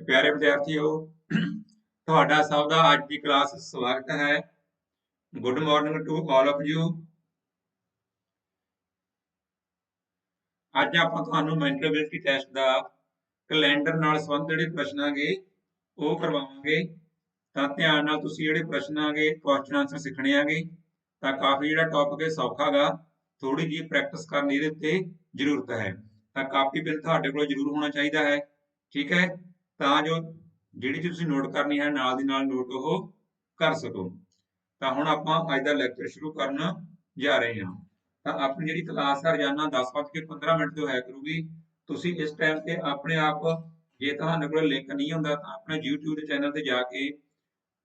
प्यारे विद्यार्थियों ਤੁਹਾਡਾ ਸਭ ਦਾ ਅੱਜ ਦੀ ਕਲਾਸ ਸਵਾਗਤ ਹੈ। Good morning to all of you. ਅੱਜ ਆਪਾਂ ਤੁਹਾਨੂੰ ਮੈਂਟਲ ਐਬਿਲਿਟੀ ਟੈਸਟ ਦਾ ਕੈਲੰਡਰ ਨਾਲ ਸੰਬੰਧਿਤ ਜਿਹੜੇ ਪ੍ਰਸ਼ਨ ਆਗੇ ਉਹ ਕਰਵਾਵਾਂਗੇ। ਤਾਂ ਧਿਆਨ ਨਾਲ ਤੁਸੀਂ ਜਿਹੜੇ ਪ੍ਰਸ਼ਨ ਆਗੇ ਕੁਐਸਚਨ ਆਨਸਰ ਸਿੱਖਣੇ ਆਗੇ। ਤਾਂ ਕਾਫੀ ਜਿਹੜਾ ਟੌਪਿਕ ਹੈ ਸੌਖਾ ਗਾ, ਥੋੜੀ ਜਿਹੀ ਪ੍ਰੈਕਟਿਸ ਕਰਨ ਦੀ ਇਹਦੇ ਉੱਤੇ ਜ਼ਰੂਰਤ ਹੈ। ਤਾਂ ਕਾਪੀ ਪੈਨ ਤੁਹਾਡੇ ਕੋਲ ਜ਼ਰੂਰ ਹੋਣਾ ਚਾਹੀਦਾ ਹੈ, ਠੀਕ ਹੈ, ਤਾਂ ਜੋ ਜਿਹੜੀ ਚੀਜ਼ ਤੁਸੀਂ ਨੋਟ ਕਰਨੀ ਹੈ ਨਾਲ ਦੀ ਨਾਲ ਨੋਟ ਉਹ ਕਰ ਸਕੋ। ਤਾਂ ਹੁਣ ਆਪਾਂ ਅੱਜ ਦਾ ਲੈਕਚਰ ਸ਼ੁਰੂ ਕਰਨ ਜਾ ਰਹੇ ਹਾਂ। ਤਾਂ ਆਪਣੀ ਜਿਹੜੀ ਕਲਾਸ ਹੈ ਰੋਜ਼ਾਨਾ 10:15 ਤੋਂ ਹੋਇਆ ਕਰੂਗੀ। ਤੁਸੀਂ ਇਸ ਟਾਈਮ ਤੇ ਆਪਣੇ ਆਪ, ਜੇ ਤੁਹਾਡੇ ਕੋਲ ਲਿੰਕ ਨਹੀਂ ਹੁੰਦਾ ਤਾਂ ਆਪਣੇ YouTube ਦੇ ਚੈਨਲ ਤੇ ਜਾ ਕੇ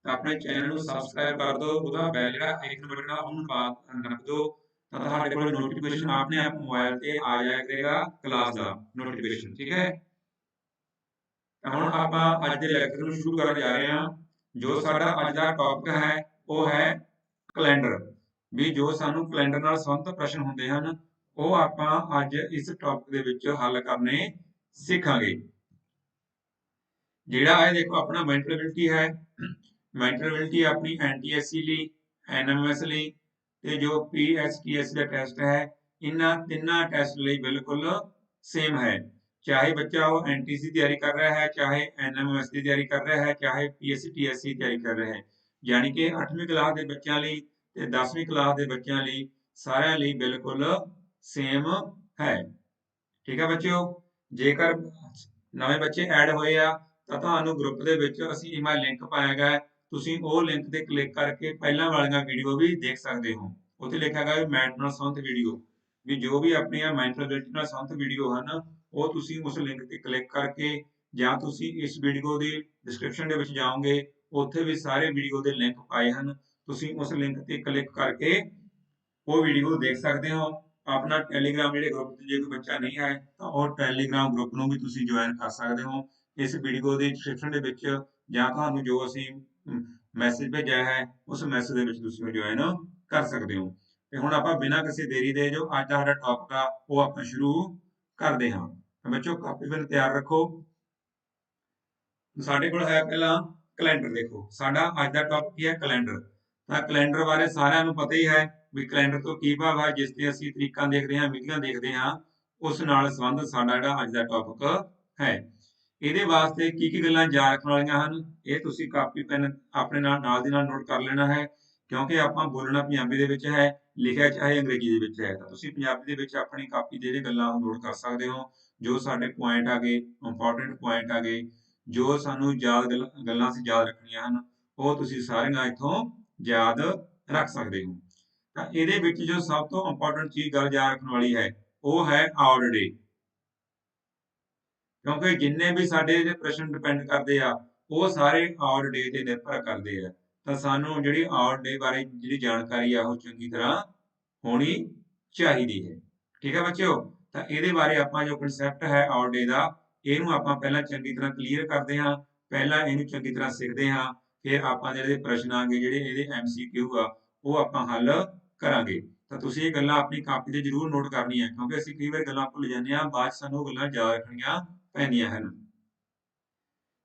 ਆਪਣੇ ਚੈਨਲ ਨੂੰ ਸਬਸਕ੍ਰਾਈਬ ਕਰ ਦਿਓ, ਉਹਦਾ ਬੈਲ ਜਿਹੜਾ ਆਈਕਨ ਬਟਨ ਉਹਨੂੰ ਰੱਖ ਦਿਓ, ਤਾਂ ਤੁਹਾਡੇ ਕੋਲ ਨੋਟੀਫਿਕੇਸ਼ਨ ਆਪਣੇ ਆਪ ਮੋਬਾਈਲ ਤੇ ਆ ਜਾਇਆ ਕਰੇਗਾ ਕਲਾਸ ਦਾ ਨੋਟੀਫਿਕੇਸ਼ਨ, ਠੀਕ ਹੈ। ਹੁਣ ਆਪਾਂ ਅੱਜ ਦੇ ਲੈਕਚਰ ਨੂੰ ਸ਼ੁਰੂ ਕਰਨ ਜਾ ਰਹੇ ਹਾਂ। ਜੋ ਸਾਡਾ ਅੱਜ ਦਾ ਟੌਪਿਕ ਹੈ ਉਹ ਹੈ ਕੈਲੰਡਰ। ਵੀ ਜੋ ਸਾਨੂੰ ਕੈਲੰਡਰ ਨਾਲ ਸੰਬੰਧਿਤ ਪ੍ਰਸ਼ਨ ਹੁੰਦੇ ਹਨ ਉਹ ਆਪਾਂ ਅੱਜ ਇਸ ਟੌਪਿਕ ਦੇ ਵਿੱਚ ਹੱਲ ਕਰਨੇ ਸਿੱਖਾਂਗੇ। ਜਿਹੜਾ ਹੈ ਦੇਖੋ ਆਪਣਾ ਮੈਂਟਲ ਐਬਿਲਿਟੀ ਹੈ। ਮੈਂਟਲ ਐਬਿਲਿਟੀ ਆਪਣੀ NTSC ਲਈ, NMS ਲਈ ਤੇ ਜੋ PSTSC ਦਾ ਟੈਸਟ ਹੈ, ਇਹਨਾਂ ਤਿੰਨਾਂ ਟੈਸਟ ਲਈ ਬਿਲਕੁਲ ਸੇਮ ਹੈ। ਚਾਹੇ ਬੱਚਾ ਉਹ NTC ਦੀ ਤਿਆਰੀ ਕਰ ਰਿਹਾ ਹੈ, ਚਾਹੇ NMS ਦੀ ਤਿਆਰੀ ਕਰ ਰਿਹਾ ਹੈ, ਚਾਹੇ PSTSC ਦੀ ਤਿਆਰੀ ਕਰ ਰਿਹਾ ਹੈ। ਯਾਨੀ ਕਿ 8ਵੀਂ ਕਲਾਸ ਦੇ ਬੱਚਿਆਂ ਲਈ ਤੇ 10ਵੀਂ ਕਲਾਸ ਦੇ ਬੱਚਿਆਂ ਲਈ ਸਾਰਿਆਂ ਲਈ ਬਿਲਕੁਲ ਸੇਮ ਹੈ, ਠੀਕ ਹੈ ਬੱਚਿਓ। ਜੇਕਰ ਨਵੇਂ ਬੱਚੇ ਐਡ ਹੋਏ ਆ ਤਾਂ ਤੁਹਾਨੂੰ ਗਰੁੱਪ ਦੇ ਵਿੱਚ ਅਸੀਂ ਮੈਂ ਲਿੰਕ ਪਾਇਆ ਗਿਆ, ਤੁਸੀਂ ਉਹ ਲਿੰਕ ਤੇ ਕਲਿੱਕ ਕਰਕੇ ਪਹਿਲਾਂ ਵਾਲੀਆਂ ਵੀਡੀਓ ਵੀ ਦੇਖ ਸਕਦੇ ਹੋ। ਉੱਥੇ ਲਿਖਿਆ ਗਿਆ ਮੈਂਟਲ ਨਾਲ ਸੰਬੰਧਿਤ ਵੀਡੀਓ, ਵੀ ਜੋ ਵੀ ਆਪਣੀਆਂ ਮੈਂਟਲ ਐਬਿਲਿਟੀ ਨਾਲ ਸੰਬੰਧਿਤ ਵੀਡੀਓ ਹਨ ਉਹ ਤੁਸੀਂ ਉਸ ਲਿੰਕ ਤੇ ਕਲਿੱਕ ਕਰਕੇ, ਜਾਂ ਤੁਸੀਂ ਇਸ ਵੀਡੀਓ ਦੀ ਡਿਸਕ੍ਰਿਪਸ਼ਨ ਦੇ ਵਿੱਚ ਜਾਓਗੇ, ਉੱਥੇ ਵੀ ਸਾਰੇ ਵੀਡੀਓ ਦੇ ਲਿੰਕ ਪਾਏ ਹਨ, ਤੁਸੀਂ ਉਸ ਲਿੰਕ ਤੇ ਕਲਿੱਕ ਕਰਕੇ ਉਹ ਵੀਡੀਓ ਦੇਖ ਸਕਦੇ ਹੋ। ਆਪਣਾ ਟੈਲੀਗ੍ਰਾਮ ਜਿਹੜੇ ਗਰੁੱਪ 'ਚ ਜੇ ਕੋਈ ਬੱਚਾ ਨਹੀਂ ਹੈ ਤਾਂ ਉਹ ਟੈਲੀਗ੍ਰਾਮ ਗਰੁੱਪ ਨੂੰ ਵੀ ਤੁਸੀਂ ਜੁਆਇਨ ਕਰ ਸਕਦੇ ਹੋ। ਇਸ ਵੀਡੀਓ ਦੇ ਡਿਸਕ੍ਰਿਪਸ਼ਨ ਦੇ ਵਿੱਚ ਜਾਂ ਤੁਹਾਨੂੰ ਜੋ ਅਸੀਂ ਮੈਸੇਜ ਭੇਜਿਆ ਹੈ ਉਸ ਮੈਸੇਜ ਦੇ ਵਿੱਚ ਤੁਸੀਂ ਜੁਆਇਨ ਕਰ ਸਕਦੇ ਹੋ। ਤੇ ਹੁਣ ਆਪਾਂ ਬਿਨਾਂ ਕਿਸੇ ਦੇਰੀ ਦੇ ਜੋ ਅੱਜ ਦਾ ਸਾਡਾ ਟੌਪਿਕ ਆ ਉਹ ਆਪਾਂ ਸ਼ੁਰੂ ਕਰਦੇ ਹਾਂ। ਤਾਂ ਬੱਚਿਓ ਕਾਪੀ ਪੈਨ ਤਿਆਰ ਰੱਖੋ। ਸਾਡੇ ਕੋਲ ਹੈ ਪਹਿਲਾਂ ਕੈਲੰਡਰ। ਦੇਖੋ ਸਾਡਾ ਅੱਜ ਦਾ ਟੌਪਿਕ ਕੀ ਹੈ, ਕੈਲੰਡਰ। ਤਾਂ ਕੈਲੰਡਰ ਬਾਰੇ ਸਾਰਿਆਂ ਨੂੰ ਪਤਾ ਹੀ ਹੈ ਵੀ ਕੈਲੰਡਰ ਤੋਂ ਕੀ ਭਾਵ ਹੈ। ਜਿਸ ਤੇ ਅਸੀਂ ਤਰੀਕਾਂ ਦੇਖਦੇ ਹਾਂ, ਮਿਤੀਆਂ ਦੇਖਦੇ ਹਾਂ, ਉਸ ਨਾਲ ਸੰਬੰਧਿਤ ਸਾਡਾ ਜਿਹੜਾ ਅੱਜ ਦਾ ਟੌਪਿਕ ਹੈ। ਇਹਦੇ ਵਾਸਤੇ ਕੀ ਕੀ ਗੱਲਾਂ ਯਾਦ ਰੱਖਣ ਵਾਲੀਆਂ ਹਨ ਇਹ ਤੁਸੀਂ ਕਾਪੀ ਪੈਨ ਆਪਣੇ ਨਾਲ ਦੀ ਨਾਲ ਨੋਟ ਕਰ ਲੈਣਾ ਹੈ, ਕਿਉਂਕਿ ਆਪਾਂ ਬੋਲਣਾ ਪੰਜਾਬੀ ਦੇ ਵਿੱਚ ਹੈ, ਲਿਖਿਆ ਚਾਹੇ ਅੰਗਰੇਜ਼ੀ ਦੇ ਵਿੱਚ ਹੈ। ਤਾਂ ਤੁਸੀਂ ਪੰਜਾਬੀ ਦੇ ਵਿੱਚ ਆਪਣੀ ਕਾਪੀ ਦੇ ਗੱਲਾਂ ਨੋਟ ਕਰ ਸਕਦੇ ਹੋ। ਜੋ ਸਾਡੇ ਪੁਆਇੰਟ ਆ ਗਏ, ਇੰਪੋਰਟੈਂਟ ਪੁਆਇੰਟ ਆ ਗਏ, ਜੋ ਸਾਨੂੰ ਯਾਦ ਗੱਲਾਂ ਅਸੀਂ ਯਾਦ ਰੱਖਣੀਆਂ ਹਨ ਉਹ ਤੁਸੀਂ ਸਾਰੀਆਂ ਇੱਥੋਂ ਯਾਦ ਰੱਖ ਸਕਦੇ ਹੋ। ਤਾਂ ਇਹਦੇ ਵਿੱਚ ਜੋ ਸਭ ਤੋਂ ਇੰਪੋਰਟੈਂਟ ਚੀਜ਼ ਗੱਲ ਯਾਦ ਰੱਖਣ ਵਾਲੀ ਹੈ ਉਹ ਹੈ ਆਡ ਡੇ, ਕਿਉਂਕਿ ਜਿੰਨੇ ਵੀ ਸਾਡੇ ਇਹਦੇ ਪ੍ਰਸ਼ਨ ਡਿਪੈਂਡ ਕਰਦੇ ਆ ਉਹ ਸਾਰੇ ਆਡ ਡੇ ਤੇ ਨਿਰਭਰ ਕਰਦੇ ਆ। ਤਾਂ ਸਾਨੂੰ ਜਿਹੜੀ ਆਡ ਡੇ ਬਾਰੇ ਜਿਹੜੀ ਜਾਣਕਾਰੀ ਆ ਉਹ ਚੰਗੀ ਤਰ੍ਹਾਂ ਹੋਣੀ ਚਾਹੀਦੀ ਹੈ, ਠੀਕ ਹੈ ਬੱਚਿਓ। ਤਾਂ ਇਹਦੇ ਬਾਰੇ ਆਪਾਂ ਜੋ ਕਨਸੈਪਟ ਹੈ ਆਡ ਡੇ ਦਾ, ਇਹਨੂੰ ਆਪਾਂ ਪਹਿਲਾਂ ਚੰਗੀ ਤਰ੍ਹਾਂ ਕਲੀਅਰ ਕਰਦੇ ਹਾਂ, ਪਹਿਲਾਂ ਇਹਨੂੰ ਚੰਗੀ ਤਰ੍ਹਾਂ ਸਿੱਖਦੇ ਹਾਂ, ਫਿਰ ਆਪਾਂ ਜਿਹੜੇ ਪ੍ਰਸ਼ਨ ਆਗੇ ਜਿਹੜੇ ਇਹਦੇ MCQ ਆ ਉਹ ਆਪਾਂ ਹੱਲ ਕਰਾਂਗੇ। ਤਾਂ ਤੁਸੀਂ ਇਹ ਗੱਲਾਂ ਆਪਣੀ ਕਾਪੀ ਤੇ ਜ਼ਰੂਰ ਨੋਟ ਕਰਨੀਆਂ, ਕਿਉਂਕਿ ਅਸੀਂ ਕਈ ਵਾਰ ਗੱਲਾਂ ਭੁੱਲ ਜਾਂਦੇ ਹਾਂ, ਬਾਅਦ 'ਚ ਸਾਨੂੰ ਉਹ ਗੱਲਾਂ ਯਾਦ ਰੱਖਣੀਆਂ ਪੈਂਦੀਆਂ ਹਨ।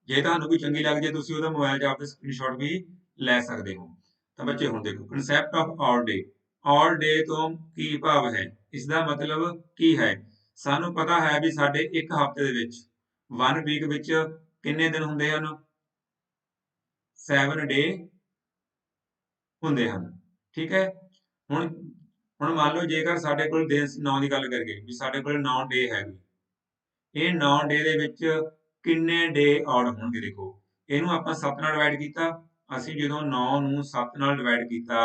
ਜੇ ਤੁਹਾਨੂੰ ਕੋਈ ਚੰਗੀ ਲੱਗਦੀ ਹੈ ਤੁਸੀਂ ਉਹਦਾ ਮੋਬਾਈਲ 'ਚ ਆਪਦੇ ਸਕਰੀਨਸ਼ਾਟ ਵੀ ਲੈ ਸਕਦੇ ਹੋ। ਤਾਂ ਬੱਚੇ ਹੁਣ ਦੇਖੋ concept of odd day. Odd day ਤੋਂ ਕੀ ਭਾਵ ਹੈ, ਇਸ ਦਾ ਮਤਲਬ ਕੀ ਹੈ। ਸਾਨੂੰ ਪਤਾ ਹੈ ਵੀ ਸਾਡੇ ਇੱਕ ਹਫ਼ਤੇ ਦੇ ਵਿੱਚ 1 ਵੀਕ ਵਿੱਚ ਕਿੰਨੇ ਦਿਨ ਹੁੰਦੇ ਹਨ, 7 ਡੇ ਹੁੰਦੇ ਹਨ, ਠੀਕ ਹੈ। ਹੁਣ ਮੰਨ ਲਓ ਜੇਕਰ ਸਾਡੇ ਕੋਲ ਦਿਨ 9 ਦੀ ਗੱਲ ਕਰੀਏ ਵੀ ਸਾਡੇ ਕੋਲ 9 ਡੇ ਹੈਗੇ, ਇਹ 9 ਡੇ ਦੇ ਵਿੱਚ ਕਿੰਨੇ ਡੇ ਆਡ ਹੋਣਗੇ। ਦੇਖੋ ਇਹਨੂੰ ਆਪਾਂ 7 ਨਾਲ ਡਿਵਾਈਡ ਕੀਤਾ, ਅਸੀਂ ਜਦੋਂ 9 ਨੂੰ 7 ਨਾਲ ਡਿਵਾਈਡ ਕੀਤਾ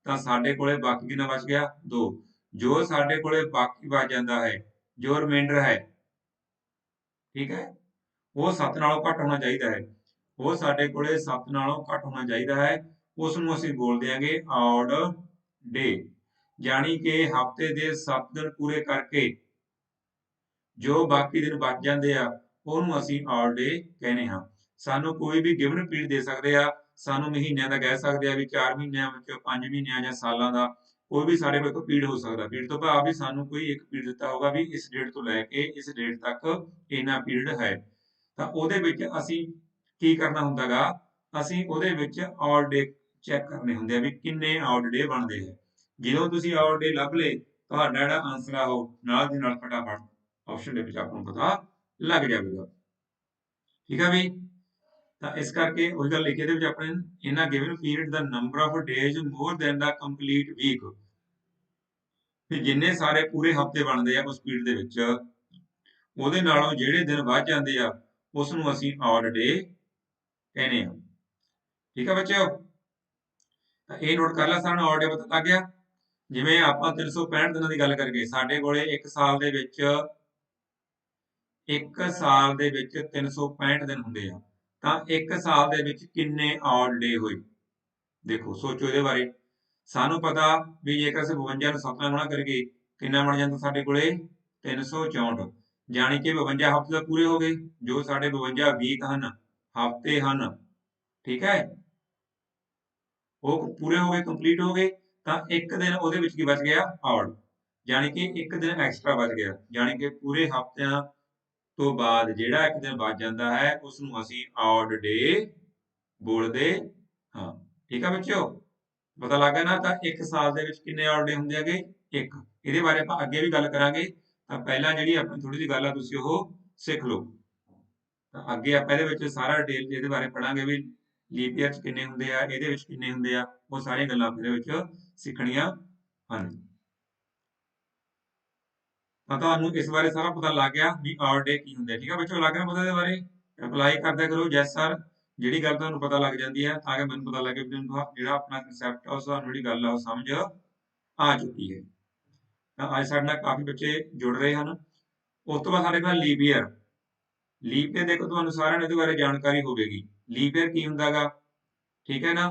ਤਾਂ ਸਾਡੇ ਕੋਲੇ ਬਾਕੀ ਕਿੰਨਾ ਬਚ ਗਿਆ, 2। ਜੋ ਸਾਡੇ ਕੋਲੇ ਬਾਕੀ ਬਚ ਜਾਂਦਾ ਹੈ, ਜੋ ਰਿਮਾਈਂਡਰ ਹੈ, ਠੀਕ ਹੈ, ਉਹ 7 ਨਾਲੋਂ ਘੱਟ ਹੋਣਾ ਚਾਹੀਦਾ ਹੈ। ਉਹ ਸਾਡੇ ਕੋਲੇ 7 ਨਾਲੋਂ ਘੱਟ ਹੋਣਾ ਚਾਹੀਦਾ ਹੈ, ਉਸ ਨੂੰ ਅਸੀਂ ਬੋਲ ਦਿਆਂਗੇ ਆਡ ਡੇ। ਜਾਣੀ ਕਿ ਹਫ਼ਤੇ ਦੇ 7 ਦਿਨ ਪੂਰੇ ਕਰਕੇ ਜੋ ਬਾਕੀ ਦਿਨ ਬਚ ਜਾਂਦੇ ਆ ਉਹਨੂੰ ਅਸੀਂ ਆਡ ਡੇ ਕਹਿੰਦੇ ਹਾਂ। ਸਾਨੂੰ ਕੋਈ ਵੀ ਗਿਵਨ ਪੀਰੀਅਡ ਦੇ ਸਕਦੇ ਆ, ਸਾਨੂੰ ਮਹੀਨਿਆਂ ਦਾ ਕਹਿ ਸਕਦੇ ਆ ਵੀ 4 ਮਹੀਨਿਆਂ ਵਿੱਚ, 5 ਮਹੀਨਿਆਂ ਜਾਂ ਸਾਲਾਂ ਦਾ ਕੋਈ ਵੀ ਸਾਡੇ ਕੋਲ ਪੀਰੀਅਡ ਹੋ ਸਕਦਾ। ਪੀਰੀਅਡ ਤੋਂ ਭਾਵ ਵੀ ਸਾਨੂੰ ਕੋਈ ਇੱਕ ਪੀਰੀਅਡ ਦਿੱਤਾ ਹੋਗਾ ਵੀ ਇਸ ਡੇਟ ਤੋਂ ਲੈ ਕੇ ਇਸ ਡੇਟ ਤੱਕ ਇੰਨਾ ਪੀਰੀਅਡ ਹੈ। ਤਾਂ ਉਹਦੇ ਵਿੱਚ ਅਸੀਂ ਕੀ ਕਰਨਾ ਹੁੰਦਾ ਗਾ, ਅਸੀਂ ਉਹਦੇ ਵਿੱਚ ਆਲ ਡੇ ਚੈੱਕ ਕਰਨੇ ਹੁੰਦੇ ਆ ਵੀ ਕਿੰਨੇ ਆਡ ਡੇ ਬਣਦੇ ਆ। ਜਦੋਂ ਤੁਸੀਂ ਆਡ ਡੇ ਲੱਭ ਲਏ, ਤੁਹਾਡਾ ਜਿਹੜਾ ਆਂਸਰ ਆ ਉਹ ਨਾਲ ਦੀ ਨਾਲ ਫਟਾਫਟ ਆਪਸ਼ਨ ਦੇ ਵਿੱਚ ਆਪਾਂ ਨੂੰ ਪਤਾ ਲੱਗ ਜਾਵੇਗਾ। ਠੀਕ ਆ ਬਈ। ਤਾਂ ਇਸ ਕਰਕੇ ਉਹੀ ਗੱਲ ਲਿਖੀ ਇਹਦੇ ਵਿੱਚ ਆਪਣੇ ਇਨ ਅ ਗਿਵਨ ਪੀਰੀਅਡ ਦਾ number of days more than the complete week, ਵੀ ਜਿੰਨੇ ਸਾਰੇ ਪੂਰੇ ਹਫਤੇ ਬਣਦੇ ਆ ਉਸ ਪੀਰੀਅਡ ਦੇ ਵਿੱਚ, ਉਹਦੇ ਨਾਲੋਂ ਜਿਹੜੇ ਦਿਨ ਵੱਧ ਜਾਂਦੇ ਆ ਉਸ ਨੂੰ ਅਸੀਂ ਆਡ ਡੇ ਕਹਿੰਦੇ ਆ। ਠੀਕ ਆ ਬੱਚਿਓ। ਤਾਂ ਇਹ ਨੋਟ ਕਰ ਲੈ, ਸਾਨੂੰ ਆਡ ਡੇ ਪਤਾ ਲੱਗ ਗਿਆ। ਜਿਵੇਂ ਆਪਾਂ 365 ਦਿਨਾਂ ਦੀ ਗੱਲ ਕਰੀਏ, ਸਾਡੇ ਕੋਲੇ ਇੱਕ ਸਾਲ ਦੇ ਵਿੱਚ 365 ਦਿਨ ਹੁੰਦੇ ਆ, ਤਾਂ ਇੱਕ ਸਾਲ ਦੇ ਵਿੱਚ ਕਿੰਨੇ ਆਡ ਡੇ ਹੋਏ? ਦੇਖੋ ਸੋਚੋ ਇਹਦੇ ਬਾਰੇ। ਸਾਨੂੰ ਪਤਾ ਵੀ ਜੇਕਰ ਅਸੀਂ 52 ਨੂੰ 7 ਨਾਲ ਗੁਣਾ ਕਰੀਏ ਕਿੰਨਾ ਬਣ ਜਾਂਦਾ ਸਾਡੇ ਕੋਲੇ 364, ਜਾਣੀ ਕਿ 52 ਹਫ਼ਤੇ ਤਾਂ ਪੂਰੇ ਹੋ ਗਏ, ਜੋ ਸਾਡੇ 52 ਵੀਕ ਹਨ, ਹਫ਼ਤੇ ਹਨ। ਠੀਕ ਹੈ, ਉਹ ਪੂਰੇ ਹੋ ਗਏ, ਕੰਪਲੀਟ ਹੋ ਗਏ। ਤਾਂ ਇੱਕ ਦਿਨ ਉਹਦੇ ਵਿੱਚ ਕੀ ਬਚ ਗਿਆ? ਆਡ, ਜਾਣੀ ਕਿ ਇੱਕ ਦਿਨ ਐਕਸਟਰਾ ਬਚ ਗਿਆ, ਜਾਣੀ ਕਿ ਪੂਰੇ ਹਫ਼ਤਿਆਂ ਤੋਂ ਬਾਅਦ ਜਿਹੜਾ ਇੱਕ ਦਿਨ ਬਚ ਜਾਂਦਾ ਹੈ ਉਸ ਨੂੰ ਅਸੀਂ ਆਡ ਡੇ ਬੋਲਦੇ ਹਾਂ। ਠੀਕ ਆ ਬੱਚਿਓ, ਪਤਾ ਲੱਗ ਗਿਆ ਨਾ। ਤਾਂ ਇੱਕ ਸਾਲ ਦੇ ਵਿੱਚ ਕਿੰਨੇ ਆਡ ਡੇ ਹੁੰਦੇ ਹੈਗੇ? ਇੱਕ। ਇਹਦੇ ਬਾਰੇ ਆਪਾਂ ਅੱਗੇ ਵੀ ਗੱਲ ਕਰਾਂਗੇ, ਤਾਂ ਪਹਿਲਾਂ ਜਿਹੜੀ ਆਪਣੀ ਥੋੜੀ ਜਿਹੀ ਗੱਲ ਆ ਤੁਸੀਂ ਉਹ ਸਿੱਖ ਲਓ। ਤਾਂ ਅੱਗੇ ਆਪਾਂ ਇਹਦੇ ਵਿੱਚ ਸਾਰਾ ਡਿਟੇਲ ਇਹਦੇ ਬਾਰੇ ਪੜਾਂਗੇ ਵੀ ਲੀਪ ਈਅਰ ਚ ਕਿੰਨੇ ਹੁੰਦੇ ਆ, ਇਹਦੇ ਵਿੱਚ ਕਿੰਨੇ ਹੁੰਦੇ ਆ, ਉਹ ਸਾਰੀਆਂ ਗੱਲਾਂ ਇਹਦੇ ਵਿੱਚ ਸਿੱਖਣੀਆਂ ਹਨ। ਤਾਂ ਤੁਹਾਨੂੰ ਇਸ ਬਾਰੇ ਸਾਰਾ ਪਤਾ ਲੱਗ ਗਿਆ ਵੀ ਆਡ ਡੇ ਕੀ ਹੁੰਦੇ ਆ। ਠੀਕ ਆ ਬੱਚਿਓ, ਲੱਗ ਰਿਹਾ ਪਤਾ ਇਹਦੇ ਬਾਰੇ? ਅਪਲਾਈ ਕਰਦਿਆ ਕਰੋ ਯੈਸ ਸਰ, ਜਿਹੜੀ ਗੱਲ ਤੁਹਾਨੂੰ ਪਤਾ ਲੱਗ ਜਾਂਦੀ ਹੈ ਤਾਂ ਕਿ ਮੈਨੂੰ ਪਤਾ ਲੱਗੇ ਵੀ ਜਿਹੜਾ ਆਪਣਾ ਕਨਸੈਪਟ ਆ ਉਸ ਤੁਹਾਨੂੰ ਜਿਹੜੀ ਗੱਲ ਆ ਉਹ ਸਮਝ ਆ ਚੁੱਕੀ ਹੈ। ਤਾਂ ਅੱਜ ਸਾਡੇ ਨਾਲ ਕਾਫੀ ਬੱਚੇ ਜੁੜ ਰਹੇ ਹਨ। ਉਸ ਤੋਂ ਬਾਅਦ ਸਾਡੇ ਕੋਲ ਲੀਪ ਈਅਰ। ਲੀਪ ਈਅਰ ਦੇਖੋ ਤੁਹਾਨੂੰ ਸਾਰਿਆਂ ਨੂੰ ਇਹਦੇ ਬਾਰੇ ਜਾਣਕਾਰੀ ਹੋਵੇਗੀ। ਲੀਪ ਈਅਰ ਕੀ ਹੁੰਦਾ ਗਾ? ਠੀਕ ਹੈ ਨਾ,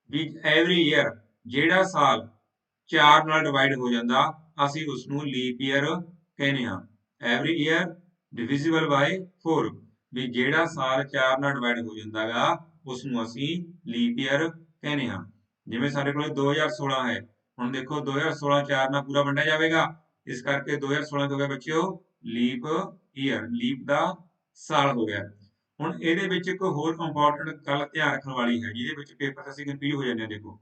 ਵੀ ਐਵਰੀ ਈਅਰ ਜਿਹੜਾ ਸਾਲ 4 ਨਾਲ ਡਿਵਾਈਡ ਹੋ ਜਾਂਦਾ ਅਸੀਂ ਉਸ ਨੂੰ ਲੀਪ ਈਅਰ ਕਹਿੰਦੇ ਹਾਂ। ਐਵਰੀ ਈਅਰ ਡਿਵਿਜ਼ੀਬਲ ਬਾਈ 4, ਵੀ ਜਿਹੜਾ ਸਾਲ 4 ਨਾਲ ਡਿਵਾਈਡ ਹੋ ਜਾਂਦਾ ਗਾ ਉਸ ਨੂੰ ਅਸੀਂ ਲੀਪ ਈਅਰ ਕਹਿੰਦੇ ਹਾਂ। ਜਿਵੇਂ ਸਾਡੇ ਕੋਲ 2016 ਹੈ, ਹੁਣ ਦੇਖੋ 2016 4 ਨਾਲ ਪੂਰਾ ਵੰਡਿਆ ਜਾਵੇਗਾ, ਇਸ ਕਰਕੇ 2016 ਹੋ ਗਿਆ ਬੱਚਿਓ ਲੀਪ ਈਅਰ, ਲੀਪ ਦਾ ਸਾਲ ਹੋ ਗਿਆ। ਹੁਣ ਇਹਦੇ ਵਿੱਚ ਇੱਕ ਹੋਰ ਇੰਪੋਰਟੈਂਟ ਗੱਲ ਧਿਆਨ ਰੱਖਣ ਵਾਲੀ ਹੈ, ਜਿਹਦੇ ਵਿੱਚ ਪੇਪਰ ਅਸੀਂ ਕਨਫਿਊਜ਼ ਹੋ ਜਾਂਦੇ ਹਾਂ। ਦੇਖੋ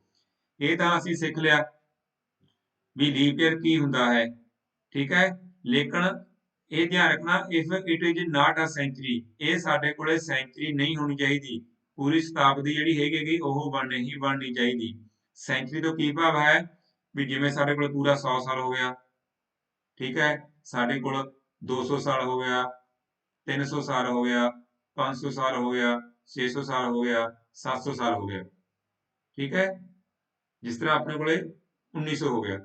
ਇਹ ਤਾਂ ਅਸੀਂ ਸਿੱਖ ਲਿਆ ਵੀ ਲੀਪ ਈਅਰ ਕੀ ਹੁੰਦਾ ਹੈ, ਠੀਕ ਹੈ, ਲੇਕਿਨ ਇਹ ਧਿਆਨ ਰੱਖਣਾ if it is not a century, ਇਹ ਸਾਡੇ ਕੋਲੇ ਸੈਂਚਰੀ ਨਹੀਂ ਹੋਣੀ ਚਾਹੀਦੀ। ਪੂਰੀ ਸ਼ਤਾਬਦੀ ਜਿਹੜੀ ਹੈਗੀ ਉਹ ਨਹੀਂ ਬਣਨੀ ਚਾਹੀਦੀ। ਸੈਂਚਰੀ ਤੋਂ ਕੀ ਭਾਵ ਹੈ ਵੀ ਜਿਵੇਂ ਸਾਡੇ ਕੋਲ ਪੂਰਾ 100 ਸਾਲ ਹੋ ਗਿਆ, ਠੀਕ ਹੈ, ਸਾਡੇ ਕੋਲ 200 ਸਾਲ ਹੋ ਗਿਆ, 300 ਸਾਲ ਹੋ ਗਿਆ, 500 ਸਾਲ ਹੋ ਗਿਆ, 600 ਸਾਲ ਹੋ ਗਿਆ, 700 ਸਾਲ ਹੋ ਗਿਆ। ਠੀਕ ਹੈ, ਜਿਸ ਤਰ੍ਹਾਂ ਆਪਣੇ ਕੋਲੇ 1900 ਹੋ ਗਿਆ,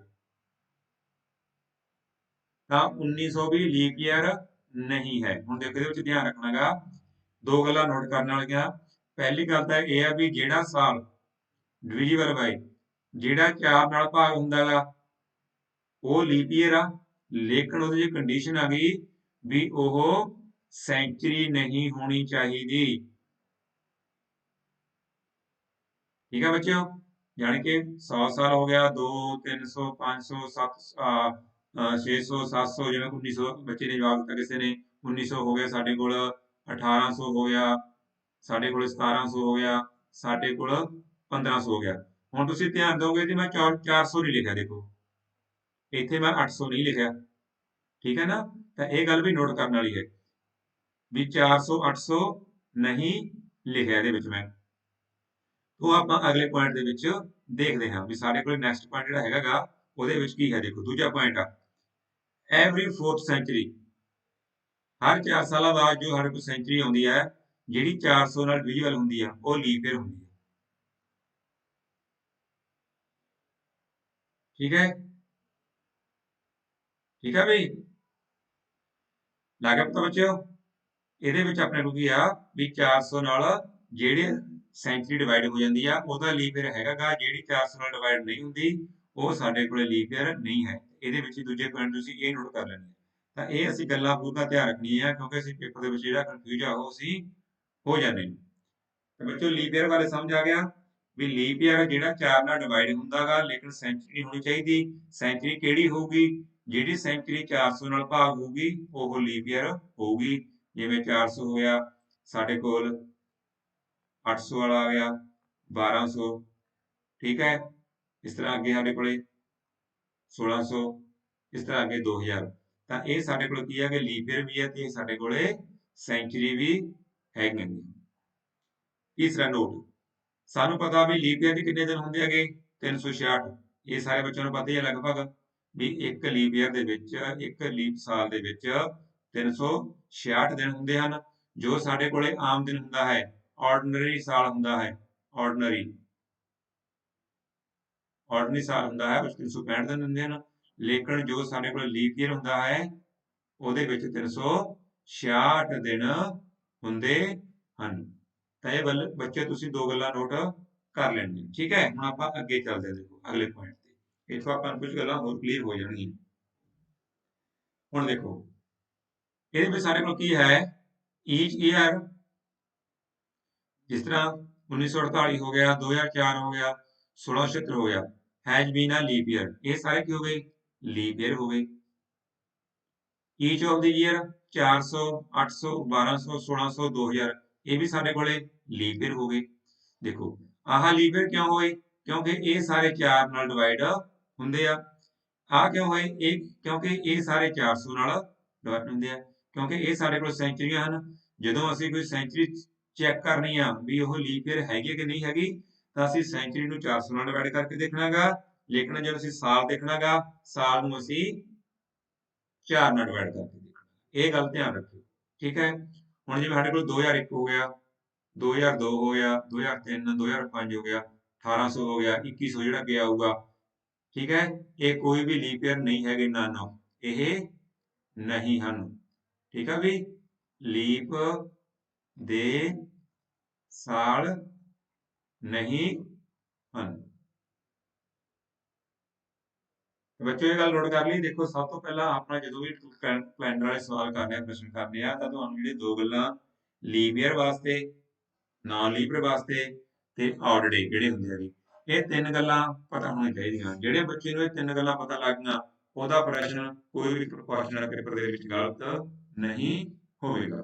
ਤਾਂ 1900 ਵੀ ਲੀਪ ਈਅਰ ਨਹੀਂ ਹੈ। ਹੁਣ ਦੇਖੋ ਇਹਦੇ ਵਿੱਚ ਧਿਆਨ ਰੱਖਣਾ ਗਾ, ਦੋ ਗੱਲਾਂ ਨੋਟ ਕਰਨ ਵਾਲੀਆਂ। ਪਹਿਲੀ ਗੱਲ ਤਾਂ ਇਹ ਆ ਵੀ ਜਿਹੜਾ ਸਾਲ ਡਿਵੀਜ਼ੀਬਲ ਬਾਈ ਜਿਹੜਾ 4 ਨਾਲ ਭਾਗ ਹੁੰਦਾ ਗਾ ਉਹ ਲੀਪ ਈਅਰ ਆ, ਲੇਕਿਨ ਉਹਦੇ 'ਚ ਕੰਡੀਸ਼ਨ ਆ ਗਈ ਵੀ ਉਹ ਸੈਂਚਰੀ ਨਹੀਂ ਹੋਣੀ ਚਾਹੀਦੀ। ਠੀਕ ਹੈ ਬੱਚਿਓ, ਯਾਨੀ ਕਿ 100 ਸਾਲ ਹੋ ਗਿਆ, 2 300 500 7 600 700, ਜਿਵੇਂ 1900 ਬੱਚੇ ਨੇ ਜਵਾਬ ਦਿੱਤਾ ਕਿਸੇ ਨੇ, 1900 ਹੋ ਗਿਆ ਸਾਡੇ ਕੋਲ, 1800 ਹੋ ਗਿਆ ਸਾਡੇ ਕੋਲ, 1700 ਹੋ ਗਿਆ ਸਾਡੇ ਕੋਲ, 1500 ਹੋ ਗਿਆ। ਹੁਣ ਤੁਸੀਂ ਧਿਆਨ ਦਿਓਗੇ ਜੀ ਮੈਂ 400 ਨਹੀਂ ਲਿਖਿਆ, ਦੇਖੋ ਇੱਥੇ ਮੈਂ 800 ਨਹੀਂ ਲਿਖਿਆ। ਠੀਕ ਹੈ ਨਾ, ਤਾਂ ਇਹ ਗੱਲ ਵੀ ਨੋਟ ਕਰਨ ਵਾਲੀ ਹੈ ਵੀ 400 800 ਨਹੀਂ ਲਿਖਿਆ ਇਹਦੇ ਵਿੱਚ ਮੈਂ। ਉਹ ਆਪਾਂ ਅਗਲੇ ਪੁਆਇੰਟ ਦੇ ਵਿੱਚ ਦੇਖਦੇ ਹਾਂ ਵੀ ਸਾਡੇ ਕੋਲ ਨੈਕਸਟ ਪੁਆਇੰਟ ਜਿਹੜਾ ਹੈਗਾ ਗਾ ਉਹਦੇ ਵਿੱਚ ਕੀ ਹੈ। ਦੇਖੋ ਦੂਜਾ ਪੁਆਇੰਟ ਆ ਐਵਰੀ 4th ਸੈਂਚਰੀ, ਹਰ 4 ਸਾਲਾਂ ਬਾਅਦ ਜੋ ਸਾਡੇ ਕੋਲ ਸੈਂਚਰੀ ਆਉਂਦੀ ਹੈ ਜਿਹੜੀ 400 ਨਾਲ ਡਿਵੀਜ਼ੀਬਲ ਹੁੰਦੀ ਆ ਉਹ ਲੀਪ ਈਅਰ ਹੁੰਦੀ ਹੈ। ਠੀਕ ਹੈ, ਠੀਕ ਹੈ ਬਈ, ਲੱਗ ਗਿਆ ਪਤਾ ਬੱਚਿਓ? ਇਹਦੇ ਵਿੱਚ ਆਪਣੇ ਕੋਲ ਕੀ ਆ ਵੀ 400 ਨਾਲ ਜਿਹੜੇ ਸੈਂਚਰੀ ਡਿਵਾਈਡ ਹੋ ਜਾਂਦੀ ਆ ਉਹਦਾ ਲੀਪ ਈਅਰ ਹੈਗਾ ਗਾ, ਜਿਹੜੀ 400 ਨਾਲ ਡਿਵਾਈਡ ਨਹੀਂ ਹੁੰਦੀ ਉਹ ਸਾਡੇ ਕੋਲੇ ਲੀਪ ਈਅਰ ਨਹੀਂ ਹੈ। ਇਹਦੇ ਵਿੱਚ ਦੂਜੇ ਪੁਆਇੰਟ ਤੁਸੀਂ ਇਹ ਨੋਟ ਕਰ ਲੈਣੇ। ਤਾਂ ਇਹ ਅਸੀਂ ਗੱਲਾਂ ਪੂਰਾ ਧਿਆਨ ਰੱਖਣੀਆਂ ਹੈ ਕਿਉਂਕਿ ਅਸੀਂ ਪੇਪਰ ਦੇ ਵਿੱਚ ਜਿਹੜਾ ਕਨਫਿਊਜ਼ ਆ ਉਹ ਅਸੀਂ ਹੋ ਜਾਂਦੇ ਨੇ। ਤਾਂ ਬੱਚਿਓ ਲੀਪ ਈਅਰ ਬਾਰੇ ਸਮਝ ਆ ਗਿਆ ਵੀ ਲੀਪ ਈਅਰ ਜਿਹੜਾ 4 ਨਾਲ ਡਿਵਾਈਡ ਹੁੰਦਾ ਗਾ ਲੇਕਿਨ ਸੈਂਚਰੀ ਨਹੀਂ ਹੋਣੀ ਚਾਹੀਦੀ। ਸੈਂਚਰੀ ਕਿਹੜੀ ਹੋਊਗੀ? ਜਿਹੜੀ ਸੈਂਚਰੀ 400 ਨਾਲ ਭਾਗ ਹੋਊਗੀ ਉਹ ਲੀਪ ਈਅਰ ਹੋਊਗੀ। ਜਿਵੇਂ 400 ਹੋ ਗਿਆ ਸਾਡੇ ਕੋਲ 800 ਵਾਲਾ ਆ ਗਿਆ 1200, ਠੀਕ ਹੈ। ਇਸ ਤਰ੍ਹਾਂ ਅੱਗੇ ਸਾਡੇ ਕੋਲੇ 1600, ਇਸ ਤਰ੍ਹਾਂ ਅੱਗੇ 2000। ਤਾਂ ਇਹ ਸਾਡੇ ਕੋਲ ਕੀ ਹੈ ਕਿ ਲੀਪ ਈਅਰ ਵੀ ਹੈ ਤੇ ਸਾਡੇ ਕੋਲੇ ਸੈਂਚੁਰੀ ਵੀ ਹੈਗੀਆਂ ਨੇ। ਤੀਸਰਾ ਨੋਟ, ਸਾਨੂੰ ਪਤਾ ਵੀ ਲੀਪ ਈਅਰ ਦੇ ਕਿੰਨੇ ਦਿਨ ਹੁੰਦੇ ਹੈਗੇ 366। ਇਹ ਸਾਰੇ ਬੱਚਿਆਂ ਨੂੰ ਪਤਾ ਹੀ ਹੈ ਲਗਭਗ ਵੀ ਇੱਕ ਲੀਪ ਈਅਰ ਦੇ ਵਿੱਚ, ਇੱਕ ਲੀਪ ਸਾਲ ਦੇ ਵਿੱਚ 366 ਦਿਨ ਹੁੰਦੇ ਹਨ। ਜੋ ਸਾਡੇ ਕੋਲੇ ਆਮ ਦਿਨ ਹੁੰਦਾ ਹੈ, ਆਰਡੀਨਰੀ ਸਾਲ ਹੁੰਦਾ ਹੈ, ਆਰਡੀਨਰੀ ਸਾਲ ਹੁੰਦਾ ਹੈ, ਉਸ 365 ਦਿਨ ਹੁੰਦੇ ਹਨ। ਲੇਕਿਨ ਜੋ ਸਾਡੇ ਕੋਲ ਲੀਪ ਈਅਰ ਹੁੰਦਾ ਹੈ ਉਹਦੇ ਵਿੱਚ 366 ਦਿਨ ਹੁੰਦੇ ਹਨ। ਤਾਂ ਇਹ ਬੱਚੇ ਤੁਸੀਂ ਦੋ ਗੱਲਾਂ ਨੋਟ ਕਰ ਲੈਣੀਆਂ, ਠੀਕ ਹੈ। ਹੁਣ ਆਪਾਂ ਅੱਗੇ ਚੱਲਦੇ ਹਾਂ, ਦੇਖੋ ਅਗਲੇ ਪੁਆਇੰਟ ਤੇ, ਇੱਥੋਂ ਆਪਾਂ ਨੂੰ ਕੁਝ ਗੱਲਾਂ ਹੋਰ ਕਲੀਅਰ ਹੋ ਜਾਣਗੀਆਂ। ਹੁਣ ਦੇਖੋ ਇਹਦੇ ਵਿੱਚ ਸਾਡੇ ਕੋਲ ਕੀ ਹੈ, ਈਚ ਈਅਰ, ਜਿਸ ਤਰ੍ਹਾਂ 1948 ਹੋ ਗਿਆ, 2004 ਹੋ ਗਿਆ, 1676 ਹੋ ਗਿਆ, has been a leap year. ये सारे की हो गई लीप ईयर हो गई। ईच ऑफ द ईयर 400, 800, 1200, 1600, 2000, ये भी सारे कोले लीप ईयर हो गई। देखो आह लीप ईयर क्यों होए, क्योंकि ये सारे 4 नाल डिवाइड ਹੁੰਦੇ ਆ। ਆ ਕਿਉਂ ਹੋਏ, ਇਹ ਕਿਉਂਕਿ ਇਹ ਸਾਰੇ 400 ਨਾਲ ਡਿਵਾਈਡ ਹੁੰਦੇ ਆ, ਕਿਉਂਕਿ ਇਹ ਸਾਡੇ ਕੋਲ ਸੈਂਚਰੀਆਂ ਹਨ। ਜਦੋਂ ਅਸੀਂ ਕੋਈ ਸੈਂਚਰੀ ਚੈੱਕ ਕਰਨੀ ਆ ਵੀ ਉਹ ਲੀਪ ਈਅਰ ਹੈਗੀ ਕਿ ਨਹੀਂ ਹੈਗੀ, ਤਾਂ ਅਸੀਂ ਸੈਂਚਰੀ ਨੂੰ 400 ਨਾਲ ਡਿਵਾਈਡ ਕਰਕੇ ਦੇਖਣਾਗਾ। ਲੇਕਿਨ ਜਦੋਂ ਅਸੀਂ ਸਾਲ ਦੇਖਣਾਗਾ, ਸਾਲ ਨੂੰ ਅਸੀਂ 4 ਨਾਲ ਡਿਵਾਈਡ ਕਰਕੇ ਦੇਖਣਾ। ਇਹ ਗੱਲ ਧਿਆਨ ਰੱਖਿਓ, ਠੀਕ ਹੈ। ਹੁਣ ਜਿਵੇਂ ਸਾਡੇ ਕੋਲ 2001 ਹੋ ਗਿਆ, 2002 ਹੋ ਗਿਆ, 2003, 2005 ਹੋ ਗਿਆ, 1800 ਹੋ ਗਿਆ, 2100 ਜਿਹੜਾ ਅੱਗੇ ਆਊਗਾ, ਠੀਕ ਹੈ। ਇਹ ਕੋਈ ਵੀ ਲੀਪ ਈਅਰ ਨਹੀਂ ਹੈਗੇ, ਨਨ ਆਫ, ਇਹ ਨਹੀਂ ਹਨ, ਠੀਕ ਹੈ ਵੀ। ਲੀਪ ਦੇ ਸਾਲ ਨਹੀਂ ਹਨ। ਬੱਚੋ ਇਹ ਗੱਲ ਨੋਟ ਕਰ ਲਈ। ਦੇਖੋ ਸਭ ਤੋਂ ਪਹਿਲਾਂ ਆਪਣਾ ਜਦੋਂ ਵੀ ਕੈਲੰਡਰ ਵਾਲੇ ਸਵਾਲ ਕਰਨੇ ਆ, ਪ੍ਰਸ਼ਨ ਕਰਨੇ ਆ, ਤਾਂ ਤੁਹਾਨੂੰ ਜਿਹੜੇ ਦੋ ਗੱਲਾਂ ਲੀਪ ਈਅਰ ਵਾਸਤੇ, ਨਾਨ ਲੀਪ ਈਅਰ ਵਾਸਤੇ ਤੇ ਆਡ ਡੇ ਜਿਹੜੇ ਹੁੰਦੇ ਹੈਗੇ, ਇਹ ਤਿੰਨ ਗੱਲਾਂ ਪਤਾ ਹੋਣੀਆਂ ਚਾਹੀਦੀਆਂ। ਜਿਹੜੇ ਬੱਚੇ ਨੂੰ ਇਹ ਤਿੰਨ ਗੱਲਾਂ ਪਤਾ ਲੱਗ ਗਈਆਂ, ਉਹਦਾ ਪ੍ਰਸ਼ਨ ਕੋਈ ਵੀ ਕੁਐਸਚਨ ਪੇਪਰ ਦੇ ਵਿੱਚ ਗਲਤ ਨਹੀਂ ਹੋਵੇਗਾ।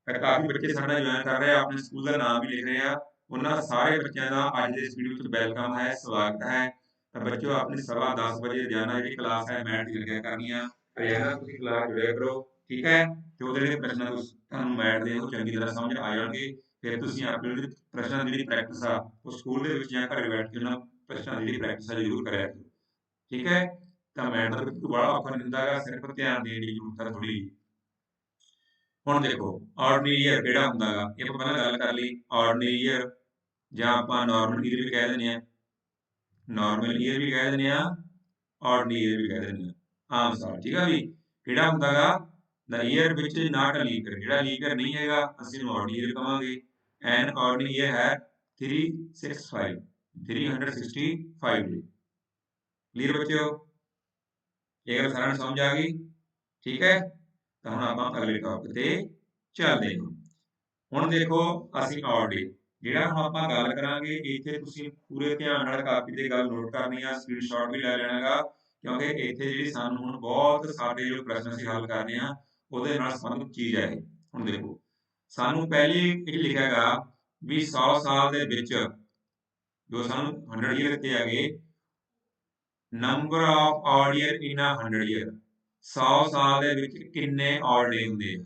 ਕਾਫੀ ਬੱਚੇ ਸਾਡਾ ਜੁਆਇਨ ਕਰ ਰਹੇ ਆ, ਆਪਣੇ ਸਕੂਲ ਦਾ ਨਾਮ ਵੀ ਲਿਖ ਰਹੇ ਆ। ਉਹਨਾਂ ਸਾਰੇ ਬੱਚਿਆਂ ਦਾ ਅੱਜ ਦੇ ਇਸ ਵੀਡੀਓ ਵਿੱਚ ਵੈਲਕਮ ਹੈ, ਸਵਾਗਤ ਹੈ। ਤਾਂ ਬੱਚਿਓ ਆਪਣੀ 10:15 ਵਜੇ ਰੋਜ਼ਾਨਾ ਜਿਹੜੀ ਕਲਾਸ ਹੈ ਮੈਥ ਦੀ ਲੱਗਿਆ ਕਰਨੀ ਆ, ਰੋਜ਼ਾਨਾ ਤੁਸੀਂ ਕਲਾਸ ਜੁੜਿਆ ਕਰੋ, ਠੀਕ ਹੈ। ਤੇ ਉਹਦੇ ਜਿਹੜੇ ਪ੍ਰਸ਼ਨ ਤੁਹਾਨੂੰ ਮੈਥ ਦੇ ਉਹ ਚੰਗੀ ਤਰ੍ਹਾਂ ਸਮਝ ਆ ਜਾਣਗੇ। ਫਿਰ ਤੁਸੀਂ ਆਪਣੇ ਪ੍ਰਸ਼ਨਾਂ ਦੀ ਜਿਹੜੀ ਪ੍ਰੈਕਟਿਸ ਆ ਉਹ ਸਕੂਲ ਦੇ ਵਿੱਚ ਜਾਂ ਘਰੇ ਬੈਠ ਕੇ ਉਹਨਾਂ ਪ੍ਰਸ਼ਨਾਂ ਦੀ ਜਿਹੜੀ ਪ੍ਰੈਕਟਿਸ ਆ ਜ਼ਰੂਰ ਕਰਿਆ ਕਰੋ, ਠੀਕ ਹੈ। ਤਾਂ ਮੈਥ ਦਾ ਬਿਲਕੁਲ ਬੜਾ ਔਖਾ ਨਹੀਂ ਹੁੰਦਾ ਗਾ, ਸਿਰਫ ਧਿਆਨ ਦੇਣ ਦੀ ਜ਼ਰੂਰਤ ਹੈ ਥੋੜੀ। ਹੁਣ ਦੇਖੋ ਆਰਡੀਨਰੀ ਈਅਰ ਕਿਹੜਾ ਹੁੰਦਾ ਗਾ, ਇਹ ਆਪਾਂ ਪਹਿਲਾਂ ਗੱਲ ਕਰ ਲਈ। ਆਰਡੀਨਰੀ ਈਅਰ ਜਾਂ ਆਪਾਂ ਨਾਰਮਲ ਈਅਰ ਵੀ ਕਹਿ ਦਿੰਦੇ ਆ, ਨਾਰਮਲ ਈਅਰ ਵੀ ਕਹਿ ਦਿੰਦੇ ਆ, ਆਰਡੀਨਰੀ ਈਅਰ ਵੀ ਕਹਿ ਦਿੰਦੇ ਆ, ਆਮ ਸਾਲ, ਠੀਕ ਆ ਵੀ। ਕਿਹੜਾ ਹੁੰਦਾ ਗਾ, the year which is not a leap year, ਜਿਹੜਾ ਲੀਪ ਈਅਰ ਨਹੀਂ ਹੈਗਾ ਅਸੀਂ ਇਹਨੂੰ ਆਰਡੀਨਰੀ ਈਅਰ ਕਵਾਂਗੇ। ਐਨ ਆਰਡੀਨਰੀ ਈਅਰ ਹੈ 365 ਡੇ। ਕਲੀਅਰ ਬੱਚਿਓ, ਇਹ ਗੱਲ ਸਾਰਿਆਂ ਨੂੰ ਸਮਝ ਆ ਗਈ, ਠੀਕ ਹੈ। ਤਾਂ ਹੁਣ ਆਪਾਂ ਅਗਲੇ ਟੌਪਿਕ ਤੇ ਚੱਲਦੇ ਹਾਂ। ਹੁਣ ਦੇਖੋ ਅਸੀਂ ਆਡ ਡੇ, ਜਿਹੜਾ ਹੁਣ ਆਪਾਂ ਗੱਲ ਕਰਾਂਗੇ, ਇੱਥੇ ਤੁਸੀਂ ਪੂਰੇ ਧਿਆਨ ਨਾਲ ਕਾਪੀ ਤੇ ਗੱਲ ਨੋਟ ਕਰਨੀ ਆ, ਸਕਰੀਨਸ਼ਾਟ ਵੀ ਲੈ ਲੈਣਾਗਾ, ਕਿਉਂਕਿ ਇੱਥੇ ਜਿਹੜੀ ਸਾਨੂੰ ਹੁਣ ਬਹੁਤ ਸਾਡੇ ਜੋ ਪ੍ਰਸ਼ਨ ਅਸੀਂ ਹੱਲ ਕਰਨੇ ਆ ਉਹਦੇ ਨਾਲ ਸੰਬੰਧਿਤ ਚੀਜ਼ ਹੈ ਇਹ। ਹੁਣ ਦੇਖੋ ਸਾਨੂੰ ਪਹਿਲੀ ਇਹ ਲਿਖਿਆ ਗਾ ਵੀ 100 ਸਾਲ ਦੇ ਵਿੱਚ, ਜੋ ਸਾਨੂੰ 100 ਈਅਰ ਦਿੱਤੇ ਹੈਗੇ, number of odd year in a 100 year, 100 ਸਾਲ ਦੇ ਵਿੱਚ ਕਿੰਨੇ ਆਡ ਡੇ ਹੁੰਦੇ ਆ,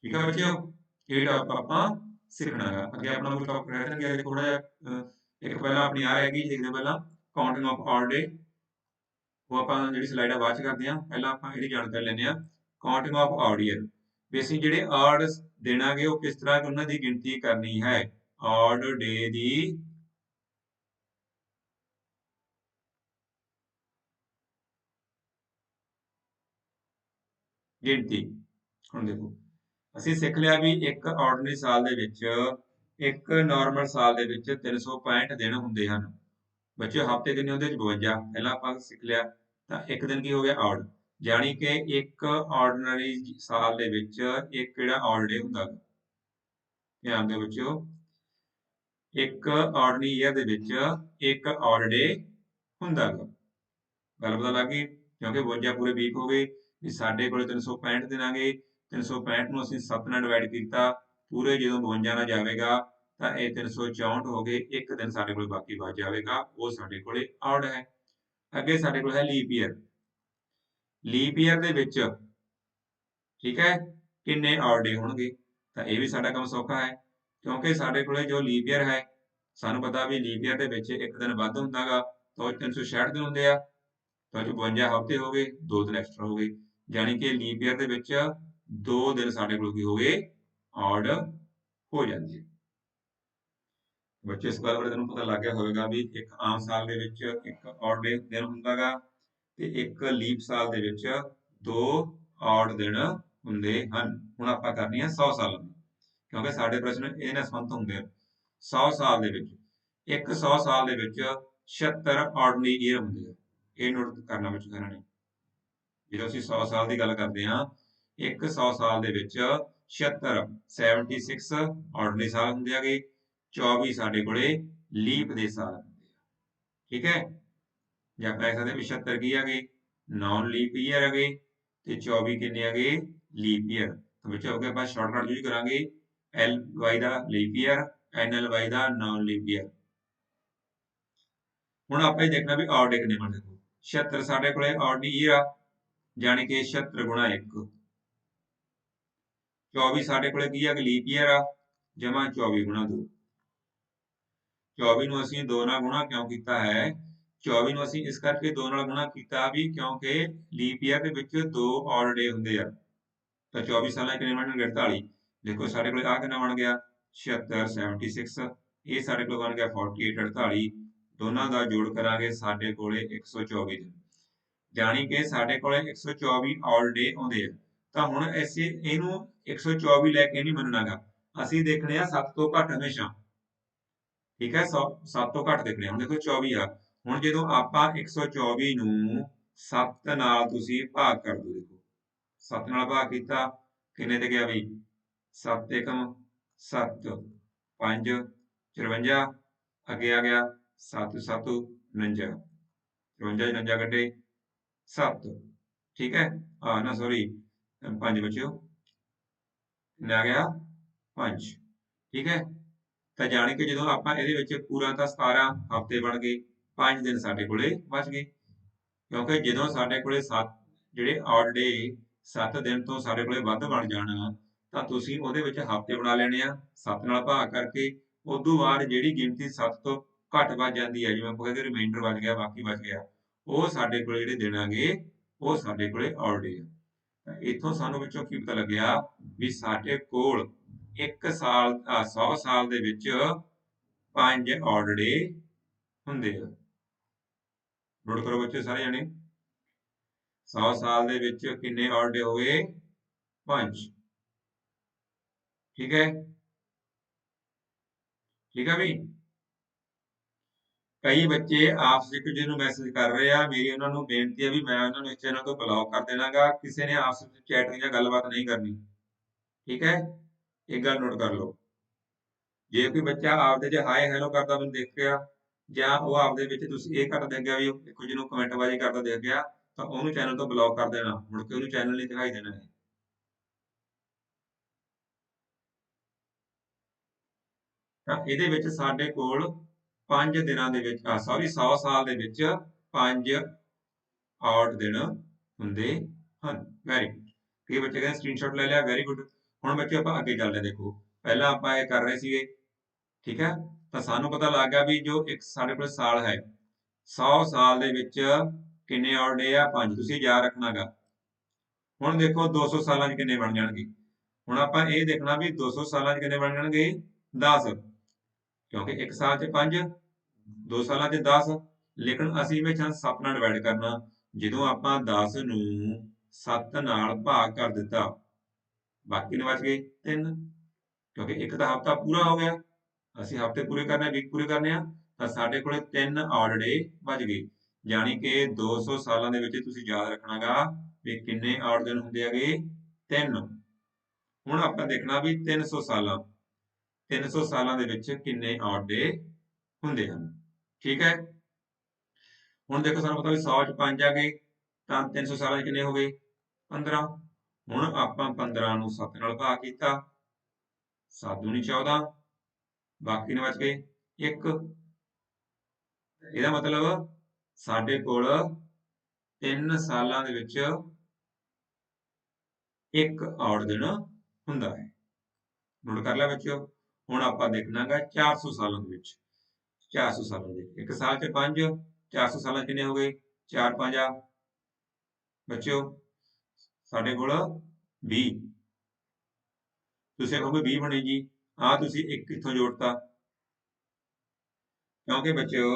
ਠੀਕ ਹੈ ਬੱਚਿਓ। ਇਹ ਟੌਪਿਕ ਆਪਾਂ ਸਿੱਖਣਾ ਹੈ। ਅੱਗੇ ਆਪਣਾ ਕੋਈ ਟੌਪਿਕ ਰਹਿ ਜਾਣਗੇ ਥੋੜਾ ਜਿਹਾ। ਇੱਕ ਪਹਿਲਾਂ ਆਪਣੀ ਆ ਹੈਗੀ, ਦੇਖਦੇ ਪਹਿਲਾਂ ਕਾਊਂਟਿੰਗ ਆਫ ਆਡ ਡੇ, ਉਹ ਆਪਾਂ ਜਿਹੜੀ ਸਲਾਈਡਾਂ ਬਾਅਦ ਚ ਕਰਦੇ ਆ, ਪਹਿਲਾਂ ਆਪਾਂ ਇਹਦੀ ਜਾਣਕਾਰੀ ਲੈਂਦੇ ਆ। ਕਾਊਂਟਿੰਗ ਆਫ ਆਡ ਈਅਰ ਵੀ ਅਸੀਂ ਜਿਹੜੇ ਆਡ ਦੇਣਾਗੇ ਉਹ ਕਿਸ ਤਰ੍ਹਾਂ ਉਹਨਾਂ ਦੀ ਗਿਣਤੀ ਕਰਨੀ ਹੈ। ਆਡ ਡੇ ਦੀ ਗਿਣਤੀ। ਹੁਣ ਦੇਖੋ ਅਸੀਂ ਸਿੱਖ ਲਿਆ ਵੀ ਇੱਕ ਆਰਡੀਨਰੀ ਸਾਲ ਦੇ ਵਿੱਚ, ਇੱਕ ਨਾਰਮਲ ਸਾਲ ਦੇ ਵਿੱਚ 365 ਦਿਨ ਹੁੰਦੇ ਹਨ। ਬੱਚਿਓ ਹਫ਼ਤੇ ਕਿੰਨੇ ਹੁੰਦੇ, 52। ਪਹਿਲਾਂ ਆਪਾਂ ਸਿੱਖ ਲਿਆ। ਤਾਂ ਇੱਕ ਦਿਨ ਕੀ ਹੋ ਗਿਆ ਆਡ, ਜਾਣੀ ਕਿ ਇੱਕ ਆਰਡੀਨਰੀ ਸਾਲ ਦੇ ਵਿੱਚ ਇੱਕ ਜਿਹੜਾ ਆਡ ਡੇ ਹੁੰਦਾ, ਧਿਆਨ ਦਿਓ ਬੱਚਿਓ, ਇੱਕ ਆਰਡੀਨਰੀ ਈਅਰ ਦੇ ਵਿੱਚ ਇੱਕ ਆਡ ਡੇ ਹੁੰਦਾ ਗਾ। ਗੱਲ ਪਤਾ ਲੱਗ ਗਈ, ਕਿਉਂਕਿ 52 ਪੂਰੇ ਵੀਕ ਹੋ ਗਏ, ਵੀ ਸਾਡੇ ਕੋਲੇ 365 ਦਿਨ ਆ ਗਏ 365 ਨੂੰ ਅਸੀਂ 7 ਨਾਲ ਡਿਵਾਈਡ ਕੀਤਾ ਪੂਰੇ ਜਦੋਂ 52 ਨਾਲ ਜਾਵੇਗਾ ਤਾਂ ਇਹ 364 ਹੋ ਗਏ ਇੱਕ ਦਿਨ ਸਾਡੇ ਕੋਲ ਬਾਕੀ ਬਚ ਜਾਵੇਗਾ ਉਹ ਸਾਡੇ ਕੋਲੇ ਆਡ ਹੈ। ਅੱਗੇ ਸਾਡੇ ਕੋਲ ਹੈ ਲੀਪ ਈਅਰ ਦੇ ਵਿੱਚ ਠੀਕ ਹੈ ਕਿੰਨੇ ਆਡ ਡੇ ਹੋਣਗੇ ਤਾਂ ਇਹ ਵੀ ਸਾਡਾ ਕੰਮ ਸੌਖਾ ਹੈ ਕਿਉਂਕਿ ਸਾਡੇ ਕੋਲੇ ਜੋ ਲੀਪ ਈਅਰ ਹੈ ਸਾਨੂੰ ਪਤਾ ਵੀ ਲੀਪ ਈਅਰ ਦੇ ਵਿੱਚ ਇੱਕ ਦਿਨ ਵੱਧ ਹੁੰਦਾਗਾ ਤਾਂ 366 ਦਿਨ ਹੁੰਦੇ ਆ ਤਾਂ 52 ਹਫ਼ਤੇ ਹੋ ਗਏ 2 ਦਿਨ ਐਕਸਟਰਾ ਹੋ ਗਏ ਯਾਨੀ ਕਿ ਲੀਪ ਈਅਰ ਦੇ ਵਿੱਚ 2 ਦਿਨ ਸਾਡੇ ਕੋਲ ਕੀ ਹੋ ਗਏ ਆਡ ਹੋ ਜਾਂਦੇ ਬੱਚੇ ਇਸ ਗੱਲ ਬਾਰੇ ਤੁਹਾਨੂੰ ਪਤਾ ਲੱਗ ਗਿਆ ਹੋਵੇਗਾ ਵੀ ਇੱਕ ਆਮ ਸਾਲ ਦੇ ਵਿੱਚ ਇੱਕ ਆਡ ਡੇ ਦਿਨ ਹੁੰਦਾਗਾ ਤੇ ਇੱਕ ਲੀਪ ਸਾਲ ਦੇ ਵਿੱਚ 2 ਆਡ ਦਿਨ ਹੁੰਦੇ ਹਨ। ਹੁਣ ਆਪਾਂ ਕਰਨੀ ਆ 100 ਸਾਲਾਂ ਦੀ ਕਿਉਂਕਿ ਸਾਡੇ ਪ੍ਰਸ਼ਨ ਇਹ ਨਾਲ ਸੰਬੰਧ ਹੁੰਦੇ ਆ 100 ਸਾਲ ਦੇ ਵਿੱਚ ਇੱਕ 100 ਸਾਲ ਦੇ ਵਿੱਚ 76 ਆਰਡਨਰੀ ਈਅਰ ਹੁੰਦੇ ਆ ਇਹ ਨੋਟ ਕਰਨਾ ਵਿੱਚ ਕਰਨਾ ਨਹੀਂ ਜਦੋਂ ਅਸੀਂ 100 ਸਾਲ ਦੀ ਗੱਲ ਕਰਦੇ ਹਾਂ ਇੱਕ 100 ਸਾਲ ਦੇ ਵਿੱਚ 76 76 ਆਰਡਨਰੀ ਸਾਲ ਹੁੰਦੇ ਆਗੇ 24 ਸਾਡੇ ਕੋਲੇ ਲੀਪ ਦੇ ਸਾਲ ਹੁੰਦੇ ਆ ਠੀਕ ਹੈ ਜਾਂ ਆਪਾਂ ਕਹਿ ਸਕਦੇ ਹਾਂ 76 ਕੀ ਆ ਗਏ ਨਾਨ ਲੀਪ ਈਅਰ ਆ ਗਏ ਤੇ 24 ਕਿੰਨੇ ਆ ਗਏ ਲੀਪ ਈਅਰ ਤਾਂ ਬੱਚੇ ਹੋ ਗਿਆ ਆਪਾਂ ਸ਼ਾਰਟਕਟ ਯੂਜ਼ ਕਰਾਂਗੇ LY ਦਾ ਲੀਪ ਈਅਰ NLY ਦਾ ਨਾਨ ਲੀਪ ਈਅਰ ਹੁਣ ਆਪਾਂ ਇਹ ਦੇਖਣਾ ਵੀ ਆਡ ਕਿੰਨੇ ਬਣ ਦੇਖੋ 76 ਸਾਡੇ ਕੋਲੇ ਆਡ ਈਅਰ ਆ ਜਾਨੀ ਕਿ 76 ਗੁਣਾ 1 24 ਸਾਡੇ ਕੋਲੇ ਕੀ ਆ ਕਿ ਲੀਪ ਈਅਰ ਆ ਜਮਾ 24 ਗੁਣਾ 2 24 ਨੂੰ ਅਸੀਂ 2 ਨਾਲ ਗੁਣਾ ਕਿਉਂ ਕੀਤਾ ਹੈ 24 ਨੂੰ ਅਸੀਂ ਇਸ ਕਰਕੇ 2 ਨਾਲ ਗੁਣਾ ਕੀਤਾ ਵੀ ਕਿਉਂਕਿ ਲੀਪ ਈਅਰ ਦੇ ਵਿੱਚ 2 ਆਡ ਡੇ ਹੁੰਦੇ ਆ ਤਾਂ 24 ਸਾਲਾਂ ਕਿੰਨੇ ਬਣਨਗੇ 48 ਦੇਖੋ ਸਾਡੇ ਕੋਲ ਆ ਕਿੰਨਾ ਬਣ ਗਿਆ 76 76 ਇਹ ਸਾਡੇ ਕੋਲ ਬਣ ਗਿਆ 48 48 ਦੋਨਾਂ ਦਾ ਜੋੜ ਕਰਾਂਗੇ ਸਾਡੇ ਕੋਲੇ 124 ਦਿਨ ਜਾਣੀ ਕਿ ਸਾਡੇ ਕੋਲੇ 124 ਆਲ ਡੇ ਆਉਂਦੇ ਆ ਤਾਂ ਹੁਣ ਅਸੀਂ ਇਹਨੂੰ 124 ਲੈ ਕੇ ਨਹੀਂ ਮੰਨਣਾਗਾ ਅਸੀਂ ਦੇਖਣੇ ਆ 7 ਤੋਂ ਘੱਟ ਹਮੇਸ਼ਾ ਠੀਕ ਹੈ 7 ਤੋਂ ਘੱਟ ਦੇਖਣੇ ਹੁਣ ਦੇਖੋ 24 ਆ ਹੁਣ ਜਦੋਂ ਆਪਾਂ 124 ਨੂੰ 7 ਨਾਲ ਤੁਸੀਂ ਭਾਗ ਕਰ ਦਿਓ ਦੇਖੋ 7 ਨਾਲ ਭਾਗ ਕੀਤਾ ਕਿੰਨੇ ਤੇ ਗਿਆ ਬਈ 7 ਏਕਮ 7 5 54 ਅੱਗੇ ਆ ਗਿਆ 7 7 49 54 49 ਕੱਢੇ 7 ਠੀਕ ਹੈ ਨਾ ਸੌਰੀ 5 ਬਚਿਓ ਕਿੰਨਾ ਆ ਗਿਆ 5 ਠੀਕ ਹੈ ਤਾਂ ਜਾਣੀ ਕਿ ਜਦੋਂ ਆਪਾਂ ਇਹਦੇ ਵਿੱਚ ਪੂਰਾ ਤਾਂ 17 ਹਫ਼ਤੇ ਬਣ ਗਏ 5 ਦਿਨ ਸਾਡੇ ਕੋਲੇ ਬਚ ਗਏ ਕਿਉਂਕਿ ਜਦੋਂ ਸਾਡੇ ਕੋਲੇ 7 ਜਿਹੜੇ ਆਡ ਡੇ 7 ਦਿਨ ਤੋਂ ਸਾਡੇ ਕੋਲੇ ਵੱਧ ਬਣ ਜਾਣ ਤਾਂ ਤੁਸੀਂ ਉਹਦੇ ਵਿੱਚ ਹਫ਼ਤੇ ਬਣਾ ਲੈਣੇ ਆ 7 ਨਾਲ ਭਾਗ ਕਰਕੇ ਉਦੋਂ ਬਾਅਦ ਜਿਹੜੀ ਗਿਣਤੀ 7 ਤੋਂ ਘੱਟ ਵੱਜ ਜਾਂਦੀ ਹੈ ਜਿਵੇਂ ਆਪਾਂ ਕਹਿੰਦੇ ਰਿਮਾਈਂਡਰ ਬਚ ਗਿਆ ਬਾਕੀ ਬਚ ਗਿਆ ਉਹ ਸਾਡੇ ਕੋਲੇ ਜਿਹੜੇ ਦਿਨ ਆਗੇ ਉਹ ਸਾਡੇ ਕੋਲੇ ਆਡ ਡੇ ਆ ਇੱਥੋਂ ਸਾਨੂੰ ਵਿੱਚੋਂ ਕੀ ਪਤਾ ਲੱਗਿਆ ਵੀ ਸਾਡੇ ਕੋਲ 1 ਸਾਲ 100 ਸਾਲ ਦੇ ਵਿੱਚ 5 ਆਡ ਡੇ ਹੁੰਦੇ ਆ ਨੋਟ ਕਰੋ ਬੱਚੇ ਸਾਰੇ ਜਣੇ 100 ਸਾਲ ਦੇ ਵਿੱਚ ਕਿੰਨੇ ਆਡ ਡੇ ਹੋ ਗਏ 5 ਠੀਕ ਹੈ ਵੀ ਕਈ ਬੱਚੇ ਆਪਸ ਵਿੱਚ ਇੱਕ ਦੂਜੇ ਨੂੰ ਮੈਸੇਜ ਕਰ ਰਹੇ ਆ ਮੇਰੀ ਉਹਨਾਂ ਨੂੰ ਬੇਨਤੀ ਹੈ ਵੀ ਮੈਂ ਉਹਨਾਂ ਨੂੰ ਇਸ ਚੈਨਲ ਤੋਂ ਬਲੌਕ ਕਰ ਦੇਣਾਗਾ ਕਿਸੇ ਨੇ ਆਪਸ ਵਿੱਚ ਚੈਟਿੰਗ ਜਾਂ ਗੱਲਬਾਤ ਨਹੀਂ ਕਰਨੀ ਠੀਕ ਹੈ ਇਹ ਗੱਲ ਨੋਟ ਕਰ ਲਓ ਜੇ ਕੋਈ ਬੱਚਾ ਆਪਦੇ ਚ ਹਾਈ ਹੈਲੋ ਕਰਦਾ ਮੈਨੂੰ ਦੇਖ ਗਿਆ ਜਾਂ ਉਹ ਆਪਦੇ ਵਿੱਚ ਤੁਸੀਂ ਇਹ ਕਰਦਾ ਦੇਖ ਗਿਆ ਵੀ ਕੁਝ ਨੂੰ ਕਮੈਂਟ ਬਾਜੀ ਕਰਦਾ ਦੇਖ ਗਿਆ ਤਾਂ ਉਹਨੂੰ ਚੈਨਲ ਤੋਂ ਬਲੌਕ ਕਰ ਦੇਣਾ ਮੁੜ ਕੇ ਉਹਨੂੰ ਚੈਨਲ ਨਹੀਂ ਦਿਖਾਈ ਦੇਣਾ ਹੈ ਤਾਂ ਇਹਦੇ ਵਿੱਚ ਸਾਡੇ ਕੋਲ 5 ਦਿਨਾਂ ਦੇ ਵਿੱਚ ਸੌਰੀ 100 ਸਾਲ ਦੇ ਵਿੱਚ 5 ਆਡ ਦਿਨ ਹੁੰਦੇ ਹਨ ਵੈਰੀ ਗੁੱਡ ਕਈ ਬੱਚੇ ਕਹਿੰਦੇ ਸਕਰੀਨਸ਼ਾਟ ਲੈ ਲਿਆ ਵੈਰੀ ਗੁੱਡ ਹੁਣ ਬੱਚੇ ਆਪਾਂ ਅੱਗੇ ਚੱਲਦੇ ਦੇਖੋ ਪਹਿਲਾਂ ਆਪਾਂ ਇਹ ਕਰ ਰਹੇ ਸੀਗੇ ਠੀਕ ਹੈ ਤਾਂ ਸਾਨੂੰ ਪਤਾ ਲੱਗ ਗਿਆ ਵੀ ਜੋ ਇੱਕ ਸਾਡੇ ਕੋਲ ਸਾਲ ਹੈ 100 ਸਾਲ ਦੇ ਵਿੱਚ ਕਿੰਨੇ ਆਡ ਡੇ ਆ 5 ਤੁਸੀਂ ਯਾਦ ਰੱਖਣਾਗਾ ਹੁਣ ਦੇਖੋ 200 ਸਾਲਾਂ 'ਚ ਕਿੰਨੇ ਬਣ ਜਾਣਗੇ ਹੁਣ ਆਪਾਂ ਇਹ ਦੇਖਣਾ ਵੀ 200 ਸਾਲਾਂ 'ਚ ਕਿੰਨੇ ਬਣ ਜਾਣਗੇ 10 ਕਿਉਂਕਿ 1 ਸਾਲ 'ਚ 5 2 ਸਾਲਾਂ 'ਚ 10 ਲੇਕਿਨ ਅਸੀਂ ਹਮੇਸ਼ਾ 7 ਨਾਲ ਡਿਵਾਈਡ ਕਰਨਾ ਜਦੋਂ ਆਪਾਂ 10 ਨੂੰ 7 ਨਾਲ ਭਾਗ ਕਰ ਦਿੱਤਾ ਬਾਕੀ ਨੇ ਬਚ ਗਏ 3 ਕਿਉਂਕਿ ਇੱਕ ਤਾਂ ਹਫ਼ਤਾ ਪੂਰਾ ਹੋ ਗਿਆ ਅਸੀਂ ਹਫ਼ਤੇ ਪੂਰੇ ਕਰਨੇ ਵੀਕ ਪੂਰੇ ਕਰਨੇ ਆ ਤਾਂ ਸਾਡੇ ਕੋਲੇ 3 ਆਡ ਡੇ ਬਚ ਗਏ ਜਾਣੀ ਕਿ 200 ਸਾਲਾਂ ਦੇ ਵਿੱਚ ਤੁਸੀਂ ਯਾਦ ਰੱਖਣਾਗਾ ਵੀ ਕਿੰਨੇ ਆਡ ਦਿਨ ਹੁੰਦੇ ਹੈਗੇ 3 ਹੁਣ ਆਪਾਂ ਦੇਖਣਾ ਵੀ 300 ਸਾਲਾਂ ਦੇ ਵਿੱਚ ਕਿੰਨੇ ਆਡ ਡੇ ਹੁੰਦੇ ਹਨ ਠੀਕ ਹੈ ਹੁਣ ਦੇਖੋ ਸਾਨੂੰ ਪਤਾ ਵੀ 100 ਚ 5 ਆ ਗਏ ਤਾਂ 300 ਸਾਲਾਂ ਚ ਕਿੰਨੇ ਹੋ ਗਏ 15। ਹੁਣ ਆਪਾਂ 15 ਨੂੰ 7 ਨਾਲ ਭਾਗ ਕੀਤਾ, 7 ਦੂਣੀ 14, ਬਾਕੀ ਨੇ ਬਚ ਗਏ 1। ਇਹਦਾ ਮਤਲਬ ਸਾਡੇ ਕੋਲ 3 ਸਾਲਾਂ ਦੇ ਵਿੱਚ ਇੱਕ ਔਡ ਦਿਨ ਹੁੰਦਾ ਹੈ। ਨੋਟ ਕਰ ਲਿਆ ਬੱਚਿਓ। ਹੁਣ ਆਪਾਂ ਦੇਖਣਾਗਾ 400 ਸਾਲਾਂ ਦੇ ਵਿੱਚ। 400 ਸਾਲਾਂ ਦੇ ਇੱਕ ਸਾਲ ਚ 5, 400 ਸਾਲਾਂ ਕਿੰਨੇ ਹੋ ਗਏ? 4 5 ਬੱਚਿਓ ਸਾਡੇ ਕੋਲ 20। ਤੁਸੀਂ ਕਹੋਗੇ 20 ਬਣੇ ਜੀ, ਆਹ ਤੁਸੀਂ ਇੱਕ ਕਿੱਥੋਂ ਜੋੜਤਾ? ਕਿਉਂਕਿ ਬੱਚਿਓ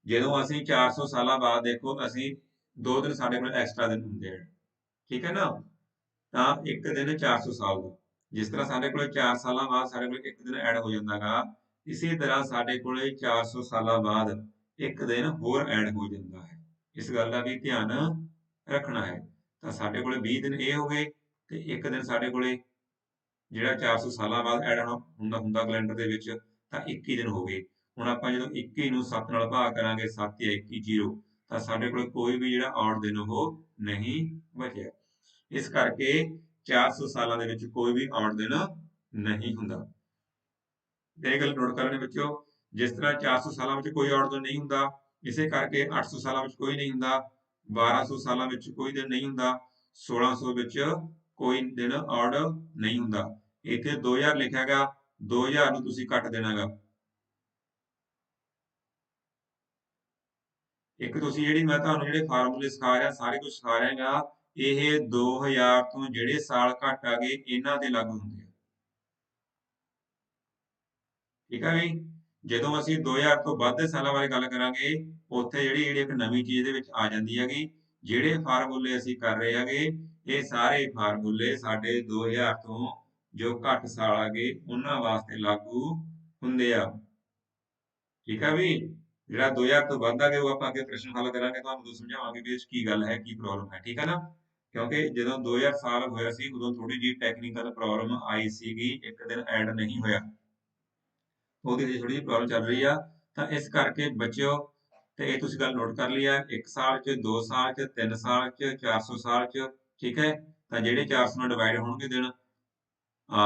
ਜਦੋਂ ਅਸੀਂ 400 ਸਾਲਾਂ ਬਾਅਦ ਦੇਖੋ ਅਸੀਂ 2 ਦਿਨ ਸਾਡੇ ਕੋਲ ਐਕਸਟਰਾ ਦਿਨ ਹੁੰਦੇ ਹਨ, ਠੀਕ ਹੈ ਨਾ? ਤਾਂ ਇੱਕ ਦਿਨ 400 ਸਾਲ ਦਾ, ਜਿਸ ਤਰ੍ਹਾਂ ਸਾਡੇ ਕੋਲ 4 ਸਾਲਾਂ ਬਾਅਦ ਸਾਡੇ ਕੋਲ ਇੱਕ ਦਿਨ ਐਡ ਹੋ ਜਾਂਦਾ ਗਾ, ਇਸੇ ਤਰ੍ਹਾਂ ਸਾਡੇ ਕੋਲੇ 400 ਸਾਲਾਂ ਬਾਅਦ ਇੱਕ ਦਿਨ ਹੋਰ ਐਡ ਹੋ ਜਾਂਦਾ ਹੈ। ਇਸ ਗੱਲ ਦਾ ਵੀ ਧਿਆਨ ਰੱਖਣਾ ਹੈ। ਤਾਂ ਸਾਡੇ ਕੋਲੇ 20 ਦਿਨ ਇਹ ਹੋ ਗਏ ਤੇ ਇੱਕ ਦਿਨ ਸਾਡੇ ਕੋਲੇ ਜਿਹੜਾ 400 ਸਾਲਾਂ ਬਾਅਦ ਐਡ ਹੁੰਦਾ ਕੈਲੰਡਰ ਦੇ ਵਿੱਚ, ਤਾਂ 21 ਦਿਨ ਹੋ ਗਏ। ਹੁਣ ਆਪਾਂ ਜਦੋਂ 21 ਨੂੰ 7 ਨਾਲ ਭਾਗ ਕਰਾਂਗੇ, 7 ਜਾਂ 21 0, ਤਾਂ ਸਾਡੇ ਕੋਲ ਕੋਈ ਵੀ ਜਿਹੜਾ ਔਡ ਦਿਨ ਉਹ ਨਹੀਂ ਬਚਿਆ। ਇਸ ਕਰਕੇ 400 ਸਾਲਾਂ ਦੇ ਵਿੱਚ ਕੋਈ ਵੀ ਔਡ ਦਿਨ ਨਹੀਂ ਹੁੰਦਾ। ਇਹ ਗੱਲ ਨੋਟ ਕਰਨੀ ਬੱਚਿਓ। ਜਿਸ ਤਰ੍ਹਾਂ 400 ਸਾਲਾਂ ਵਿੱਚ ਕੋਈ ਔਡ ਦਿਨ ਨਹੀਂ ਹੁੰਦਾ, ਇਸੇ ਕਰਕੇ 800 ਸਾਲਾਂ ਵਿੱਚ ਕੋਈ ਨਹੀਂ ਹੁੰਦਾ, 1200 ਸਾਲਾਂ ਵਿੱਚ ਕੋਈ ਦਿਨ ਨਹੀਂ ਹੁੰਦਾ, 1600 ਵਿੱਚ ਕੋਈ ਦਿਨ ਔਡ ਨਹੀਂ ਹੁੰਦਾ। ਇੱਥੇ 2000 ਲਿਖਿਆ ਗਾ, 2000 ਨੂੰ ਤੁਸੀਂ ਕੱਟ ਦੇਣਾਗਾ। ਇੱਕ ਤੁਸੀਂ ਜਿਹੜੀ ਮੈਂ ਤੁਹਾਨੂੰ ਜਿਹੜੇ ਫਾਰਮੂਲੇ ਸਿਖਾ ਰਿਹਾ, ਸਾਰੇ ਕੁਝ ਸਿਖਾ ਰਿਹਾ ਗਾ, ਇਹ 2000 ਤੋਂ ਜਿਹੜੇ ਸਾਲ ਘੱਟ ਆ ਗਏ ਇਹਨਾਂ ਤੇ ਲਾਗੂ ਹੁੰਦੇ ਆ। ਠੀਕ ਹੈ ਵੀ? ਜਦੋਂ ਅਸੀਂ 2000 ਤੋਂ ਵੱਧ ਦੇ ਸਾਲਾਂ ਬਾਰੇ ਗੱਲ ਕਰਾਂਗੇ, ਉੱਥੇ ਜਿਹੜੀ ਇੱਕ ਨਵੀਂ ਚੀਜ਼ ਦੇ ਵਿੱਚ ਆ ਜਾਂਦੀ ਹੈਗੀ। ਜਿਹੜੇ ਫਾਰਮੂਲੇ ਅਸੀਂ ਕਰ ਰਹੇ ਹੈਗੇ, ਇਹ ਸਾਰੇ ਫਾਰਮੂਲੇ ਸਾਡੇ 2000 ਤੋਂ ਜੋ ਘੱਟ ਸਾਲ ਆ ਗਏ ਉਹਨਾਂ ਵਾਸਤੇ ਲਾਗੂ ਹੁੰਦੇ ਆ। ਠੀਕ ਹੈ ਵੀ? ਜਿਹੜਾ 2000 ਤੋਂ ਵੱਧ ਆ ਗਿਆ ਉਹ ਆਪਾਂ ਅੱਗੇ ਪ੍ਰਸ਼ਨ ਹੱਲ ਕਰਾਂਗੇ, ਤੁਹਾਨੂੰ ਸਮਝਾਵਾਂਗੇ ਵੀ ਇਸ ਕੀ ਗੱਲ ਹੈ, ਕੀ ਪ੍ਰੋਬਲਮ ਹੈ। ਠੀਕ ਹੈ ਨਾ? ਕਿਉਂਕਿ ਜਦੋਂ 2000 ਸਾਲ ਹੋਇਆ ਸੀ ਉਦੋਂ ਥੋੜੀ ਜਿਹੀ ਟੈਕਨੀਕਲ ਪ੍ਰੋਬਲਮ ਆਈ ਸੀਗੀ, ਇੱਕ ਦਿਨ ਐਡ ਨਹੀਂ ਹੋਇਆ, ਉਹਦੀ ਥੋੜੀ ਜਿਹੀ ਪ੍ਰੋਬਲਮ ਚੱਲ ਰਹੀ ਆ। ਤਾਂ ਇਸ ਕਰਕੇ ਬੱਚਿਓ ਤੇ ਇਹ ਤੁਸੀਂ ਗੱਲ ਨੋਟ ਕਰ ਲਈ ਆ, 1 ਸਾਲ ਚ, 2 ਸਾਲ ਚ, 3 ਸਾਲ ਚ, 400 ਸਾਲ ਚ। ਠੀਕ ਹੈ? ਤਾਂ ਜਿਹੜੇ 400 ਨਾਲ ਡਿਵਾਈਡ ਹੋਣਗੇ ਦਿਨ,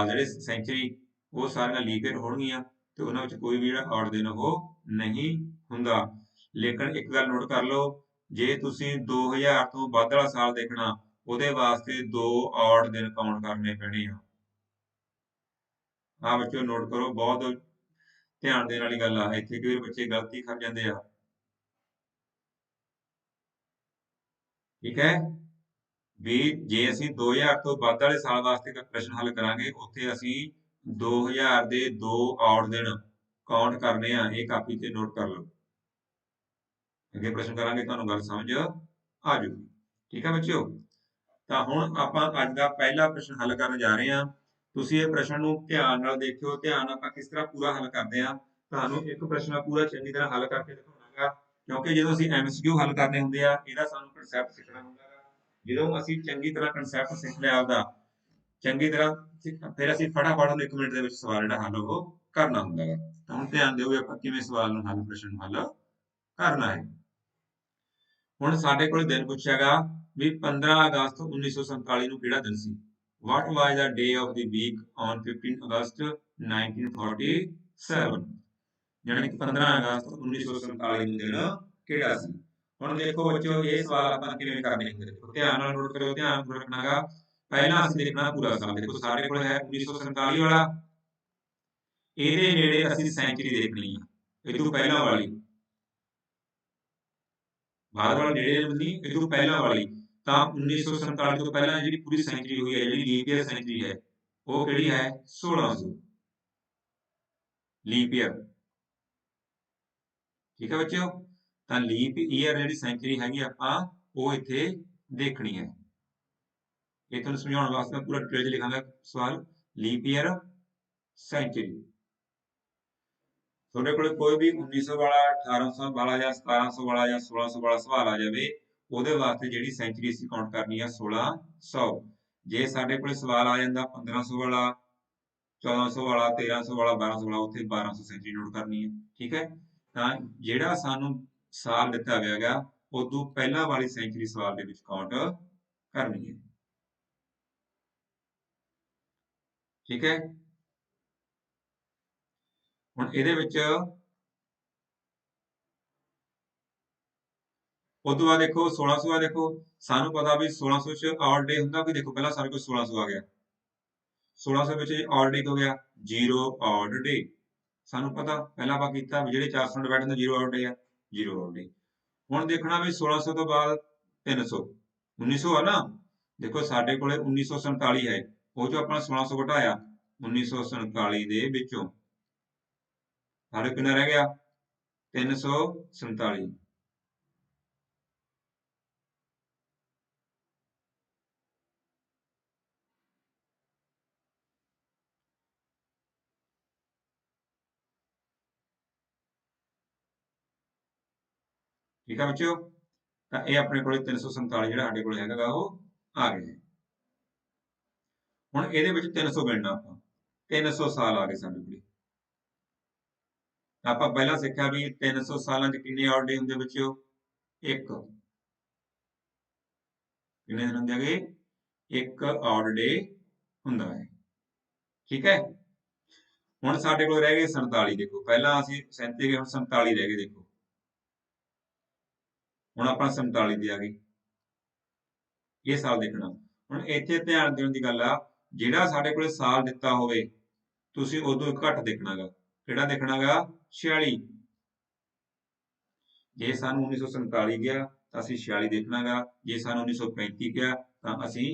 ਜਿਹੜੇ ਸੈਂਚੁਰੀ, ਉਹ ਸਾਰੀਆਂ ਲੀਪ ਈਅਰ ਹੋਣਗੀਆਂ ਤੇ ਉਹਨਾਂ ਵਿੱਚ ਕੋਈ ਵੀ ਜਿਹੜਾ ਔਡ ਦਿਨ ਉਹ ਨਹੀਂ ਹੁੰਦਾ। ਲੇਕਿਨ ਇੱਕ ਗੱਲ ਨੋਟ ਕਰ ਲਓ, ਜੇ ਤੁਸੀਂ 2000 ਤੋਂ ਵੱਧ ਵਾਲਾ ਸਾਲ ਦੇਖਣਾ, ਉਹਦੇ ਵਾਸਤੇ 2 ਔਡ ਦਿਨ ਕਾਊਂਟ ਕਰਨੇ ਪੈਣੇ ਆ। ਆਹ ਬੱਚਿਓ ਨੋਟ ਕਰੋ, ਬਹੁਤ ਧਿਆਨ ਦੇਣ ਵਾਲੀ ਗੱਲ ਆ। ਇੱਥੇ ਕਈ ਬੱਚੇ ਗਲਤੀ ਕਰ ਜਾਂਦੇ ਆ। ਠੀਕ ਹੈ ਵੀ? ਜੇ ਅਸੀਂ 2000 ਤੋਂ ਵੱਧ ਵਾਲੇ ਸਾਲ ਵਾਸਤੇ ਪ੍ਰਸ਼ਨ ਹੱਲ ਕਰਾਂਗੇ, ਉੱਥੇ ਅਸੀਂ 2000 ਦੇ 2 ਔਡ ਦਿਨ ਕਾਊਂਟ ਕਰਨੇ ਆ। ਇਹ ਕਾਪੀ ਤੇ ਨੋਟ ਕਰ ਲਓ, ਅੱਗੇ ਪ੍ਰਸ਼ਨ ਕਰਾਂਗੇ ਤੁਹਾਨੂੰ ਗੱਲ ਸਮਝ ਆ ਜੂਗੀ। ਠੀਕ ਹੈ ਬੱਚਿਓ? ਤਾਂ ਹੁਣ ਆਪਾਂ ਅੱਜ ਦਾ ਪਹਿਲਾ ਪ੍ਰਸ਼ਨ ਹੱਲ ਕਰਨ ਜਾ ਰਹੇ ਹਾਂ। ਤੁਸੀਂ ਇਹ ਪ੍ਰਸ਼ਨ ਨੂੰ ਧਿਆਨ ਨਾਲ ਦੇਖਿਓ, ਧਿਆਨ ਆਪਾਂ ਕਿਸ ਤਰ੍ਹਾਂ ਪੂਰਾ ਹੱਲ ਕਰਦੇ ਹਾਂ। ਤੁਹਾਨੂੰ ਇੱਕ ਪ੍ਰਸ਼ਨ ਪੂਰਾ ਚੰਗੀ ਤਰ੍ਹਾਂ ਹੱਲ ਕਰਕੇ ਦਿਖਾਉਣਾਗਾ, ਕਿਉਂਕਿ ਜਦੋਂ ਅਸੀਂ MCQ ਹੱਲ ਕਰਨੇ ਹੁੰਦੇ ਆ, ਇਹਦਾ ਸਾਨੂੰ ਕਨਸੈਪਟ ਸਿੱਖਣਾ ਹੁੰਦਾ ਹੈ। ਜਦੋਂ ਅਸੀਂ ਚੰਗੀ ਤਰ੍ਹਾਂ ਕਨਸੈਪਟ ਸਿੱਖ ਲਿਆ ਆਪਦਾ ਚੰਗੀ ਤਰ੍ਹਾਂ, ਫਿਰ ਅਸੀਂ ਫਟਾਫਟ ਨੂੰ 1 ਮਿੰਟ ਦੇ ਵਿੱਚ ਸਵਾਲ ਜਿਹੜਾ ਹੱਲ ਉਹ ਕਰਨਾ ਹੁੰਦਾ ਹੈ। ਤਾਂ ਹੁਣ ਧਿਆਨ ਦਿਓ ਵੀ ਆਪਾਂ ਕਿਵੇਂ ਸਵਾਲ ਨੂੰ ਹੱਲ, ਪ੍ਰਸ਼ਨ ਨੂੰ ਹੱਲ ਕਰਨਾ ਹੈ। ਹੁਣ ਸਾਡੇ ਕੋਲ ਦਿਨ ਪੁੱਛਿਆਗਾ ਵੀ 15 ਅਗਸਤ 1947 ਨੂੰ ਕਿਹੜਾ ਦਿਨ ਸੀ? What was the day of the week on 15 August 1947? ਯਾਨੀ ਕਿ 15 ਅਗਸਤ 1947 ਨੂੰ ਦਿਨ ਕਿਹੜਾ ਸੀ? ਹੁਣ ਦੇਖੋ ਬੱਚਿਓ, ਇਹ ਸਵਾਲ ਆਪਾਂ ਕਿਵੇਂ ਕਰਨੇ ਹੁੰਦੇ, ਦੇਖੋ ਧਿਆਨ ਨਾਲ ਨੋਟ ਕਰਿਓ, ਧਿਆਨ ਪੂਰਾ ਰੱਖਣਾਗਾ। ਪਹਿਲਾਂ ਅਸੀਂ ਦੇਖਣਾ ਪੂਰਾ ਸਾਲ। ਦੇਖੋ ਸਾਡੇ ਕੋਲ ਹੈ 1947 ਵਾਲਾ, ਇਹਦੇ ਨੇੜੇ ਅਸੀਂ ਸੈਂਚਰੀ ਦੇਖਣੀ ਆ, ਇਹ ਤੋਂ ਪਹਿਲਾਂ ਵਾਲੀ, ਬਾਅਦ ਵਾਲੀ ਨੇੜੇ ਨਹੀਂ, ਇਹ ਤੋਂ ਪਹਿਲਾਂ ਵਾਲੀ। ਤਾਂ 1947 ਤੋਂ ਪਹਿਲਾਂ ਜਿਹੜੀ ਪੂਰੀ ਸੈਂਚਰੀ ਹੋਈ ਹੈ, ਜਿਹੜੀ ਲੀਪ ਈਅਰ ਸੈਂਚਰੀ ਹੈ, ਉਹ ਕਿਹੜੀ ਹੈ? 1600 ਲੀਪ ਈਅਰ। ਠੀਕ ਹੈ ਬੱਚਿਓ? ਤਾਂ ਲੀਪ ਈਅਰ ਜਿਹੜੀ ਸੈਂਚਰੀ ਹੈਗੀ ਆਪਾਂ ਉਹ ਇੱਥੇ ਦੇਖਣੀ ਹੈ। ਇਹ ਤੁਹਾਨੂੰ ਸਮਝਾਉਣ ਵਾਸਤੇ ਮੈਂ ਪੂਰਾ ਡਿਟੇਲ ਲਿਖਾਂਗਾ ਸਵਾਲ, ਲੀਪ ਈਅਰ ਸੈਂਚਰੀ। ਤੁਹਾਡੇ ਕੋਲ ਕੋਈ ਵੀ 1900 ਵਾਲਾ, 1800 ਵਾਲਾ ਜਾਂ 1700 ਵਾਲਾ ਜਾਂ 1600 ਵਾਲਾ ਸਵਾਲ ਆ ਜਾਵੇ, ਉਹਦੇ ਵਾਸਤੇ ਜਿਹੜੀ ਸੈਂਚਰੀ ਅਸੀਂ ਕਾਊਂਟ ਕਰਨੀ ਆ 1600। ਜੇ ਸਾਡੇ ਕੋਲ ਸਵਾਲ ਆ ਜਾਂਦਾ 1500 ਵਾਲਾ, 1400 ਵਾਲਾ, 1300 ਵਾਲਾ, 1200 ਵਾਲਾ, ਉੱਥੇ 1200 ਸੈਂਚਰੀ ਨੋਟ ਕਰਨੀ ਹੈ। ਠੀਕ ਹੈ? ਤਾਂ ਜਿਹੜਾ ਸਾਨੂੰ ਸਾਲ ਦਿੱਤਾ ਗਿਆ ਗਾ, ਉਦੋਂ ਪਹਿਲਾਂ ਵਾਲੀ ਸੈਂਚਰੀ ਸਵਾਲ ਦੇ ਵਿੱਚ ਕਾਊਂਟ ਕਰਨੀ ਹੈ। ठीक है। ਹੁਣ ਇਹਦੇ ਵਿੱਚ ਉਸ ਤੋਂ ਬਾਅਦ ਦੇਖੋ 1600 ਆ, ਦੇਖੋ ਸਾਨੂੰ ਪਤਾ ਵੀ 1600 ਚ ਆਡ ਡੇ ਹੁੰਦਾ ਕੋਈ, ਦੇਖੋ ਪਹਿਲਾਂ ਸਾਡੇ ਕੋਲ 1600 ਆ ਗਿਆ, 1600 ਵਿੱਚ ਆਡ ਡੇ ਹੋ ਗਿਆ 0 ਆਡ ਡੇ, ਸਾਨੂੰ ਪਤਾ ਪਹਿਲਾਂ ਆਪਾਂ ਕੀਤਾ ਵੀ ਜਿਹੜੇ 400 ਡਿਵਾਈਡ ਹੁੰਦਾ 0 ਆਡ ਡੇ ਆ, 0 ਆਡ ਡੇ। ਹੁਣ ਦੇਖਣਾ ਵੀ 1600 ਤੋਂ ਬਾਅਦ 300 1900 ਆ ਨਾ, ਦੇਖੋ ਸਾਡੇ ਕੋਲੇ 1947 ਹੈ, ਉਹ ਚੋਂ ਆਪਣਾ 1600 ਘਟਾਇਆ 1947 ਦੇ ਵਿੱਚੋਂ ਸਾਡੇ ਕਿੰਨਾ ਰਹਿ ਗਿਆ 347। ठीक है बच्चों, तो ये अपने को 347 ਜਿਹੜਾ ਸਾਡੇ ਕੋਲ ਹੈਗਾ ਉਹ ਆ ਗਿਆ। ਹੁਣ ਇਹਦੇ ਵਿੱਚ 300 ਗਿਣਨਾ ਆਪਾਂ, 300 ਸਾਲ ਆ ਗਏ ਸਾਡੇ ਕੋਲ। ਆਪਾਂ ਪਹਿਲਾਂ ਸਿੱਖਿਆ ਵੀ 300 ਸਾਲਾਂ 'ਚ ਕਿੰਨੇ ਆਡ ਡੇ ਹੁੰਦੇ ਬੱਚਿਓ, ਇੱਕ। ਕਿੰਨੇ ਦਿਨ ਹੁੰਦੇ ਹੈਗੇ, ਇੱਕ ਆਡ ਡੇ ਹੁੰਦਾ ਹੈ। ਠੀਕ ਹੈ। ਹੁਣ ਸਾਡੇ ਕੋਲ ਰਹਿ ਗਏ 47, ਦੇਖੋ ਪਹਿਲਾਂ ਅਸੀਂ 37 ਗਏ, ਹੁਣ 47 ਰਹਿ ਗਏ, ਦੇਖੋ ਹੁਣ ਆਪਾਂ 47 ਤੇ ਆ ਗਏ, ਇਹ ਸਾਲ ਦੇਖਣਾ। ਹੁਣ ਇੱਥੇ ਧਿਆਨ ਦੇਣ ਦੀ ਗੱਲ ਆ, ਜਿਹੜਾ ਸਾਡੇ ਕੋਲੇ ਸਾਲ ਦਿੱਤਾ ਹੋਵੇ ਤੁਸੀਂ ਉਦੋਂ ਘੱਟ ਦੇਖਣਾਗਾ, ਕਿਹੜਾ ਦੇਖਣਾਗਾ 46। ਜੇ ਸਾਨੂੰ 1947 ਗਿਆ ਤਾਂ ਅਸੀਂ 46 ਦੇਖਣਾਗਾ, ਜੇ ਸਾਨੂੰ 1935 ਗਿਆ ਤਾਂ ਅਸੀਂ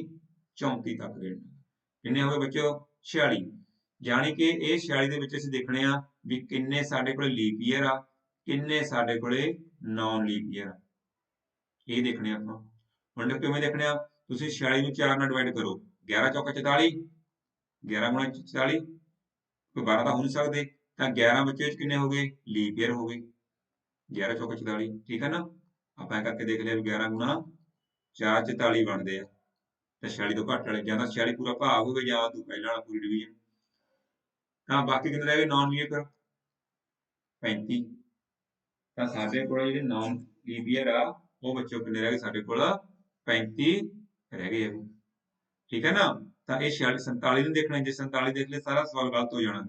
34 ਤੱਕ ਦੇਖਣਾ। ਕਿੰਨੇ ਹੋ ਗਏ ਬੱਚਿਓ 46, ਜਾਣੀ ਕਿ ਇਹ 46 ਦੇ ਵਿੱਚ ਅਸੀਂ ਦੇਖਣੇ ਆ ਵੀ ਕਿੰਨੇ ਸਾਡੇ ਕੋਲੇ ਲੀਪ ਈਅਰ ਆ, ਕਿੰਨੇ ਸਾਡੇ ਕੋਲੇ ਨਾਨ ਲੀਪ ਈਅਰ ਆ, ਇਹ ਦੇਖਣੇ ਆਪਾਂ। ਹੁਣ ਕਿਵੇਂ ਦੇਖਣੇ ਆ, ਤੁਸੀਂ 46 ਨੂੰ 4 ਨਾਲ ਡਿਵਾਈਡ ਕਰੋ, 11 ਚੌਕਾ 44, 11 ਗੁਣਾ 44, ਕੋਈ 12 ਤਾਂ ਹੋ ਨਹੀਂ ਸਕਦੇ, ਤਾਂ 11 ਬੱਚੇ ਵਿੱਚ ਕਿੰਨੇ ਹੋ ਗਏ ਲੀਪ ਈਅਰ ਹੋ ਗਏ, 11 ਚੌਕਾ 44। ਠੀਕ ਹੈ ਨਾ, ਆਪਾਂ ਇਹ ਕਰਕੇ ਦੇਖ ਲਿਆ ਵੀ 11 ਗੁਣਾ 4 44 ਬਣਦੇ ਆ, ਤੇ 46 ਤੋਂ ਘੱਟ ਵਾਲੇ ਜਾਂ ਤਾਂ 46 ਪੂਰਾ ਭਾਗ ਹੋਵੇ ਜਾਂ ਤੂੰ ਪਹਿਲਾਂ ਵਾਲਾ ਪੂਰੀ ਡਿਵੀਜ਼ਨ। ਤਾਂ ਬਾਕੀ ਕਿੰਨੇ ਰਹਿ ਗਏ ਨਾਨ ਲੀਪ ਈਅਰ 35, ਤਾਂ ਸਾਡੇ ਕੋਲ ਜਿਹੜੇ ਨਾਨ ਲੀਪ ਈਅਰ ਆ ਉਹ ਬੱਚੇ ਕਿੰਨੇ ਰਹਿ ਗਏ ਸਾਡੇ ਕੋਲ 35 ਰਹਿ ਗਏ। ਠੀਕ ਹੈ ਨਾ, ਤਾਂ ਇਹ 46 47 ਨੂੰ ਦੇਖਣਾ, ਜੇ 47 ਦੇਖ ਲਿਆ ਸਾਰਾ ਸਵਾਲ ਗਲਤ ਹੋ ਜਾਣਾ।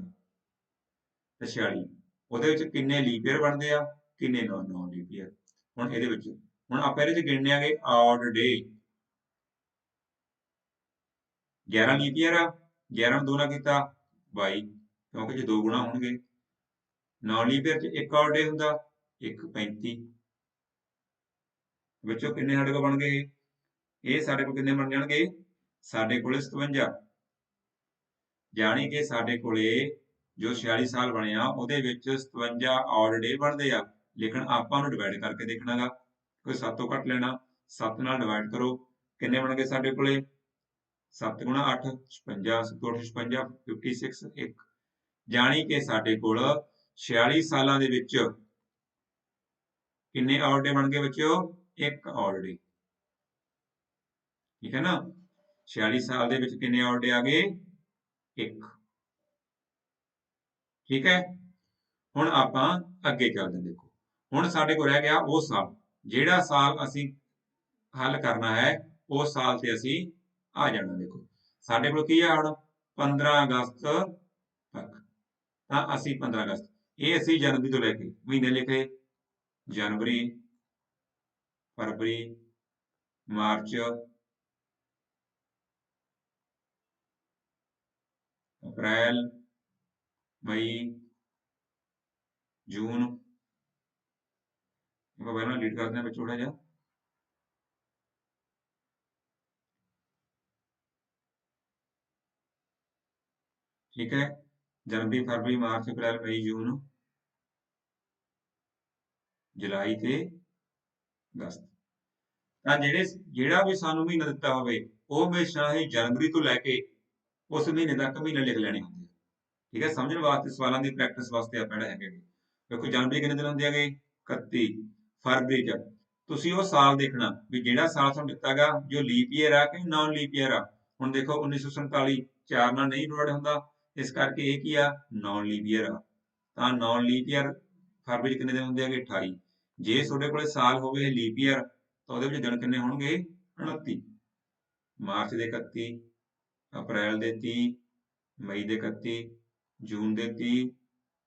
ਤੇ 46 ਉਹਦੇ ਵਿੱਚ ਕਿੰਨੇ ਲੀਪ ਈਅਰ ਬਣਦੇ ਆ, ਕਿੰਨੇ ਨਾਨ ਲੀਪ ਈਅਰ। ਹੁਣ ਇਹਦੇ ਵਿੱਚ ਹੁਣ ਆਪਾਂ ਇਹਦੇ ਚ ਗਿਣਨੇ ਆਗੇ ਆਡ ਡੇ, 11 ਲੀਪ ਈਅਰ ਆ, 11 ਨੂੰ 2 ਨਾਲ ਕੀਤਾ 22, ਕਿਉਂਕਿ ਜੇ 2 ਗੁਣਾ ਹੋਣਗੇ। ਨਾਨ ਲੀਪ ਈਅਰ ਚ ਇੱਕ ਆਡ ਡੇ ਹੁੰਦਾ, 1 35 ਵਿੱਚੋਂ ਕਿੰਨੇ ਸਾਡੇ ਕੋਲ ਬਣ ਗਏ, ਇਹ ਸਾਡੇ ਕੋਲ ਕਿੰਨੇ ਬਣ ਜਾਣਗੇ, ਸਾਡੇ ਕੋਲੇ 57, ਜਾਣੀ ਕਿ ਸਾਡੇ ਕੋਲੇ ਜੋ 46 ਸਾਲ ਬਣਿਆ ਉਹਦੇ ਵਿੱਚ 57 ਆਡ ਡੇ ਬਣਦੇ ਆ, ਲੇਕਿਨ ਆਪਾਂ ਨੂੰ ਡਿਵਾਈਡ ਕਰਕੇ ਦੇਖਣਾਗਾ, ਕੋਈ 7 ਤੋਂ ਘੱਟ ਲੈਣਾ, 7 ਨਾਲ ਡਿਵਾਈਡ ਕਰੋ, ਕਿੰਨੇ ਬਣ ਗਏ ਸਾਡੇ ਕੋਲੇ 7 ਗੁਣਾ 8 56, 7 8 56, 56 1, ਜਾਣੀ ਕਿ ਸਾਡੇ ਕੋਲ 46 ਸਾਲਾਂ ਦੇ ਵਿੱਚ ਕਿੰਨੇ ਆਡ ਡੇ ਬਣ ਗਏ ਬੱਚਿਓ, ਇੱਕ ਆਡ ਡੇ। ਠੀਕ ਹੈ ਨਾ, 46 ਸਾਲ ਦੇ ਵਿੱਚ ਕਿੰਨੇ ਆਡ ਡੇ ਆ ਗਏ, ਇੱਕ। ਠੀਕ ਹੈ। ਹੁਣ ਆਪਾਂ ਅੱਗੇ ਚੱਲਦੇ, ਦੇਖੋ ਹੁਣ ਸਾਡੇ ਕੋਲ ਰਹਿ ਗਿਆ ਉਹ ਸਾਲ, ਜਿਹੜਾ ਸਾਲ ਅਸੀਂ ਹੱਲ ਕਰਨਾ ਹੈ ਉਸ ਸਾਲ ਤੇ ਅਸੀਂ ਆ ਜਾਣਾ। ਦੇਖੋ ਸਾਡੇ ਕੋਲ ਕੀ ਆ ਹੁਣ 15 ਅਗਸਤ ਤੱਕ, ਤਾਂ ਅਸੀਂ 15 ਅਗਸਤ, ਇਹ ਅਸੀਂ ਜਨਵਰੀ ਤੋਂ ਲੈ ਕੇ ਮਹੀਨੇ ਲਿਖੇ, ਜਨਵਰੀ ਫਰਵਰੀ ਮਾਰਚ ਅਪ੍ਰੈਲ ਮਈ ਜੂਨ, ਆਪਾਂ ਪਹਿਲਾਂ ਲੀਡ ਕਰਦੇ ਹਾਂ ਥੋੜਾ ਜਿਹਾ। ठीक है, जनवरी फरवरी मार्च अप्रैल मई जून जुलाई ते अगस्त, ਤਾਂ ਜਿਹੜਾ ਵੀ ਸਾਨੂੰ ਮਹੀਨਾ ਦਿੱਤਾ ਹੋਵੇ ਉਹ ਹਮੇਸ਼ਾ ਹੀ ਜਨਵਰੀ ਤੋਂ ਲੈ ਕੇ ਉਸ ਮਹੀਨੇ ਤੱਕ ਮਹੀਨੇ ਲਿਖ ਲੈਣੇ ਹੁੰਦੇ ਆ। ਠੀਕ ਹੈ, ਸਮਝਣ ਵਾਸਤੇ ਸਵਾਲਾਂ ਦੀ ਪ੍ਰੈਕਟਿਸ ਵਾਸਤੇ ਆਪਾਂ ਜਿਹੜਾ ਹੈਗੇ, ਦੇਖੋ ਜਨਵਰੀ ਕਿੰਨੇ ਦਿਨ ਹੁੰਦੇ ਹੈਗੇ 31, ਫਰਵਰੀ ਚ ਤੁਸੀਂ ਉਹ ਸਾਲ ਦੇਖਣਾ ਵੀ ਜਿਹੜਾ ਸਾਲ ਤੁਹਾਨੂੰ ਦਿੱਤਾ ਗਾ ਜੋ ਲੀਪ ਈਅਰ ਆ ਕਿ ਨਾਨ ਲੀਪ ਈਅਰ ਆ। ਹੁਣ ਦੇਖੋ 1947 4 ਨਾਲ ਨਹੀਂ ਡਿਵਾਈਡ ਹੁੰਦਾ, ਇਸ ਕਰਕੇ ਇਹ ਕੀ ਆ ਨਾਨ ਲੀਪ ਈਅਰ ਆ, ਤਾਂ ਨਾਨ ਲੀਪ ਈਅਰ ਫਰਵਰੀ ਚ ਕਿੰਨੇ ਦਿਨ ਹੁੰਦੇ ਹੈਗੇ 28, ਜੇ ਤੁਹਾਡੇ ਕੋਲੇ ਸਾਲ ਹੋਵੇ ਲੀਪ ਈਅਰ ਤਾਂ ਉਹਦੇ ਵਿੱਚ ਦਿਨ ਕਿੰਨੇ ਹੋਣਗੇ 29, ਮਾਰਚ ਦੇ 31, ਅਪ੍ਰੈਲ ਦੇ 30, ਮਈ ਦੇ 31, ਜੂਨ ਦੇ 30,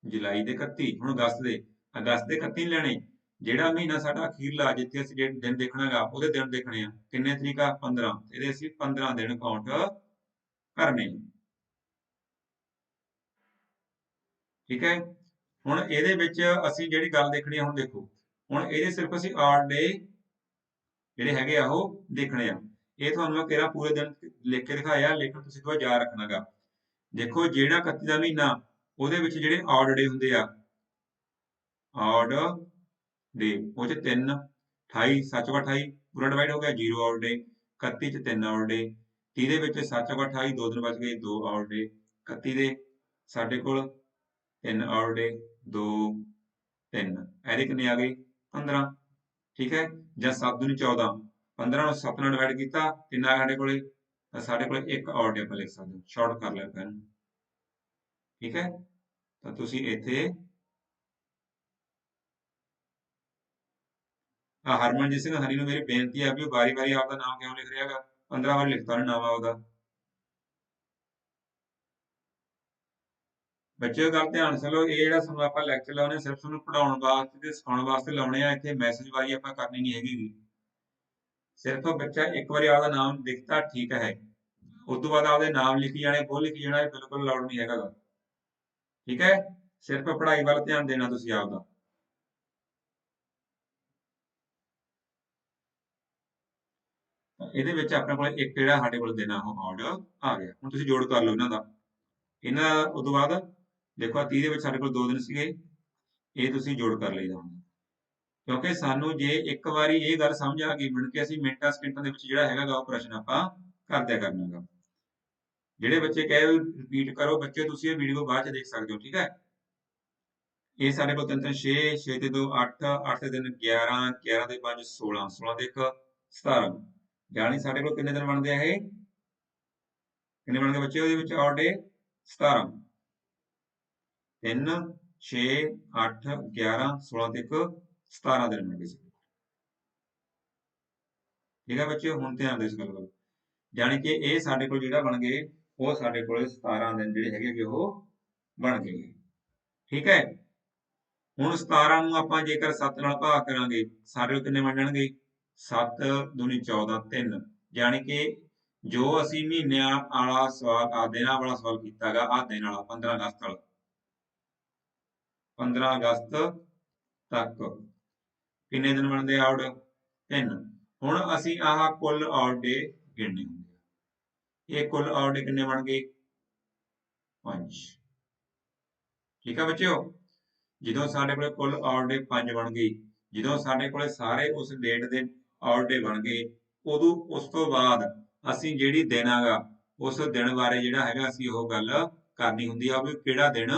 ਜੁਲਾਈ ਦੇ 31, ਹੁਣ ਅਗਸਤ ਦੇ 31 ਨਹੀਂ ਲੈਣੇ। ਜਿਹੜਾ ਮਹੀਨਾ ਸਾਡਾ ਅਖੀਰਲਾ ਜਿੱਥੇ ਅਸੀਂ ਦਿਨ ਦੇਖਣਾਗਾ ਉਹਦੇ ਦਿਨ ਦੇਖਣੇ ਆ। ਕਿੰਨੇ ਤਰੀਕ ਆ? 15। ਇਹਦੇ ਅਸੀਂ 15 ਦਿਨ ਕਾਊਂਟ ਕਰਨੇ। ਠੀਕ ਹੈ। ਹੁਣ ਇਹਦੇ ਵਿੱਚ ਅਸੀਂ ਜਿਹੜੀ ਗੱਲ ਦੇਖਣੀ ਆ, ਹੁਣ ਦੇਖੋ ਹੁਣ ਇਹਦੇ ਸਿਰਫ ਅਸੀਂ ਆਡ ਡੇ ਜਿਹੜੇ ਹੈਗੇ ਆ ਉਹ ਦੇਖਣੇ ਆ। ਇਹ ਤੁਹਾਨੂੰ ਮੈਂ ਤੇਰਾ ਪੂਰੇ ਦਿਨ ਲਿਖ ਕੇ ਦਿਖਾਇਆ, ਲੇਕਿਨ ਤੁਸੀਂ ਥੋੜਾ ਯਾਦ ਰੱਖਣਾਗਾ। ਦੇਖੋ ਜਿਹੜਾ 31 ਦਾ ਮਹੀਨਾ ਉਹਦੇ ਵਿੱਚ ਜਿਹੜੇ ਆਡ ਡੇ ਹੁੰਦੇ ਆ, ਆਡ ਡੇ ਉਹ ਚ 3, 28 7 28 ਪੂਰਾ ਡਿਵਾਈਡ ਹੋ ਗਿਆ, 0 ਆਡ ਡੇ। 31 ਚ 3 ਆਡ ਡੇ, 30 ਦੇ ਵਿੱਚ 7 28 2 ਦਿਨ ਬਚ ਗਏ, 2 ਆਡ ਡੇ। 31 ਦੇ ਸਾਡੇ ਕੋਲ 3 ਆਡ ਡੇ, 2 3, ਇਹਦੇ ਕਿੰਨੇ ਆ ਗਏ? 15। ਠੀਕ ਹੈ। ਜਾਂ 7 ਦੂਣੀ 14, 15 ਨੂੰ 7 ਨਾਲ ਡਿਵਾਈਡ ਕੀਤਾ, ਕਿੰਨਾ ਸਾਡੇ ਕੋਲੇ? ਤਾਂ ਸਾਡੇ ਕੋਲ ਇੱਕ ਆਡ ਡੇ ਆਪਾਂ ਲਿਖ ਸਕਦੇ ਹਾਂ, ਸ਼ਾਰਟ ਕਰ ਲਿਆ ਪੈਨ। ਠੀਕ ਹੈ। ਤਾਂ ਤੁਸੀਂ ਇੱਥੇ ਹਰਮਨਜੀਤ ਸਿੰਘ ਹਨੀ ਨੂੰ ਮੇਰੀ ਬੇਨਤੀ ਹੈ ਵੀ ਉਹ ਵਾਰੀ-ਵਾਰੀ ਆਪਦਾ ਨਾਮ ਕਿਉਂ ਲਿਖ ਰਿਹਾ ਹੈਗਾ? 15 ਵਾਰ ਲਿਖਤਾ ਉਹਨੇ ਨਾਮ ਆਪਦਾ। ਬੱਚਿਓ ਗੱਲ ਧਿਆਨ ਨਾਲ ਸੁਣੋ, ਇਹ ਜਿਹੜਾ ਤੁਹਾਨੂੰ ਆਪਾਂ ਲੈਕਚਰ ਲਾਉਣੇ ਸਿਰਫ ਤੁਹਾਨੂੰ ਪੜਾਉਣ ਵਾਸਤੇ ਤੇ ਸਿਖਾਉਣ ਵਾਸਤੇ ਲਾਉਣੇ ਆ। ਇੱਥੇ ਮੈਸੇਜ ਵਾਰੀ ਆਪਾਂ ਕਰਨੀ ਨਹੀਂ ਹੈਗੀ। ਸਿਰਫ ਬੱਚਾ ਇੱਕ ਵਾਰੀ ਆਪਦਾ ਨਾਮ ਲਿਖਤਾ, ਠੀਕ ਹੈ, ਉਸ ਤੋਂ ਬਾਅਦ ਆਪਦੇ ਨਾਮ ਲਿਖੀ ਜਾਣੇ, ਬਹੁਤ ਲਿਖੀ ਜਾਣਾ, ਇਹ ਬਿਲਕੁਲ ਅਲਾਉਡ ਨਹੀਂ ਹੈਗਾ ਗਾ। ਠੀਕ ਹੈ। ਸਿਰਫ ਪੜ੍ਹਾਈ ਵੱਲ ਧਿਆਨ ਦੇਣਾ ਤੁਸੀਂ ਆਪਦਾ। ਇਹਦੇ ਵਿੱਚ ਆਪਣੇ ਕੋਲ ਇੱਕ ਜਿਹੜਾ ਸਾਡੇ ਕੋਲ ਦੇਣਾ ਉਹ ਆਡ ਆ ਗਿਆ। ਹੁਣ ਤੁਸੀਂ ਜੋੜ ਕਰ ਲਓ ਇਹਨਾਂ ਦਾ। ਇਹਨਾਂ ਉਸ ਤੋਂ ਬਾਅਦ ਦੇਖੋ 30 ਦੇ ਵਿੱਚ ਸਾਡੇ ਕੋਲ 2 ਦਿਨ ਸੀਗੇ, ਇਹ ਤੁਸੀਂ ਜੋੜ ਕਰ ਲਈਦਾ ਹੁੰਦਾ। ਕਿਉਂਕਿ ਸਾਨੂੰ ਜੇ ਇੱਕ ਵਾਰੀ ਇਹ ਗੱਲ ਸਮਝ ਆ ਗਈ ਬਣ ਕੇ ਅਸੀਂ ਮਿੰਟਾਂ ਸਕਿੰਟਾਂ ਦੇ ਵਿੱਚ ਜਿਹੜਾ ਹੈਗਾ ਗਾ ਉਹ ਪ੍ਰਸ਼ਨ ਆਪਾਂ ਕਰ ਦਿਆ ਕਰਨਾ ਗਾ। ਜਿਹੜੇ ਬੱਚੇ ਕਹੇ ਰਿਪੀਟ ਕਰੋ, ਬੱਚੇ ਤੁਸੀਂ ਇਹ ਵੀਡੀਓ ਬਾਅਦ ਚ ਦੇਖ ਸਕਦੇ ਹੋ। ਠੀਕ ਹੈ। ਇਹ ਸਾਡੇ ਕੋਲ 3 3 6, 6 ਤੇ 2 8, 8 ਤੇ 3 11, 11 ਤੇ 5 16, 16 ਤੇ 1 17, ਯਾਨੀ ਸਾਡੇ ਕੋਲ ਕਿੰਨੇ ਦਿਨ ਬਣਦੇ ਆ? ਇਹ ਕਿੰਨੇ ਬਣ ਗਏ ਬੱਚੇ? ਉਹਦੇ ਵਿੱਚ ਆਡ ਡੇ 17, 3 6 8 11 16 ਤੇ 1 17 ਦਿਨ ਬਣ ਗਏ ਸੀ। ਠੀਕ ਹੈ ਬੱਚੇ, ਹੁਣ ਧਿਆਨ ਦਿਓ ਇਸ ਗੱਲ ਵੱਲ। ਯਾਨੀ ਕਿ ਇਹ ਸਾਡੇ ਕੋਲ ਜਿਹੜਾ ਬਣ ਗਏ ਉਹ ਸਾਡੇ ਕੋਲ 17 ਦਿਨ ਜਿਹੜੇ ਹੈਗੇ ਉਹ ਬਣ ਗਏ। ਠੀਕ ਹੈ। ਹੁਣ 17 ਨੂੰ ਆਪਾਂ ਜੇਕਰ 7 ਨਾਲ ਭਾਗ ਕਰਾਂਗੇ, ਸਾਡੇ ਕੋਲ ਕਿੰਨੇ ਬਣ ਜਾਣਗੇ? 7 ਦੂਣੀ 14, 3, ਯਾਨੀ ਕਿ ਜੋ ਅਸੀਂ ਮਹੀਨਿਆਂ ਵਾਲਾ ਸਵਾਲ ਆ ਦਿਨਾਂ ਵਾਲਾ ਸਵਾਲ ਕੀਤਾਗਾ, ਆ ਦਿਨ ਵਾਲਾ 15 ਅਗਸਤ ਵਾਲਾ, 15 ਅਗਸਤ ਤੱਕ ਕਿੰਨੇ ਦਿਨ ਬਣਦੇ ਆਉਡ? 3। ਹੁਣ ਅਸੀਂ ਆਹ ਕੁੱਲ ਆਉਡ ਡੇ ਗਿਣਨੇ ਹੁੰਦੇ ਆ। ਇਹ ਕੁੱਲ ਆਉਡ ਡੇ ਕਿੰਨੇ ਬਣ ਗਏ? 5। ਠੀਕ ਹੈ ਬੱਚਿਓ। ਜਦੋਂ ਸਾਡੇ ਕੋਲ ਕੁੱਲ ਆਉਡ ਡੇ 5 ਬਣ ਗਈ, ਜਦੋਂ ਸਾਡੇ ਕੋਲੇ ਸਾਰੇ ਉਸ ਡੇਟ ਦੇ ਆਉਡ ਡੇ ਬਣ ਗਏ, ਉਦੋਂ ਉਸ ਤੋਂ ਬਾਅਦ ਅਸੀਂ ਜਿਹੜੀ ਦਿਨ ਹੈਗਾ ਉਸ ਦਿਨ ਬਾਰੇ ਜਿਹੜਾ ਹੈਗਾ ਅਸੀਂ ਉਹ ਗੱਲ ਕਰਨੀ ਹੁੰਦੀ ਆ ਵੀ ਕਿਹੜਾ ਦਿਨ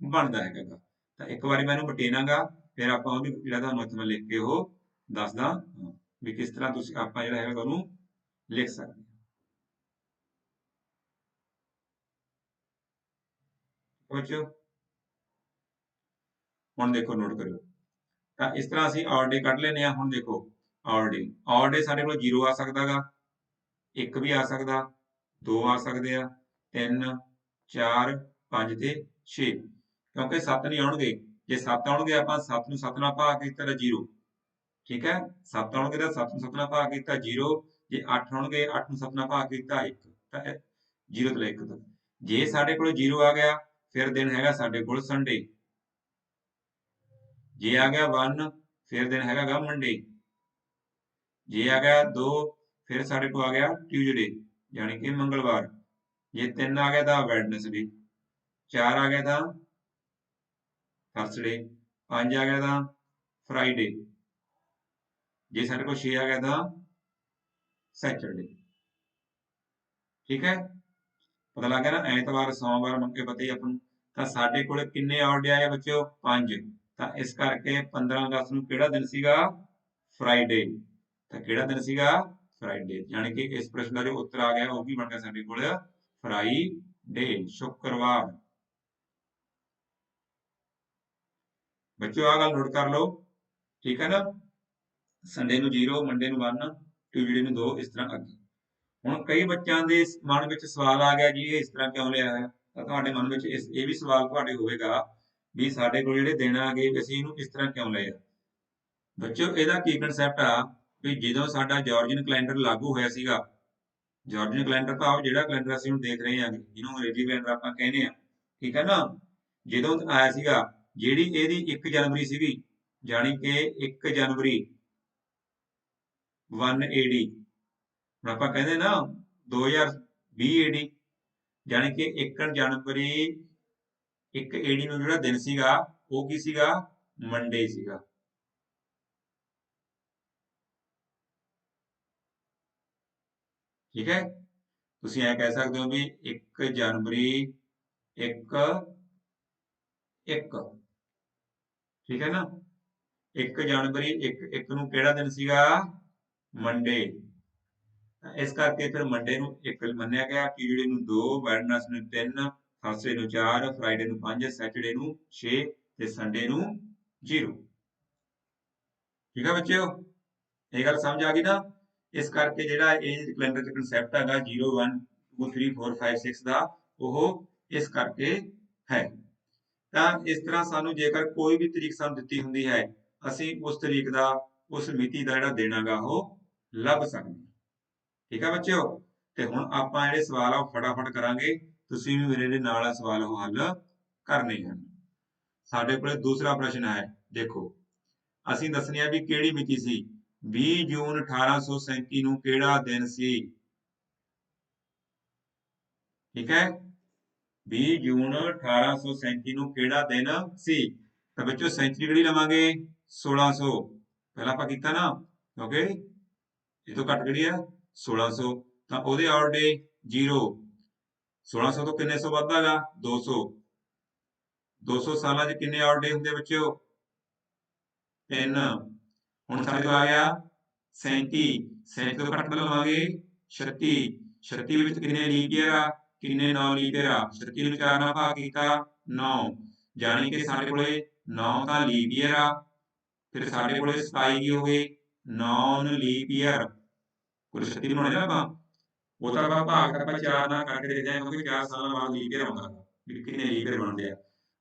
ਬਣਦਾ ਹੈਗਾ। ਤਾਂ ਇੱਕ ਵਾਰੀ ਮੈਂ ਇਹਨੂੰ ਮਟੇਨਾਗਾ, ਫਿਰ ਆਪਾਂ ਉਹਦੀ ਜਿਹੜਾ ਤੁਹਾਨੂੰ ਇੱਥੇ ਮੈਂ ਲਿਖ ਕੇ ਉਹ ਦੱਸਦਾ ਵੀ ਕਿਸ ਤਰ੍ਹਾਂ ਤੁਸੀਂ ਆਪਾਂ ਜਿਹੜਾ ਹੈਗਾ ਉਹਨੂੰ ਲਿਖ ਸਕਦੇ ਹਾਂ। ਬੱਚਿਓ ਹੁਣ ਦੇਖੋ, ਨੋਟ ਕਰਿਓ। ਤਾਂ ਇਸ ਤਰ੍ਹਾਂ ਅਸੀਂ ਆਡ ਡੇ ਕੱਢ ਲੈਨੇ ਆ। ਹੁਣ ਦੇਖੋ ਆਡ ਡੇ ਸਾਡੇ ਕੋਲ 0 ਆ ਸਕਦਾ ਗਾ, 1 ਵੀ ਆ ਸਕਦਾ, 2 ਆ ਸਕਦੇ ਆ, 3 4 5 ਤੇ 6, ਕਿਉਂਕਿ 7 ਨਹੀਂ ਆਉਣਗੇ। ਜੇ 7 ਆਉਣਗੇ ਆਪਾਂ 7 ਨੂੰ 7 ਨਾਲ ਭਾਗ ਕੀਤਾ ਤਾਂ 0। ਠੀਕ ਹੈ। 7 ਆਉਣਗੇ ਤਾਂ 7 ਨੂੰ 7 ਨਾਲ ਭਾਗ ਕੀਤਾ 0। ਜੇ 8 ਆਉਣਗੇ 8 ਨੂੰ 7 ਨਾਲ ਭਾਗ ਕੀਤਾ 1, ਤਾਂ 0 ਤੋਂ 1 ਤੱਕ। ਜੇ ਸਾਡੇ ਕੋਲ 0 ਆ ਗਿਆ, ਫਿਰ ਦਿਨ ਹੈਗਾ ਸਾਡੇ ਕੋਲ ਸੰਡੇ। ਜੇ ਆ ਗਿਆ 1, ਫਿਰ ਦਿਨ ਹੈਗਾ ਗਾ ਮੰਡੇ। ਜੇ ਆ ਗਿਆ 2, ਫਿਰ ਸਾਡੇ ਕੋਲ ਆ ਗਿਆ ਟਿਊਜ਼ਡੇ, ਯਾਨੀ ਕਿ ਮੰਗਲਵਾਰ। ਜੇ 3 ਆ ਗਿਆ ਤਾਂ ਵੈਡਨਸਡੇ, 4 ਆ ਗਿਆ ਤਾਂ ਥਰਸਡੇ, 5 ਆ ਗਿਆ ਤਾਂ ਫਰਾਈਡੇ, ਜੇ ਸਾਡੇ ਕੋਲ 6 ਆ ਗਿਆ ਤਾਂ ਸੈਚਰਡੇ। ਠੀਕ ਹੈ। ਪਤਾ ਲੱਗ ਗਿਆ ਨਾ, ਐਤਵਾਰ ਸੋਮਵਾਰ ਮੰਗੇ ਪਤਾ ਹੀ ਆਪਾਂ ਨੂੰ। ਤਾਂ ਸਾਡੇ ਕੋਲ ਕਿੰਨੇ ਆਉਡ ਆਏ ਬੱਚਿਓ? 5। ਤਾਂ ਇਸ ਕਰਕੇ 15 ਅਗਸਤ ਨੂੰ ਕਿਹੜਾ ਦਿਨ ਸੀਗਾ? ਫਰਾਈਡੇ। ਤਾਂ ਕਿਹੜਾ ਦਿਨ ਸੀਗਾ? ਫਰਾਈਡੇ। ਯਾਨੀ ਕਿ ਇਸ ਪ੍ਰਸ਼ਨ ਦਾ ਜੋ ਉੱਤਰ ਆ ਗਿਆ ਉਹ ਕੀ ਬਣ ਗਿਆ ਸਾਡੇ ਕੋਲ? ਫਰਾਈਡੇ, ਸ਼ੁੱਕਰਵਾਰ। ਬੱਚਿਓ ਆਹ ਗੱਲ ਨੋਟ ਕਰ ਲਓ। ਠੀਕ ਹੈ ਨਾ। ਸੰਡੇ ਨੂੰ 0, ਮੰਡੇ ਨੂੰ 1, ਟਿਊਜ਼ਡੇ ਨੂੰ 2, ਇਸ ਤਰ੍ਹਾਂ ਅੱਗੇ। ਹੁਣ ਕਈ ਬੱਚਿਆਂ ਦੇ ਮਨ ਵਿੱਚ ਸਵਾਲ ਆ ਗਿਆ ਜੀ ਇਹ ਇਸ ਤਰ੍ਹਾਂ ਕਿਉਂ ਲਿਆ ਹੈ? ਤਾਂ ਤੁਹਾਡੇ ਮਨ ਵਿੱਚ ਇਹ ਵੀ ਸਵਾਲ ਤੁਹਾਡੇ ਹੋਵੇਗਾ ਵੀ ਸਾਡੇ ਕੋਲ ਜਿਹੜੇ ਦਿਨ ਆ ਗਏ ਅਸੀਂ ਇਹਨੂੰ ਇਸ ਤਰ੍ਹਾਂ ਕਿਉਂ ਲਏ ਆ। ਬੱਚਿਓ ਇਹਦਾ ਕੀ ਕਨਸੈਪਟ ਆ ਵੀ ਜਦੋਂ ਸਾਡਾ ਜਾਰਜੀਅਨ ਕੈਲੰਡਰ ਲਾਗੂ ਹੋਇਆ ਸੀਗਾ, ਜਾਰਜੀਅਨ ਕੈਲੰਡਰ ਤਾਂ ਉਹ ਜਿਹੜਾ ਕੈਲੰਡਰ ਅਸੀਂ ਹੁਣ ਦੇਖ ਰਹੇ ਹਾਂ ਜਿਹਨੂੰ ਅੰਗਰੇਜ਼ੀ ਕੈਲੰਡਰ ਆਪਾਂ ਕਹਿੰਦੇ ਆ, ਠੀਕ ਹੈ ਨਾ। ਜਦੋਂ ਆਇਆ ਸੀਗਾ, ਜਿਹੜੀ ਇਹਦੀ 1 ਜਨਵਰੀ ਸੀਗੀ, ਜਾਣੀ ਕਿ 1 ਜਨਵਰੀ 1 AD, ਹੁਣ ਆਪਾਂ ਕਹਿੰਦੇ ਨਾ 2020 AD, ਜਾਣੀ ਕਿ 1 ਜਨਵਰੀ 1 AD ਨੂੰ ਜਿਹੜਾ ਦਿਨ ਸੀਗਾ ਉਹ ਕੀ ਸੀਗਾ, ਮੰਡੇ ਸੀਗਾ। ਠੀਕ ਹੈ, ਤੁਸੀਂ ਐ ਕਹਿ ਸਕਦੇ ਹੋ ਵੀ 1 ਜਨਵਰੀ 1 1, ਠੀਕ ਹੈ ਨਾ। 1 ਜਨਵਰੀ 1 ਨੂੰ ਕਿਹੜਾ ਦਿਨ ਸੀਗਾ, ਮੰਡੇ। ਇਸ ਕਰਕੇ ਫਿਰ ਮੰਡੇ ਨੂੰ 1 ਮੰਨਿਆ ਗਿਆ, ਟਿਊਜ਼ਡੇ ਨੂੰ 2, ਵੈਡਨਸਡੇ ਨੂੰ 3, ਥਰਸਡੇ ਨੂੰ 4, ਫਰਾਈਡੇ ਨੂੰ 5, ਸੈਟਰਡੇ ਨੂੰ 6 ਤੇ ਸੰਡੇ ਨੂੰ 0। ਠੀਕ ਹੈ ਬੱਚਿਓ, ਇਹ ਗੱਲ ਸਮਝ ਆ ਗਈ ਨਾ। ਇਸ ਕਰਕੇ ਜਿਹੜਾ ਇਹ ਕੈਲੰਡਰ ਦਾ ਕਨਸੈਪਟ ਹੈਗਾ 0 1 2 3 4 5 6 ਦਾ, ਉਹ ਇਸ ਕਰਕੇ ਹੈ। ਤਾਂ ਇਸ ਤਰ੍ਹਾਂ ਸਾਨੂੰ ਜੇਕਰ ਕੋਈ ਵੀ ਤਰੀਕ ਸਾਨੂੰ ਦਿੱਤੀ ਹੁੰਦੀ ਹੈ, ਅਸੀਂ ਉਸ ਤਰੀਕ ਦਾ, ਉਸ ਮਿਤੀ ਦਾ ਜਿਹੜਾ ਦਿਨ ਹੈਗਾ ਉਹ ਲੱਭ ਸਕਦੇ ਹਾਂ। ਠੀਕ ਹੈ ਬੱਚਿਓ, ਤੇ ਹੁਣ ਆਪਾਂ ਜਿਹੜੇ ਸਵਾਲ ਆ ਉਹ ਫਟਾਫਟ ਕਰਾਂਗੇ, ਤੁਸੀਂ ਵੀ ਮੇਰੇ ਦੇ ਨਾਲ ਆ ਸਵਾਲ ਉਹ ਹੱਲ ਕਰਨੇ ਹਨ। ਸਾਡੇ ਕੋਲ ਦੂਸਰਾ ਪ੍ਰਸ਼ਨ ਹੈ, ਦੇਖੋ ਅਸੀਂ ਦੱਸਣੀ ਆ ਵੀ ਕਿਹੜੀ ਮਿਤੀ ਸੀ। 20 ਜੂਨ 1837 ਨੂੰ ਕਿਹੜਾ ਦਿਨ ਸੀ। ਠੀਕ ਹੈ, 20 ਜੂਨ 1837 ਨੂੰ ਕਿਹੜਾ ਦਿਨ ਸੀ। ਤਾਂ ਬੱਚੋ ਸੈਂਚਰੀ ਕਿਹੜੀ ਲਵਾਂਗੇ, 1600। ਪਹਿਲਾਂ ਆਪਾਂ ਕੀਤਾ ਨਾ, ਕਿਉਂਕਿ ਇਹ ਤੋਂ ਘੱਟ ਕਿਹੜੀ ਆ, 1600, ਤਾਂ ਉਹਦੇ ਆਉਟ ਡੇ 0। 1600 ਤੋਂ ਕਿੰਨੇ ਸੌ ਵੱਧਦਾ ਗਾ, 200। 200 ਸਾਲਾਂ 'ਚ ਕਿੰਨੇ ਆਉਟ ਡੇ ਹੁੰਦੇ ਬੱਚਿਓ, 3। ਹੁਣ ਸਾਡੇ ਕੋਲ ਆ ਗਿਆ 37, 37 ਤੋਂ ਘੱਟ ਲਵਾਂਗੇ 36। 36 ਵਿੱਚ ਕਿੰਨੇ ਲੀਪ ਈਅਰ ਆ, ਕਿੰਨੇ 9 ਲੀਪ ਈਅਰ ਆ, 36 ਨੂੰ 4 ਨਾਲ ਭਾਗ ਕੀਤਾ 9, ਜਾਣੀ ਕਿ ਸਾਡੇ ਕੋਲੇ 9 ਤਾਂ ਲੀਪ ਈਅਰ ਆ, ਫਿਰ ਸਾਡੇ ਕੋਲੇ 27 ਕੀ ਹੋ ਗਏ, 9 ਲੀਪ ਈਅਰ। ਕੁੱਲ 36 ਬਣਾਉਣੇ ਨਾ ਆਪਾਂ, ਉਹ ਤਾਂ ਆਪਾਂ ਭਾਗ ਆਪਾਂ 4 ਨਾਲ ਕਰਕੇ ਦੇਖਦੇ ਹਾਂ, ਕਿਉਂਕਿ 4 ਸਾਲਾਂ ਬਾਅਦ ਲੀਪ ਈਅਰ ਆਉਂਦਾ ਵੀ ਕਿੰਨੇ ਲੀਪ ਈਅਰ ਬਣਦੇ ਆ।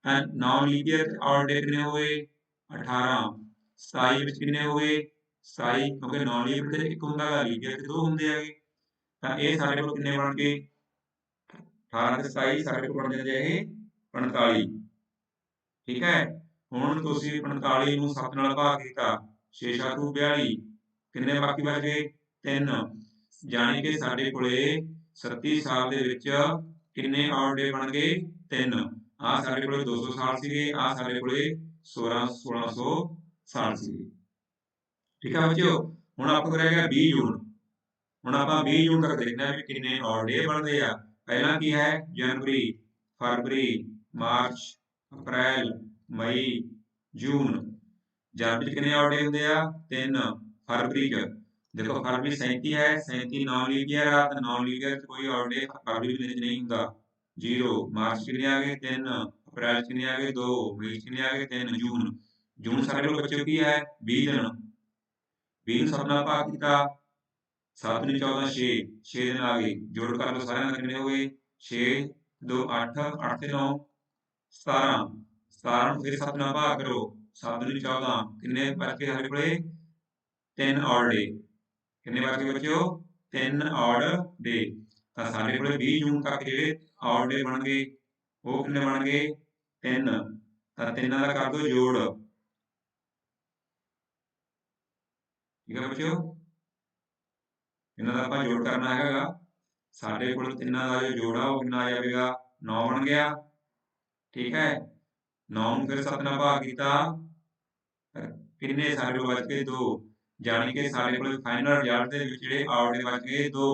ਤਾਂ 9 ਲੀਪ ਈਅਰ ਆਲ ਡੇ ਕਿੰਨੇ ਹੋਏ, 18। 27 ਵਿੱਚ ਕਿੰਨੇ ਹੋ ਗਏ, 27, ਕਿਉਂਕਿ 9 ਲੀਪ ਈਅਰ ਇੱਕ ਹੁੰਦਾ ਗਾ, ਲੀਪ ਈਅਰ 2 ਹੁੰਦੇ ਹੈਗੇ। ਤਾਂ ਇਹ ਸਾਡੇ ਕੋਲ ਕਿੰਨੇ ਬਣ ਗਏ, 18 ਤੇ 27 ਸਾਡੇ ਕੋਲ ਬਣ ਜਾਂਦੇ ਇਹ 45। ਠੀਕ ਹੈ, ਹੁਣ ਤੁਸੀਂ 45 ਨੂੰ 7 ਨਾਲ ਭਾਗ ਕੀਤਾ, 6 7 42, ਕਿੰਨੇ ਬਾਕੀ ਬਚ ਗਏ, 3। ਜਾਣੀ ਕਿ ਸਾਡੇ ਕੋਲੇ 37 ਸਾਲ ਦੇ ਵਿੱਚ ਕਿੰਨੇ ਆਡ ਡੇ ਬਣ ਗਏ, 3। ਆਹ ਸਾਡੇ ਕੋਲੇ 200 ਸਾਲ ਸੀਗੇ, ਆਹ ਸਾਡੇ ਕੋਲੇ 1600 ਸਾਲ ਸੀਗੇ। ਠੀਕ ਹੈ ਬੱਚਿਓ, ਹੁਣ ਆਪਾਂ ਰਹਿ ਗਿਆ 20 ਜੂਨ। ਹੁਣ ਆਪਾਂ 20 ਜੂਨ ਤੱਕ ਦੇਖਣਾ ਵੀ ਕਿੰਨੇ ਆਡ ਡੇ ਬਣਦੇ ਆ। ਪਹਿਲਾਂ ਕੀ ਹੈ, ਜਨਵਰੀ, ਫਰਵਰੀ, ਮਾਰਚ, ਅਪ੍ਰੈਲ, ਮਈ, ਜੂਨ। ਜਨਵਰੀ 'ਚ ਕਿੰਨੇ ਆਡ ਡੇ ਹੁੰਦੇ ਆ, 3। ਫਰਵਰੀ 'ਚ ਦੇਖੋ, ਫਰਵਰੀ 37 ਹੈ, 37 9 ਲੀਪ ਈਅਰ ਆ, ਤਾਂ 9 ਲੀਪ ਈਅਰ 'ਚ ਕੋਈ ਆਡ ਡੇ ਫਰਵਰੀ ਮਹੀਨੇ 'ਚ ਨਹੀਂ ਹੁੰਦਾ, 0। ਮਾਰਚ ਕਿੰਨੇ ਆ ਗਏ, 3। ਅਪ੍ਰੈਲ ਕਿੰਨੇ ਆ ਗਏ, 2। ਮਈ ਕਿੰਨੇ ਆ ਗਏ, 3। ਜੂਨ, ਜੂਨ ਸਾਡੇ ਕੋਲ ਬੱਚਿਓ ਕੀ ਹੈ, 20 ਦਿਨ। 20 ਨੂੰ 7 ਨਾਲ ਭਾਗ ਕੀਤਾ, 7 ਨੂੰ 14, 6, 6 ਦਿਨ ਆ ਗਏ, ਜੋੜ ਕਰ ਲਓ ਸਾਰਿਆਂ ਦਾ ਕਿੰਨੇ ਹੋ ਗਏ, 6 2 8, 8 ਤੇ 9 17। 17 ਨੂੰ ਫਿਰ 7 ਨਾਲ ਭਾਗ ਕਰੋ, 7 ਨੂੰ 14, ਕਿੰਨੇ ਬਚ ਗਏ ਸਾਡੇ ਕੋਲੇ, 3 ਆਡ ਡੇ। ਕਿੰਨੇ ਬਚ ਗਏ ਬੱਚਿਓ, 3 ਆਡ ਡੇ। ਤਾਂ ਸਾਡੇ ਕੋਲੇ 20 ਜੂਨ ਤੱਕ ਜਿਹੜੇ ਆਡ ਡੇ ਬਣ ਗਏ ਉਹ ਕਿੰਨੇ ਬਣ ਗਏ, 3। ਤਾਂ ਤਿੰਨਾਂ ਦਾ ਕਰ ਦਿਓ ਜੋੜ। ਠੀਕ ਹੈ ਬੱਚਿਓ, ਇਹਨਾਂ ਦਾ ਆਪਾਂ ਜੋੜ ਕਰਨਾ ਹੈਗਾ। ਸਾਡੇ ਕੋਲ ਤਿੰਨਾਂ ਦਾ ਜੋ ਜੋੜ ਆ ਉਹ ਕਿੰਨਾ ਆ ਜਾਵੇਗਾ, 9 ਬਣ ਗਿਆ। ਠੀਕ ਹੈ, 9 ਨੂੰ ਫਿਰ 7 ਨਾਲ ਭਾਗ ਕੀਤਾ, ਕਿੰਨੇ ਸਾਡੇ ਕੋਲ ਬਚ ਗਏ, 2। ਜਾਣੀ ਕਿ ਸਾਡੇ ਕੋਲ ਫਾਈਨਲ ਰਿਜ਼ਲਟ ਦੇ ਵਿੱਚ ਜਿਹੜੇ ਆਡ ਡੇ ਬਚ ਗਏ 2।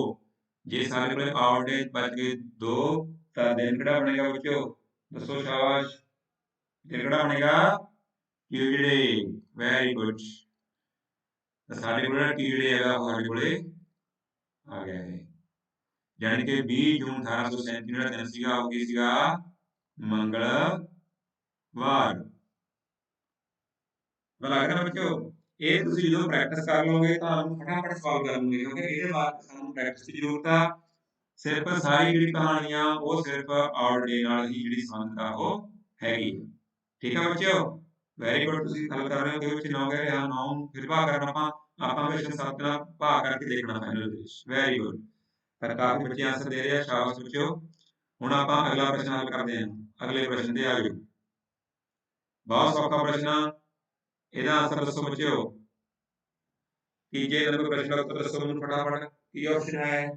ਜੇ ਸਾਡੇ ਕੋਲ ਆਡ ਡੇ ਬਚ ਗਏ 2, ਤਾਂ ਦਿਨ ਕਿਹੜਾ ਬਣੇਗਾ ਬੱਚਿਓ, ਦੱਸੋ ਸ਼ਾਬਾਸ਼, ਦਿਨ ਕਿਹੜਾ ਬਣੇਗਾ, ਟਿਊਜ਼ਡੇ। ਵੈਰੀ ਗੁੱਡ, ਸਾਡੇ ਕੋਲ ਟਿਊਜ਼ਡੇ ਹੈਗਾ ਉਹ ਸਾਡੇ ਕੋਲੇ ਆ ਗਿਆ ਹੈ। ਜਾਣੀ ਕਿ 20 ਜੂਨ 1837 ਜਿਹੜਾ ਦਿਨ ਸੀਗਾ ਉਹ ਕੀ ਸੀਗਾ, ਮੰਗਲਵਾਰ। ਲੱਗ ਰਿਹਾ ਬੱਚਿਓ, ਇਹ ਤੁਸੀਂ ਜਦੋਂ ਪ੍ਰੈਕਟਿਸ ਕਰ ਲਓਗੇ ਤਾਂ ਤੁਹਾਨੂੰ ਫਟਾਫਟ ਸੋਲਵ ਕਰ ਲਓਗੇ, ਕਿਉਂਕਿ ਇਹਦੇ ਬਾਅਦ ਸਾਨੂੰ ਪ੍ਰੈਕਟਿਸ ਦੀ ਜ਼ਰੂਰਤ ਆ। सिर्फ सारी जिहड़ी कहानियां वो सिर्फ ऑड डे नाल ही जिहड़ी संबंधित आ वो हैगी। ठीक है बच्चों, वेरी गुड। तुसीं गल कर रहे हो कि बच्चे 9 कह रहे हैं, 9 फिर भाग करना ਆਪਾਂ ਹਮੇਸ਼ਾ 7 ਨਾਲ ਭਾਗ ਕਰਕੇ ਦੇਖਣਾ ਫਾਈਨਲ ਦੇ ਵਿੱਚ। ਵੈਰੀ ਗੁੱਡ, ਤਾਂ ਕਾਫੀ ਬੱਚੇ ਆਨਸਰ ਦੇ ਰਹੇ ਆ, ਸ਼ਾਬਾਸ਼ ਬੱਚਿਓ। ਹੁਣ ਆਪਾਂ ਅਗਲਾ ਪ੍ਰਸ਼ਨ ਹੱਲ ਕਰਦੇ ਹਾਂ। ਅਗਲੇ ਪ੍ਰਸ਼ਨ ਤੇ ਆ ਜਾਓ। ਬਹੁਤ ਸੌਖਾ ਪ੍ਰਸ਼ਨ ਆ, ਇਹਦਾ ਆਨਸਰ ਦੱਸੋ ਬੱਚਿਓ। ਤੀਜੇ ਨੰਬਰ ਪ੍ਰਸ਼ਨ ਦਾ ਉੱਤਰ ਦੱਸੋ ਮੈਨੂੰ ਫਟਾਫਟ, ਕੀ ਆਪਸ਼ਨ ਹੈ।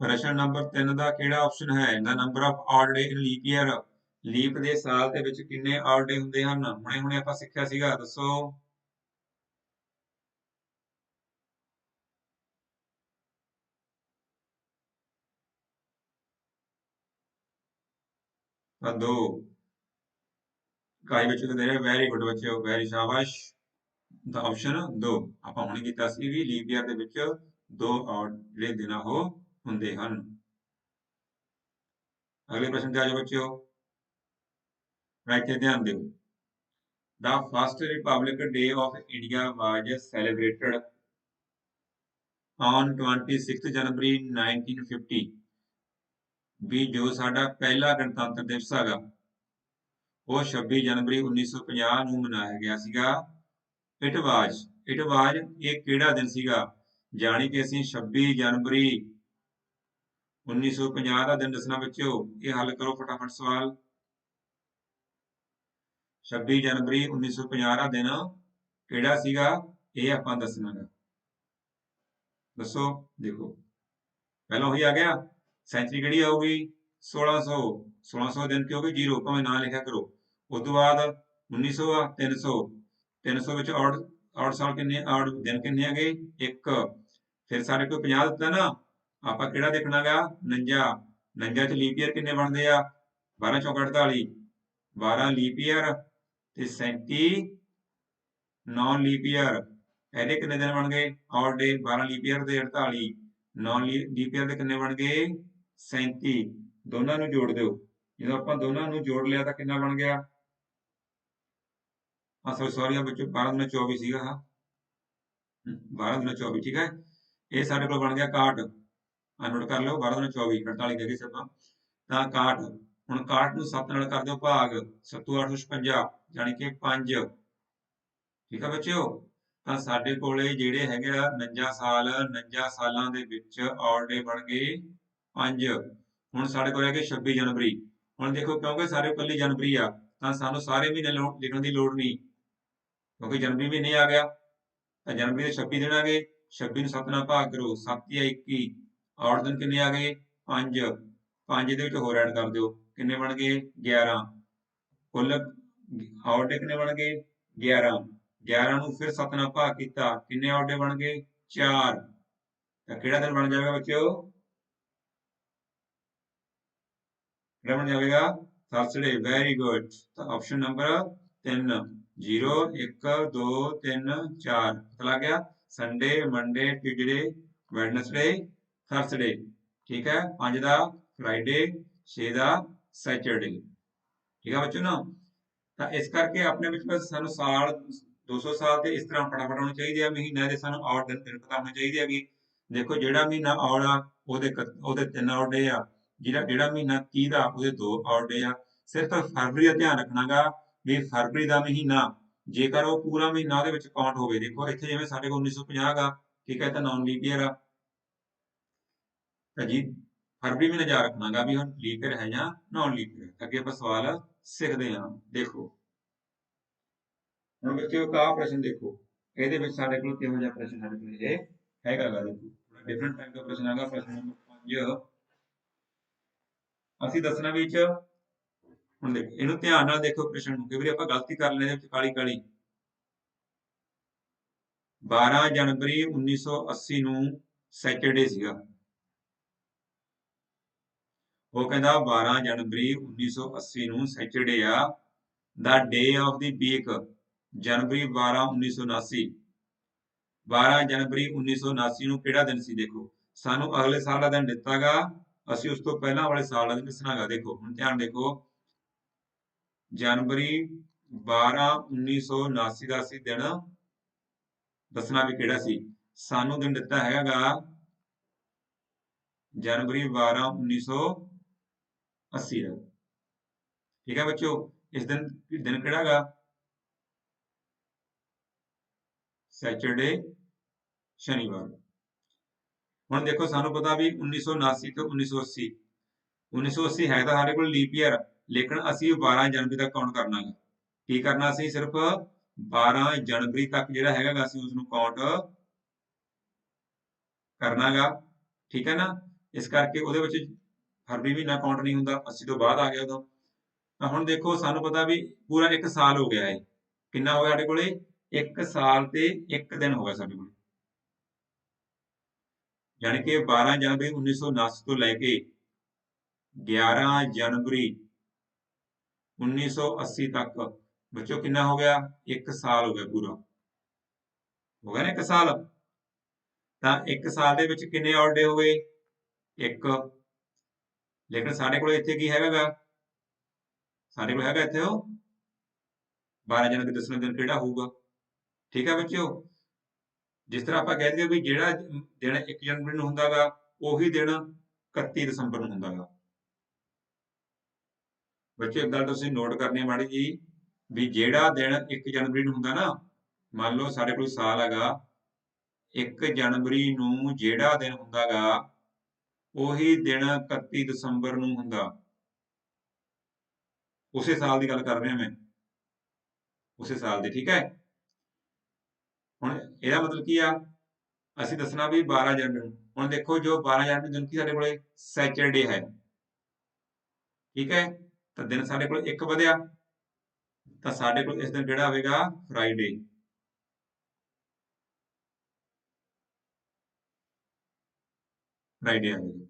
ਪ੍ਰਸ਼ਨ ਨੰਬਰ 3 ਦਾ ਕਿਹੜਾ ਆਪਸ਼ਨ ਹੈ। The number of odd day in leap year, leap ਦੇ ਸਾਲ ਦੇ ਵਿੱਚ ਕਿੰਨੇ ਆਡ ਡੇ ਹੁੰਦੇ ਹਨ। ਹੁਣੇ ਹੁਣੇ ਆਪਾਂ ਸਿੱਖਿਆ ਸੀਗਾ, ਦੱਸੋ। ਤਾਂ 2 ਕਾਈ ਬੱਚੇ ਦੇ ਰਹੇ, ਵੈਰੀ ਗੁੱਡ ਬੱਚਿਓ, ਵੈਰੀ ਸ਼ਾਬਾਸ਼। ਦਾ ਆਪਸ਼ਨ 2 ਆਪਾਂ ਹੁਣੇ ਕੀਤਾ ਸੀ ਵੀ ਲੀਪ ਈਅਰ ਦੇ ਵਿੱਚ 2 ਆਡ ਜਿਹੜੇ ਦਿਨ ਉਹ ਹੁੰਦੇ ਹਨ। ਅਗਲੇ ਪ੍ਰਸ਼ਨ ਤੇ ਆ ਜਾਓ ਬੱਚਿਓ, ਰਾਈਟ ਤੇ ਧਿਆਨ ਦਿਓ। The first Republic Day of India was celebrated on 26 January 1950। ਵੀ ਜੋ ਸਾਡਾ ਪਹਿਲਾ ਗਣਤੰਤਰ ਦਿਵਸ ਹੈਗਾ ਉਹ 26 ਜਨਵਰੀ 1950 ਨੂੰ ਮਨਾਇਆ ਗਿਆ ਸੀਗਾ। ਇਟ ਵਾਜ ਇਹ ਕਿਹੜਾ ਦਿਨ ਸੀਗਾ, ਜਾਣੀ ਕਿ ਅਸੀਂ 26 ਜਨਵਰੀ 1950 ਦਾ ਦਿਨ ਦੱਸਣਾ ਬੱਚਿਓ। ਇਹ ਹੱਲ ਕਰੋ ਫਟਾਫਟ ਸਵਾਲ। 26 ਜਨਵਰੀ 1950 ਦਾ ਦਿਨ ਕਿਹੜਾ ਸੀਗਾ, ਇਹ ਆਪਾਂ ਦੱਸਣਾ ਗਾ। ਦੱਸੋ, ਦੇਖੋ ਪਹਿਲਾਂ ਉਹੀ ਆ ਗਿਆ। ਸੈਂਚਰੀ ਕਿਹੜੀ ਆਊਗੀ 1600, 1600 ਦਿਨ ਕੀ ਹੋਊਗੀ 0, ਭਾਵੇਂ ਨਾ ਲਿਖਿਆ ਕਰੋ। ਉਸ ਤੋਂ ਬਾਅਦ 1900 ਆ 300, 300 ਵਿੱਚ ਔੜ ਸਾਲ ਕਿੰਨੇ, ਔੜ ਦਿਨ ਕਿੰਨੇ ਹੈਗੇ 1। ਫਿਰ ਸਾਡੇ ਕੋਲ 50 ਦਿੱਤਾ ਨਾ, ਆਪਾਂ ਕਿਹੜਾ ਦੇਖਣਾ ਗਾ 49, 49 ਚ ਲੀਪ ਈਅਰ ਕਿੰਨੇ ਬਣਦੇ ਆ 12 ਚੌਂਕ 48, 12 ਲੀਪ ਈਅਰ ਤੇ 37 ਨੌਨ ਲੀਪ ਈਅਰ। ਇਹਦੇ ਕਿੰਨੇ ਦਿਨ ਬਣ ਗਏ ਔਡ ਡੇ, 12 ਲੀਪ ਈਅਰ ਦੇ 48, ਨੌਨ ਲੀਪ ਈਅਰ ਦੇ ਕਿੰਨੇ ਬਣ ਗਏ 37। ਦੋਨਾਂ ਨੂੰ ਜੋੜ ਦਿਓ, ਜਦੋਂ ਆਪਾਂ ਦੋਨਾਂ ਨੂੰ ਜੋੜ ਲਿਆ ਤਾਂ ਕਿੰਨਾ ਬਣ ਗਿਆ, ਸੌਰੀ ਬੱਚੋ 12 ਦੁਨਾ 24 ਸੀਗਾ, 12 ਦੁਨਾ 24 ਠੀਕ ਹੈ। ਇਹ ਸਾਡੇ ਕੋਲ ਬਣ ਗਿਆ 61, ਨੋਟ ਕਰ ਲਓ 12 ਦੁਨਾ 24, 48 ਦੇ ਗਏ ਸੀ ਆਪਾਂ ਤਾਂ 61। ਹੁਣ 61 ਨੂੰ 7 ਨਾਲ ਕਰ ਦਿਓ ਭਾਗ, 7 8 56 ਜਾਣੀ ਕਿ 5। ਠੀਕ ਹੈ ਬੱਚਿਓ, ਤਾਂ ਸਾਡੇ ਕੋਲੇ ਜਿਹੜੇ ਹੈਗੇ ਆ 49 ਸਾਲ, 49 ਸਾਲਾਂ ਦੇ ਵਿੱਚ ਔਡ ਡੇ ਬਣ ਗਏ 5। ਹੁਣ ਸਾਡੇ ਕੋਲ ਹੈਗੇ 26 ਜਨਵਰੀ। ਹੁਣ ਦੇਖੋ ਕਿਉਂਕਿ ਸਾਰੇ ਇਕੱਲੀ ਜਨਵਰੀ ਆ ਤਾਂ ਸਾਨੂੰ ਸਾਰੇ ਮਹੀਨੇ ਲਿਖਣ ਦੀ ਲੋੜ ਨਹੀਂ, ਕਿਉਂਕਿ ਜਨਵਰੀ ਮਹੀਨੇ ਆ ਗਿਆ ਤਾਂ ਜਨਵਰੀ ਦੇ 26 ਦਿਨ ਆ ਗਏ। 26 ਨੂੰ 7 ਨਾਲ ਭਾਗ ਕਰੋ, 7 ਜਾਂ 21, ਔਡ ਦਿਨ ਕਿੰਨੇ ਆ ਗਏ 5। 5 ਦੇ ਵਿੱਚ ਹੋਰ ਐਡ ਕਰ ਦਿਓ, ਕਿੰਨੇ ਬਣ ਗਏ 11। ਕੁੱਲ ਔਡ ਡੇ ਕਿੰਨੇ ਬਣ ਗਏ 11। 11 ਨੂੰ ਫਿਰ 7 ਨਾਲ ਭਾਗ ਕੀਤਾ, ਕਿੰਨੇ ਔਡ ਡੇ ਬਣ ਗਏ 4। ਤਾਂ ਕਿਹੜਾ ਦਿਨ ਬਣ ਜਾਵੇਗਾ ਬੱਚਿਓ, ਕਿਹੜਾ ਬਣ ਜਾਵੇਗਾ ਥਰਸਡੇ। ਵੈਰੀ ਗੁੱਡ, ਤਾਂ ਆਪਸ਼ਨ ਨੰਬਰ 3 0 1 2 3 4 ਪਤਾ ਲੱਗ ਗਿਆ। Sunday, Monday, Tuesday, Wednesday, Thursday. ਠੀਕ ਹੈ, 5 ਦਾ ਫਰਾਈਡੇ, 6 ਦਾ ਸੈਚਰਡੇ। ਠੀਕ ਹੈ ਬੱਚੋ ਨਾ, ਤਾਂ ਇਸ ਕਰਕੇ ਆਪਣੇ ਵਿੱਚ ਬਸ ਸਾਨੂੰ ਸਾਲ 200 ਸਾਲ ਤੇ ਇਸ ਤਰ੍ਹਾਂ ਫਟਾਫਟ ਹੋਣੇ ਚਾਹੀਦੇ ਆ। ਮਹੀਨੇ ਦੇ ਸਾਨੂੰ ਔਡ ਦਿਨ ਪਤਾ ਹੋਣੇ ਚਾਹੀਦੇ ਹੈਗੇ। ਦੇਖੋ ਜਿਹੜਾ ਮਹੀਨਾ ਔਡ ਆ ਉਹਦੇ 3 ਔਡ ਡੇ ਆ, ਜਿਹੜਾ ਮਹੀਨਾ 30 ਦਾ ਉਹਦੇ 2 ਔਡ ਡੇ ਆ। ਸਿਰਫ ਫਰਵਰੀ ਦਾ ਧਿਆਨ ਰੱਖਣਾਗਾ ਵੀ ਫਰਵਰੀ ਦਾ ਮਹੀਨਾ ਜੇਕਰ ਉਹ ਪੂਰਾ ਮਹੀਨਾ ਉਹਦੇ ਵਿੱਚ ਕਾਊਂਟ ਹੋਵੇ। ਦੇਖੋ ਇੱਥੇ ਜਿਵੇਂ ਸਾਡੇ ਕੋਲ 1950 ਗਾ, ਠੀਕ ਹੈ, ਤਾਂ ਨੌਨ ਲੀਪ ਈਅਰ ਆ ਤਾਂ ਜੀ ਫਰਵਰੀ ਮਹੀਨਾ ਯਾਦ ਰੱਖਣਾਗਾ ਵੀ ਹੁਣ ਲੀਪ ਈਅਰ ਹੈ ਜਾਂ ਨੌਨ ਲੀਪ ਈਅਰ। ਅੱਗੇ ਆਪਾਂ ਸਵਾਲ ਸਿੱਖਦੇ ਹਾਂ। ਦੇਖੋ ਹੁਣ ਬੱਚਿਓ ਕਾ ਪ੍ਰਸ਼ਨ ਦੇਖੋ, ਇਹਦੇ ਵਿੱਚ ਸਾਡੇ ਕੋਲ ਕਿਹੋ ਜਿਹਾ ਪ੍ਰਸ਼ਨ ਸਾਡੇ ਕੋਲ ਇਹ ਹੈਗਾ ਗਾ। ਦੇਖੋ ਡਿਫਰੈਂਟ ਟਾਈਪ ਦਾ ਪ੍ਰਸ਼ਨ ਹੈਗਾ। ਪ੍ਰਸ਼ਨ ਨੰਬਰ 5 ਅਸੀਂ ਦੱਸਣਾ ਵਿੱਚ, ਹੁਣ ਦੇਖੋ ਇਹਨੂੰ ਧਿਆਨ ਨਾਲ ਦੇਖੋ ਪ੍ਰਸ਼ਨ ਨੂੰ, ਕਈ ਵਾਰੀ ਆਪਾਂ ਗਲਤੀ ਕਰ ਲੈਂਦੇ ਵਿੱਚ ਕਾਲੀ ਕਾਲੀ। 12 ਜਨਵਰੀ 1980 ਨੂੰ ਸੈਚਰਡੇ ਸੀਗਾ। ਉਹ ਕਹਿੰਦਾ 12 ਜਨਵਰੀ 1980 ਨੂੰ ਸੈਚਰਡੇ ਆ। ਦਾ ਡੇ ਆਫ ਦੀ ਵੀਕ ਜਨਵਰੀ 12 1979। 12 ਜਨਵਰੀ 1979 ਨੂੰ ਕਿਹੜਾ ਦਿਨ ਸੀ। ਦੇਖੋ ਸਾਨੂੰ ਅਗਲੇ ਸਾਲ ਦਾ ਦਿਨ ਦਿੱਤਾ ਗਾ, ਅਸੀਂ ਉਸ ਤੋਂ ਪਹਿਲਾਂ ਵਾਲੇ ਸਾਲ ਦਾ ਦਿਨ ਦੱਸਣਾ ਗਾ। ਦੇਖੋ ਹੁਣ ਧਿਆਨ ਦੇਖੋ, जनवरी 12 1979 ਦਾ ਅਸੀਂ ਦਿਨ ਦੱਸਣਾ ਵੀ ਕਿਹੜਾ ਸੀ। ਸਾਨੂੰ ਦਿਨ ਦਿੱਤਾ ਹੈਗਾ जनवरी 12 1980 ਦਾ। ठीक है बच्चों, इस दिन ਕਿਹੜਾ ਗਾ सैटरडे शनिवार। ਹੁਣ ਦੇਖੋ ਸਾਨੂੰ ਪਤਾ ਵੀ 1979 ਤੋਂ 1980 1980 ਹੈ ਤਾਂ ਸਾਡੇ ਕੋਲ ਲੀਪ ਈਅਰ, ਲੇਕਿਨ ਅਸੀਂ 12 ਜਨਵਰੀ ਤੱਕ ਕਾਊਂਟ ਕਰਨਾ ਹੈ। ਕੀ ਕਰਨਾ ਸੀ, ਸਿਰਫ 12 ਜਨਵਰੀ ਤੱਕ ਜਿਹੜਾ ਹੈਗਾ ਅਸੀਂ ਉਸ ਨੂੰ ਕਾਊਂਟ ਕਰਨਾਗਾ। ਠੀਕ ਹੈ ਨਾ, ਇਸ ਕਰਕੇ ਉਹਦੇ ਵਿੱਚ ਫਰਵਰੀ ਮਹੀਨਾ ਕਾਊਂਟ ਨਹੀਂ ਹੁੰਦਾ, 80 ਤੋਂ ਬਾਅਦ ਆ ਗਿਆ ਉਦੋਂ। ਤਾਂ ਹੁਣ ਦੇਖੋ ਸਾਨੂੰ ਪਤਾ ਵੀ ਪੂਰਾ 1 ਸਾਲ ਹੋ ਗਿਆ ਹੈ। ਕਿੰਨਾ ਹੋ ਗਿਆ ਸਾਡੇ ਕੋਲੇ, 1 ਸਾਲ ਤੇ 1 ਦਿਨ ਹੋ ਗਿਆ ਸਾਡੇ ਕੋਲ। यानी कि 12 जनवरी 1979 ਤੋਂ ਲੈ ਕੇ 11 जनवरी 1980 तक बच्चों कितना हो गया, 1 साल हो गया पूरा, हो गया ना 1 साल। ਤਾਂ 1 ਸਾਲ ਦੇ ਵਿੱਚ ਕਿੰਨੇ ਔਡ ਡੇ ਹੋ ਗਏ, 1। ਲੇਕਿਨ ਸਾਡੇ ਕੋਲ ਇੱਥੇ ਕੀ ਹੈਗਾ ਗਾ, ਸਾਡੇ ਕੋਲ ਹੈਗਾ ਇੱਥੇ ਉਹ 12 ਜਨਵਰੀ ਦੱਸਣਾ ਦਿਨ ਕਿਹੜਾ ਹੋਊਗਾ। ਠੀਕ ਹੈ ਬੱਚਿਓ, ਜਿਸ ਤਰ੍ਹਾਂ ਆਪਾਂ ਕਹਿ ਦਈਏ ਵੀ ਜਿਹੜਾ ਦਿਨ 1 ਜਨਵਰੀ ਨੂੰ ਹੁੰਦਾ ਗਾ ਉਹੀ ਦਿਨ 31 ਦਸੰਬਰ ਨੂੰ ਹੁੰਦਾ ਗਾ। ਬੱਚਿਓ ਇੱਕ ਗੱਲ ਤੁਸੀਂ ਨੋਟ ਕਰਨੀ ਹੈ ਮਾੜੀ ਜੀ, ਵੀ ਜਿਹੜਾ ਦਿਨ 1 ਜਨਵਰੀ ਨੂੰ ਹੁੰਦਾ ਨਾ, ਮੰਨ ਲਓ ਸਾਡੇ ਕੋਲ ਸਾਲ ਹੈਗਾ 1 ਜਨਵਰੀ ਨੂੰ ਜਿਹੜਾ ਦਿਨ ਹੁੰਦਾ ਗਾ ਉਹੀ ਦਿਨ 31 ਦਸੰਬਰ ਨੂੰ ਹੁੰਦਾ। ਉਸੇ ਸਾਲ ਦੀ ਗੱਲ ਕਰ ਰਿਹਾ ਮੈਂ, ਉਸੇ ਸਾਲ ਦੀ। ਠੀਕ ਹੈ, ਹੁਣ ਇਹਦਾ ਮਤਲਬ ਕੀ ਆ, ਅਸੀਂ ਦੱਸਣਾ ਵੀ 12 ਜਨਵਰੀ ਨੂੰ। ਹੁਣ ਦੇਖੋ ਜੋ 12 ਜਨਵਰੀ ਦਿਨ ਕੀ ਸਾਡੇ ਕੋਲੇ ਸੈਚਰਡੇ ਹੈ। ਠੀਕ ਹੈ, ਤਾਂ ਦਿਨ ਸਾਡੇ ਕੋਲ 1 ਵਧਿਆ, ਤਾਂ ਸਾਡੇ ਕੋਲ ਇਸ ਦਿਨ ਕਿਹੜਾ ਹੋਵੇਗਾ, ਫਰਾਈਡੇ। ਫਰਾਈਡੇ ਆਵੇਗਾ।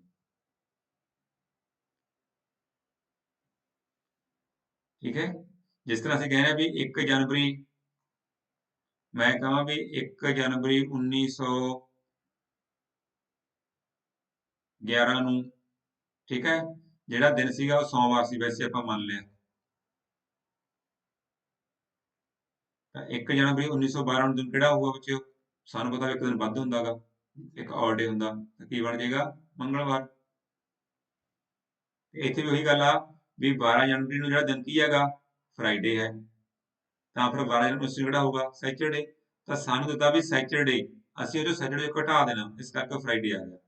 ਠੀਕ ਹੈ, ਜਿਸ ਤਰ੍ਹਾਂ ਅਸੀਂ ਕਹਿੰਦੇ ਵੀ 1 ਜਨਵਰੀ, ਮੈਂ ਕਹਾਂ ਵੀ 1 ਜਨਵਰੀ 1911 ਨੂੰ, ਠੀਕ ਹੈ, ਜਿਹੜਾ ਦਿਨ ਸੀਗਾ ਉਹ ਸੋਮਵਾਰ ਸੀ, ਵੈਸੇ ਆਪਾਂ ਮੰਨ ਲਿਆ। ਤਾਂ 1 ਜਨਵਰੀ 1912 ਨੂੰ ਦਿਨ ਕਿਹੜਾ ਹੋਊਗਾ ਬੱਚਿਓ, ਸਾਨੂੰ ਪਤਾ 1 ਦਿਨ ਵੱਧ ਹੁੰਦਾ ਗਾ, 1 ਔਡ ਡੇ ਹੁੰਦਾ, ਤਾਂ ਕੀ ਬਣ ਜਾਏਗਾ, ਮੰਗਲਵਾਰ। ਇੱਥੇ ਵੀ ਉਹੀ ਗੱਲ ਆ ਵੀ 12 ਜਨਵਰੀ ਨੂੰ ਜਿਹੜਾ ਦਿਨ ਕੀ ਹੈਗਾ, ਫਰਾਈਡੇ ਹੈ, ਤਾਂ ਫਿਰ 12 ਜਨਵਰੀ ਨੂੰ ਕਿਹੜਾ ਹੋਊਗਾ, ਸੈਚਰਡੇ। ਤਾਂ ਸਾਨੂੰ ਦਿੱਤਾ ਵੀ ਸੈਚਰਡੇ, ਅਸੀਂ ਉਹ ਸੈਚਰਡੇ ਘਟਾ ਦੇਣਾ, ਇਸ ਕਰਕੇ ਫਰਾਈਡੇ ਆ ਗਿਆ।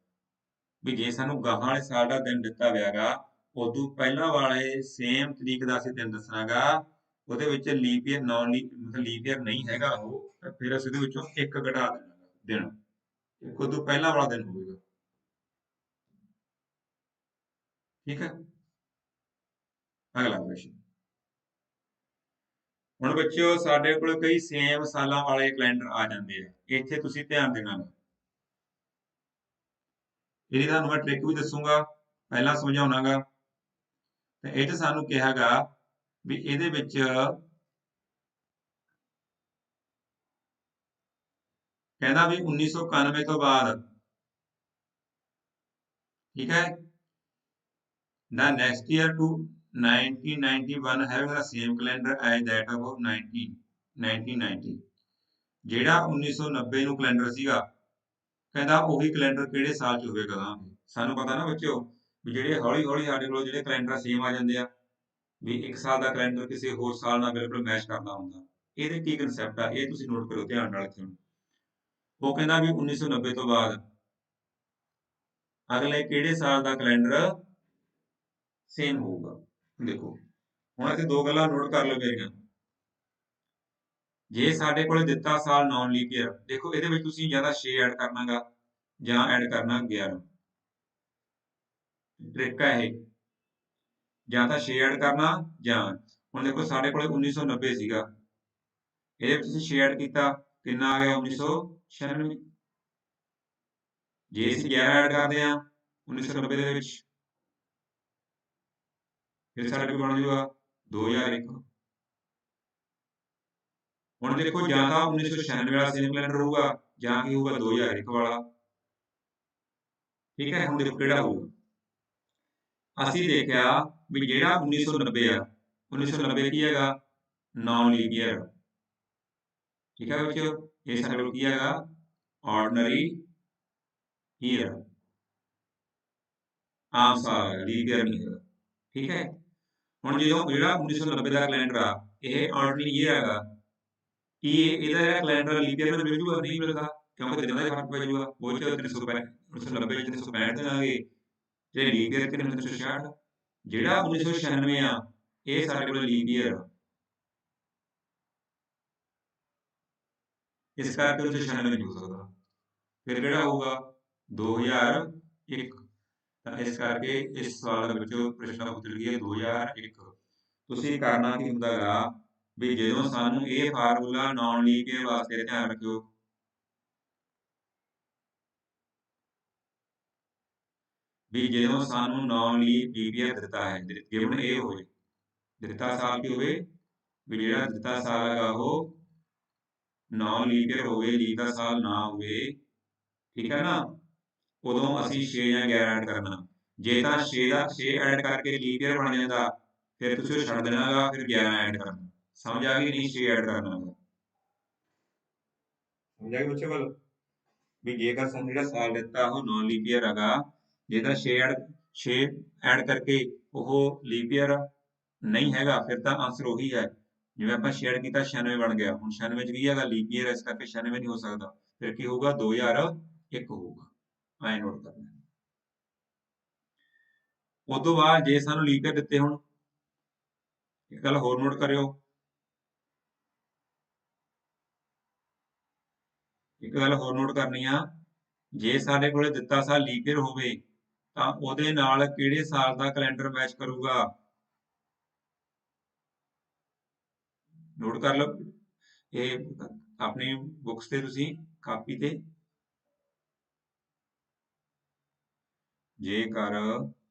ਵੀ ਜੇ ਸਾਨੂੰ ਗਾਹਾਂ ਵਾਲੇ ਸਾਲ ਦਾ ਦਿਨ ਦਿੱਤਾ ਹੋਇਆ ਗਾ, ਉਦੋਂ ਪਹਿਲਾਂ ਵਾਲੇ ਸੇਮ ਤਰੀਕ ਦਾ ਅਸੀਂ ਦਿਨ ਦੱਸਣਾਗਾ, ਉਹਦੇ ਵਿੱਚ ਲੀਪ ਈਅਰ ਨੌਨ ਲੀਪ ਮਤਲਬ ਲੀਪ ਈਅਰ ਨਹੀਂ ਹੈਗਾ ਉਹ, ਤਾਂ ਫਿਰ ਅਸੀਂ ਉਹਦੇ ਵਿੱਚੋਂ 1 ਘਟਾ ਦੇਣਾ ਦਿਨ, ਉਦੋਂ ਪਹਿਲਾਂ ਵਾਲਾ ਦਿਨ ਹੋਵੇਗਾ। ਠੀਕ ਹੈ, ਅਗਲਾ ਕੁਐਸਚਨ। ਹੁਣ ਬੱਚਿਓ ਸਾਡੇ ਕੋਲ ਕਈ ਸੇਮ ਸਾਲਾਂ ਵਾਲੇ ਕੈਲੰਡਰ ਆ ਜਾਂਦੇ ਆ, ਇੱਥੇ ਤੁਸੀਂ ਧਿਆਨ ਦੇਣਾ। ਇਹਦੀ ਤੁਹਾਨੂੰ ਮੈਂ ਟ੍ਰਿਕ ਵੀ ਦੱਸੂਗਾ, ਪਹਿਲਾਂ ਸਮਝਾਉਣਾਗਾ। ਤੇ ਇਹ 'ਚ ਸਾਨੂੰ ਕਿਹਾਗਾ ਵੀ ਇਹਦੇ ਵਿੱਚ ਕਹਿੰਦਾ ਵੀ 1991 ਤੋਂ ਬਾਅਦ, ਠੀਕ ਹੈ, the next year to 1991 having the same calendar as that of 1990। ਜਿਹੜਾ 1990 ਨੂੰ ਕੈਲੰਡਰ ਸੀਗਾ, ਕਹਿੰਦਾ ਉਹੀ ਕੈਲੰਡਰ ਕਿਹੜੇ ਸਾਲ 'ਚ ਹੋਵੇਗਾ। ਸਾਨੂੰ ਪਤਾ ਨਾ ਬੱਚਿਓ ਵੀ ਜਿਹੜੇ ਹੌਲੀ ਹੌਲੀ ਸਾਡੇ ਕੋਲ ਜਿਹੜੇ ਕੈਲੰਡਰ ਸੇਮ ਆ ਜਾਂਦੇ ਆ, ਵੀ 1 ਸਾਲ ਦਾ ਕੈਲੰਡਰ ਕਿਸੇ ਹੋਰ ਸਾਲ ਨਾਲ ਬਿਲਕੁਲ ਮੈਚ ਕਰਦਾ ਹੁੰਦਾ। ਇਹਦੇ ਕੀ ਕਨਸੈਪਟ ਆ, ਇਹ ਤੁਸੀਂ ਨੋਟ ਕਰੋ ਧਿਆਨ ਨਾਲ ਇੱਥੇ। ਉਹ ਕਹਿੰਦਾ ਵੀ 1990 ਤੋਂ ਬਾਅਦ ਅਗਲੇ ਕਿਹੜੇ ਸਾਲ ਦਾ ਕੈਲੰਡਰ ਸੇਮ ਹੋਊਗਾ। ਦੇਖੋ ਹੁਣ ਇੱਥੇ 2 ਗੱਲਾਂ ਨੋਟ ਕਰ ਲਓ ਮੇਰੀਆਂ। ਜੇ ਸਾਡੇ ਕੋਲ ਦਿੱਤਾ ਸਾਲ ਨੌਨ ਲੀਪ ਈਅਰ, ਦੇਖੋ ਇਹਦੇ ਵਿੱਚ ਤੁਸੀਂ ਜਾਂ ਤਾਂ 6 ਐਡ ਕਰਨਾਗਾ ਜਾਂ ਐਡ ਕਰਨਾ 11। ਟ੍ਰਿਕ ਹੈ ਇਹ, ਜਾਂ ਤਾਂ 6 ਐਡ ਕਰਨਾ ਜਾਂ, ਹੁਣ ਦੇਖੋ ਸਾਡੇ ਕੋਲ 1990 ਸੀਗਾ, ਇਹਦੇ ਵਿੱਚ ਤੁਸੀਂ 6 ਐਡ ਕੀਤਾ, ਕਿੰਨਾ ਆ ਗਿਆ 1996। ਜੇ ਅਸੀਂ 11 ਐਡ ਕਰਦੇ ਹਾਂ 1990 ਦੇ ਵਿੱਚ, ਫਿਰ ਸਾਡੇ ਕੋਲ ਬਣ ਜਾਊਗਾ 2001। ਹੁਣ ਦੇਖੋ ਜਾਂ ਤਾਂ 1996 ਵਾਲਾ ਸੇਮ ਕੈਲੰਡਰ ਹੋਊਗਾ ਜਾਂ ਕੀ ਹੋਊਗਾ 2001 ਵਾਲਾ। ਠੀਕ ਹੈ, ਹੁਣ ਦੇਖੋ ਕਿਹੜਾ ਹੋਊਗਾ। ਅਸੀਂ ਦੇਖਿਆ ਵੀ ਜਿਹੜਾ 1990 ਆ 1990 ਕੀ ਹੈਗਾ ਨੌਨ ਲੀਪ ਈਅਰ। ਠੀਕ ਹੈ ਬੱਚਿਓ, ਇਹ ਸਾਡੇ ਕੋਲ ਕੀ ਹੈਗਾ ਆਰਡੀਨਰੀ ਈਅਰ, ਆਮ ਸਾਲ ਹੈ, ਲੀਪ ਈਅਰ ਨਹੀਂ ਹੈਗਾ। ਠੀਕ ਹੈ, ਹੁਣ ਜਦੋਂ ਜਿਹੜਾ 1990 ਦਾ ਕੈਲੰਡਰ ਆ ਇਹ ਆਰਡੀਨਰੀ ਈਅਰ ਹੈਗਾ, ਕੀ ਇਹਦਾ ਜਿਹੜਾ ਕੈਲੰਡਰ ਲੀਪ ਈਅਰ ਮਿਲ ਜੂਗਾ? ਨਹੀਂ ਮਿਲਦਾ, ਕਿਉਂਕਿ ਦਿਨਾਂ ਦਾ ਹੀ ਫਰਕ ਪੈ ਜੂਗਾ। ਉਹ ਚ 1990 ਚ 365 ਦਿਨ ਆ ਗਏ, ਜਿਹੜੇ ਲੀਪ ਈਅਰ ਕਿੰਨੇ 366। ਜਿਹੜਾ 1996 ਆ ਇਹ ਸਾਡੇ ਕੋਲ ਲੀਪ ਈਅਰ ਆ, ਇਸ ਕਰਕੇ 1996 ਨਹੀਂ ਹੋ ਸਕਦਾ। ਫਿਰ ਕਿਹੜਾ ਹੋਊਗਾ 2001। ਤਾਂ ਇਸ ਕਰਕੇ ਇਸ ਸਵਾਲ ਦੇ ਵਿੱਚੋਂ ਪ੍ਰਸ਼ਨ ਉੱਤਰ ਗਿਆ 2001। ਤੁਸੀਂ ਕਰਨਾ ਕੀ ਹੁੰਦਾ ਗਾ ਵੀ ਜਦੋਂ ਸਾਨੂੰ ਇਹ ਫਾਰਮੂਲਾ ਨੌਨ ਲੀਪ ਈਅਰ ਵਾਸਤੇ ਧਿਆਨ ਰੱਖਿਓ, ਵੀ ਜਦੋਂ ਸਾਨੂੰ ਨੌਨ ਲੀਪ ਈਅਰ ਦਿੱਤਾ ਹੈ, ਗਿਵਨ ਇਹ ਹੋਵੇ, ਦਿੱਤਾ ਸਾਲ ਕੀ ਹੋਵੇ, ਵੀ ਜਿਹੜਾ ਦਿੱਤਾ ਸਾਲ ਹੈਗਾ ਉਹ ਨੌਨ ਲੀਪ ਈਅਰ ਹੋਵੇ, ਲੀਪ ਦਾ ਸਾਲ ਨਾ ਹੋਵੇ। ਠੀਕ ਹੈ ਨਾ, ਉਦੋਂ ਅਸੀਂ 6 ਜਾਂ 11 ਐਡ ਕਰਨਾ। ਜੇ ਤਾਂ 6 ਐਡ ਕਰਕੇ ਲੀਪ ਈਅਰ ਬਣ ਜਾਂਦਾ ਫਿਰ ਤੁਸੀਂ ਉਹ ਛੱਡ ਦੇਣਾਗਾ, ਫਿਰ 11 ਐਡ ਕਰਨਾ। ਸਮਝ ਆ ਗਈ? ਨਹੀਂ 6 ਐਡ ਕਰਨਾ, ਸਮਝ ਆ ਗਈ ਬੱਚੇ ਵੱਲ? ਵੀ ਜੇਕਰ ਸਾਨੂੰ ਜਿਹੜਾ ਸਾਲ ਦਿੱਤਾ ਉਹ ਨੌਨ ਲੀਪ ਈਅਰ ਹੈਗਾ, ਜੇ ਤਾਂ 6 ਐਡ ਕਰਕੇ ਉਹ ਲੀਪ ਈਅਰ ਨਹੀਂ ਹੈਗਾ ਫਿਰ ਤਾਂ ਆਂਸਰ ਉਹੀ ਹੈ। ਜਿਵੇਂ ਆਪਾਂ 6 ਐਡ ਕੀਤਾ 96 ਬਣ ਗਿਆ, ਹੁਣ 96 ਚ ਕੀ ਹੈਗਾ ਲੀਪ ਈਅਰ, ਇਸ ਕਰਕੇ 96 ਨਹੀਂ ਹੋ ਸਕਦਾ, ਫਿਰ ਕੀ ਹੋਊਗਾ 2001 ਹੋਊਗਾ। ਐ ਨੋਟ ਕਰਨਾ। ਉਸ ਤੋਂ ਬਾਅਦ ਜੇ ਸਾਨੂੰ ਲੀਪ ਈਅਰ ਦਿੱਤੇ ਹੁਣ, ਇੱਕ ਗੱਲ ਹੋਰ ਨੋਟ ਕਰਿਓ, ਇੱਕ ਗੱਲ ਹੋਰ ਨੋਟ ਕਰਨੀ ਆ, ਜੇ ਸਾਡੇ ਕੋਲੇ ਦਿੱਤਾ ਸਾਲ ਲੀਪ ਈਅਰ ਹੋਵੇ ਤਾਂ ਉਹਦੇ ਨਾਲ ਕਿਹੜੇ ਸਾਲ ਦਾ ਕੈਲੰਡਰ ਮੈਚ ਕਰੂਗਾ? ਨੋਟ ਕਰ ਲਓ, ਇਹ ਆਪਣੀ ਬੁੱਕਸ ਤੇ ਤੁਸੀਂ ਕਾਪੀ ਤੇ, ਜੇਕਰ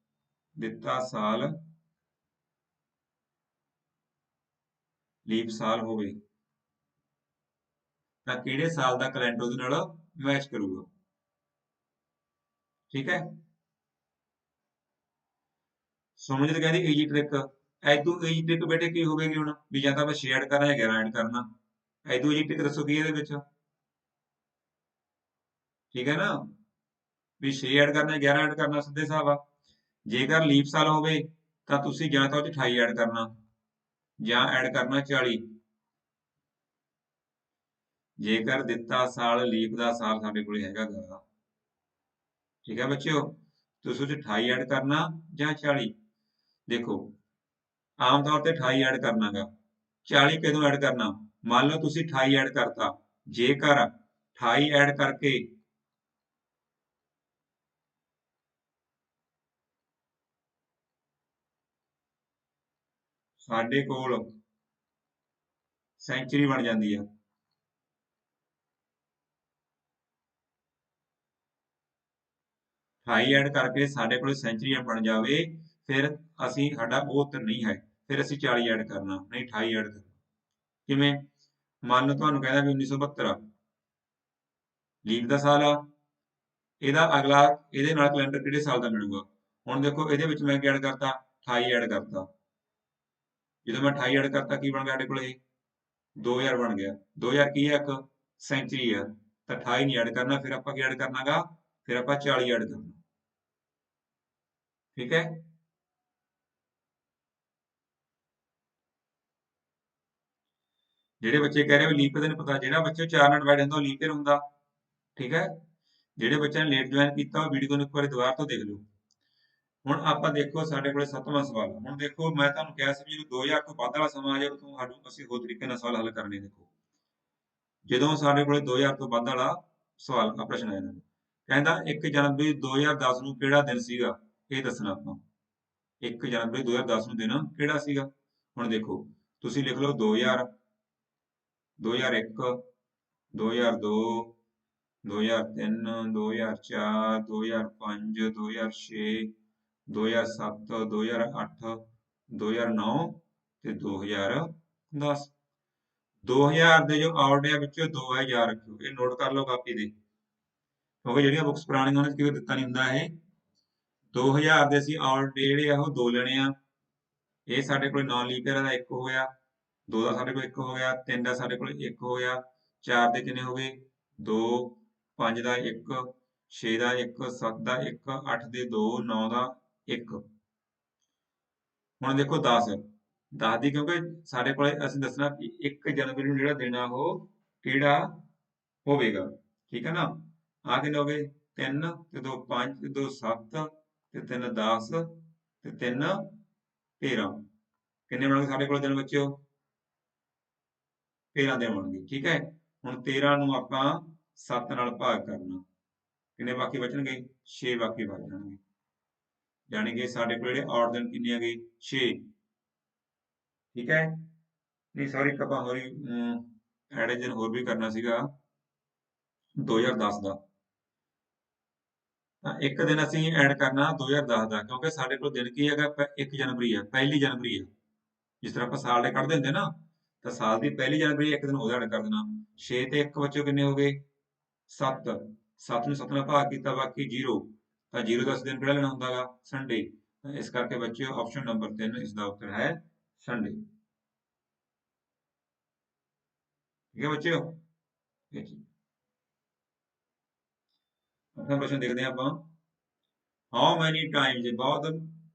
ਦਿੱਤਾ ਸਾਲ ਲੀਪ ਸਾਲ ਹੋਵੇ ਤਾਂ ਕਿਹੜੇ ਸਾਲ ਦਾ ਕੈਲੰਡਰ ਉਹਦੇ ਨਾਲ ਮੈਚ ਕਰੂਗਾ? ਠੀਕ ਹੈ, ਸਮਝ ਤੇ ਕਹਿੰਦੀ ਈਜੀ ਟ੍ਰਿਕ। ਐਦੂ ਈਜੀ ਟ੍ਰਿਕ ਬੇਟੇ ਕੀ ਹੋਵੇਗੀ ਹੁਣ, ਵੀ ਜਾਂ ਤਾਂ ਆਪਾਂ 6 ਐਡ ਕਰਨਾ ਜਾਂ 11 ਐਡ ਕਰਨਾ। ਐਦੂ ਈਜੀ ਟ੍ਰਿਕ ਦੱਸੋ ਕੀ ਇਹਦੇ ਵਿੱਚ? ਠੀਕ ਹੈ ਨਾ, ਵੀ 6 ਐਡ ਕਰਨਾ 11 ਐਡ ਕਰਨਾ, ਸਿੱਧੇ ਹਿਸਾਬ ਆ। ਜੇਕਰ ਲੀਪ ਸਾਲ ਹੋਵੇ ਤਾਂ ਤੁਸੀਂ ਜਾਂ ਤਾਂ ਉਹ 'ਚ 28 ਐਡ ਕਰਨਾ ਜਾਂ ਐਡ ਕਰਨਾ 40। ਜੇਕਰ ਦਿੱਤਾ ਸਾਲ ਲੀਪ ਦਾ ਸਾਲ ਸਾਡੇ ਕੋਲ ਹੈਗਾ ਗਾ, ਠੀਕ ਹੈ ਬੱਚਿਓ, ਤੁਸੀਂ ਉਹ 'ਚ 28 ਐਡ ਕਰਨਾ ਜਾਂ 40। ਦੇਖੋ ਆਮ ਤੌਰ ਤੇ 28 ਐਡ ਕਰਨਾ ਗਾ, 40 ਕਦੋਂ ਐਡ ਕਰਨਾ? ਮੰਨ ਲਓ ਤੁਸੀਂ 28 ਐਡ ਕਰਤਾ, ਜੇਕਰ 28 ਐਡ ਕਰਕੇ ਸਾਡੇ ਕੋਲ ਸੈਂਚੁਰੀ ਬਣ ਜਾਂਦੀ ਆ, 28 ਐਡ ਕਰਕੇ ਸਾਡੇ ਕੋਲ ਸੈਂਚੁਰੀ ਬਣ ਜਾਵੇ, ਫਿਰ ਅਸੀਂ ਸਾਡਾ ਉਹ ਉੱਤਰ ਨਹੀਂ ਹੈ, ਫਿਰ ਅਸੀਂ 40 ਐਡ ਕਰਨਾ, ਨਹੀਂ 28 ਐਡ ਕਰਨਾ। ਕਿਵੇਂ? ਮੰਨ ਲਓ ਤੁਹਾਨੂੰ ਕਹਿੰਦਾ ਵੀ 1972 ਆ, ਲੀਪ ਦਾ ਸਾਲ ਆ, ਇਹਦਾ ਅਗਲਾ ਇਹਦੇ ਨਾਲ ਕੈਲੰਡਰ ਕਿਹੜੇ ਸਾਲ ਦਾ ਮਿਲੂਗਾ? ਹੁਣ ਦੇਖੋ ਇਹਦੇ ਵਿੱਚ ਮੈਂ ਕੀ ਐਡ ਕਰਤਾ 28 ਐਡ ਕਰਤਾ, ਜਦੋਂ ਮੈਂ 28 ਐਡ ਕਰਤਾ ਕੀ ਬਣ ਗਿਆ ਸਾਡੇ ਕੋਲ? ਇਹ 2000 ਬਣ ਗਿਆ। 2000 ਕੀ ਹੈ? ਇੱਕ ਸੈਂਚੁਰੀ ਆ, ਤਾਂ 28 ਨਹੀਂ ਐਡ ਕਰਨਾ, ਫਿਰ ਆਪਾਂ ਕੀ ਐਡ ਕਰਨਾਗਾ, ਫਿਰ ਆਪਾਂ 40 ਐਡ ਕਰਨਾ। ਠੀਕ ਹੈ, ਜਿਹੜੇ ਬੱਚੇ ਕਹਿ ਰਹੇ ਵੀ ਲੀਪ ਈਅਰ ਦਾ ਨਹੀਂ ਪਤਾ, ਜਿਹੜਾ ਬੱਚੇ 4 ਨਾਲ ਡਿਵਾਈਡ ਹੁੰਦਾ ਉਹ ਲੀਪ ਈਅਰ ਹੁੰਦਾ। ਠੀਕ ਹੈ, ਜਿਹੜੇ ਬੱਚਿਆਂ ਨੇ ਲੇਟ ਜੁਆਇਨ ਕੀਤਾ ਉਹ ਵੀਡੀਓ ਨੂੰ ਇੱਕ ਵਾਰੀ ਦੁਬਾਰਾ ਤੋਂ ਦੇਖ ਲਓ। ਹੁਣ ਆਪਾਂ ਦੇਖੋ ਸਾਡੇ ਕੋਲੇ 7ਵਾਂ ਸਵਾਲ। ਹੁਣ ਦੇਖੋ ਮੈਂ ਤੁਹਾਨੂੰ ਕਿਹਾ ਸੀ ਵੀ ਜਦੋਂ 2000 ਤੋਂ ਵੱਧ ਵਾਲਾ ਸਮਾਂ ਆ ਜਾਏ ਉਦੋਂ ਸਾਨੂੰ ਅਸੀਂ ਹੋਰ ਤਰੀਕੇ ਨਾਲ ਸਵਾਲ ਹੱਲ ਕਰਨੇ। ਦੇਖੋ ਜਦੋਂ ਸਾਡੇ ਕੋਲੇ 2000 ਤੋਂ ਵੱਧ ਵਾਲਾ ਸਵਾਲ ਆ, ਪ੍ਰਸ਼ਨ ਆਇਆ ਕਹਿੰਦਾ 1 ਜਨਵਰੀ 2010 ਨੂੰ ਕਿਹੜਾ ਦਿਨ ਸੀਗਾ, ਇਹ ਦੱਸਣਾ ਆਪਾਂ। 1 ਜਨਵਰੀ 2010 ਨੂੰ ਦਿਨ ਕਿਹੜਾ ਸੀਗਾ? ਹੁਣ ਦੇਖੋ ਤੁਸੀਂ ਲਿਖ ਲਓ 2000, 2001, 2002, 2003, 2004, 2005, 2006, 2007, 2008, 2009 ਤੇ 2010। 2000 ਦੇ ਜੋ ਆਊਟ ਹੈ ਵਿੱਚੋਂ 2 ਹੈ, ਯਾਦ ਰੱਖਿਓ, ਇਹ ਨੋਟ ਕਰ ਲਓ ਕਾਪੀ ਦੇ, ਕਿਉਂਕਿ ਜਿਹੜੀਆਂ ਬੁੱਕਸ ਪੁਰਾਣੀਆਂ ਉਹਨਾਂ 'ਚ ਕਿਉਂ ਦਿੱਤਾ ਨਹੀਂ ਹੁੰਦਾ ਇਹ। 2000 ਦੇ ਅਸੀਂ ਆਊਟ ਜਿਹੜੇ ਆ ਉਹ 2 ਲੈਣੇ ਆ, ਇਹ ਸਾਡੇ ਕੋਲ ਨੌਨ ਲੀਪ ਈਅਰ ਦਾ 1 ਹੋ ਗਿਆ, 2 ਦਾ ਸਾਡੇ ਕੋਲ 1 ਹੋ ਗਿਆ, 3 ਦਾ ਸਾਡੇ ਕੋਲ 1 ਹੋ ਗਿਆ, 4 ਦੇ ਕਿੰਨੇ ਹੋ ਗਏ 2, 5 ਦਾ 1, 6 ਦਾ 1, 7 ਦਾ 1, 8 ਦੇ 2, 9 ਦਾ 1। ਹੁਣ ਦੇਖੋ 10 ਦੀ, ਕਿਉਂਕਿ ਸਾਡੇ ਕੋਲ ਅਸੀਂ ਦੱਸਣਾ ਕਿ 1 ਜਨਵਰੀ ਨੂੰ ਜਿਹੜਾ ਦਿਨ ਆ ਉਹ ਕਿਹੜਾ ਹੋਵੇਗਾ, ਠੀਕ ਹੈ ਨਾ। ਆ ਕਿੰਨੇ ਹੋ ਗਏ 3 ਤੇ 2 5 ਤੇ 2 7 ਤੇ 3 10 ਤੇ 3 13, ਕਿੰਨੇ ਬਣਨਗੇ ਸਾਡੇ ਕੋਲ ਦਿਨ ਬੱਚਿਓ 13 ਦਿਨ ਬਣਨਗੇ, ਠੀਕ ਹੈ। ਹੁਣ 13 ਨੂੰ ਆਪਾਂ 7 ਨਾਲ ਭਾਗ ਕਰਨਾ, ਕਿੰਨੇ ਬਾਕੀ ਬਚਣਗੇ 6 ਬਾਕੀ ਬਚ ਜਾਣਗੇ, ਯਾਨੀ ਕਿ ਸਾਡੇ ਕੋਲ ਜਿਹੜੇ ਔਡ ਦਿਨ ਕਿੰਨੇ ਆ ਗਏ 6, ਠੀਕ ਹੈ। ਨਹੀਂ ਸੌਰੀ, ਇੱਕ ਆਪਾਂ ਹੋਰ ਐਡ ਦਿਨ ਹੋਰ ਵੀ ਕਰਨਾ ਸੀਗਾ 2010 ਦਾ, ਤਾਂ ਇੱਕ ਦਿਨ ਅਸੀਂ ਐਡ ਕਰਨਾ 2010 ਦਾ, ਕਿਉਂਕਿ ਸਾਡੇ ਕੋਲ ਦਿਨ ਕੀ ਹੈਗਾ 1 ਜਨਵਰੀ ਹੈ, 1 ਜਨਵਰੀ ਹੈ। ਜਿਸ ਤਰ੍ਹਾਂ ਆਪਾਂ ਸਾਲ ਦੇ ਕੱਢ ਦਿੰਦੇ ਨਾ, ਤਾਂ ਸਾਲ ਦੀ 1 ਜਨਵਰੀ ਇੱਕ ਦਿਨ ਉਹਦਾ ਐਡ ਕਰ ਦੇਣਾ। 6 ਤੇ 1 ਬੱਚੋ ਕਿੰਨੇ ਹੋ ਗਏ 7, 7 ਨੂੰ 7 ਨਾਲ ਭਾਗ ਕੀਤਾ ਬਾਕੀ 0, ਤਾਂ 0 10 ਦਿਨ ਕਿਹੜਾ ਲੈਣਾ ਹੁੰਦਾ ਗਾ ਸੰਡੇ, ਇਸ ਕਰਕੇ ਬੱਚਿਓ ਆਪਸ਼ਨ ਨੰਬਰ 3 ਇਸ ਦਾ ਉੱਤਰ ਹੈ ਸੰਡੇ, ਠੀਕ ਹੈ ਬੱਚਿਓ। अपना प्रश्न देखते हैं आप, हाउ मैनी टाइम्स, बहुत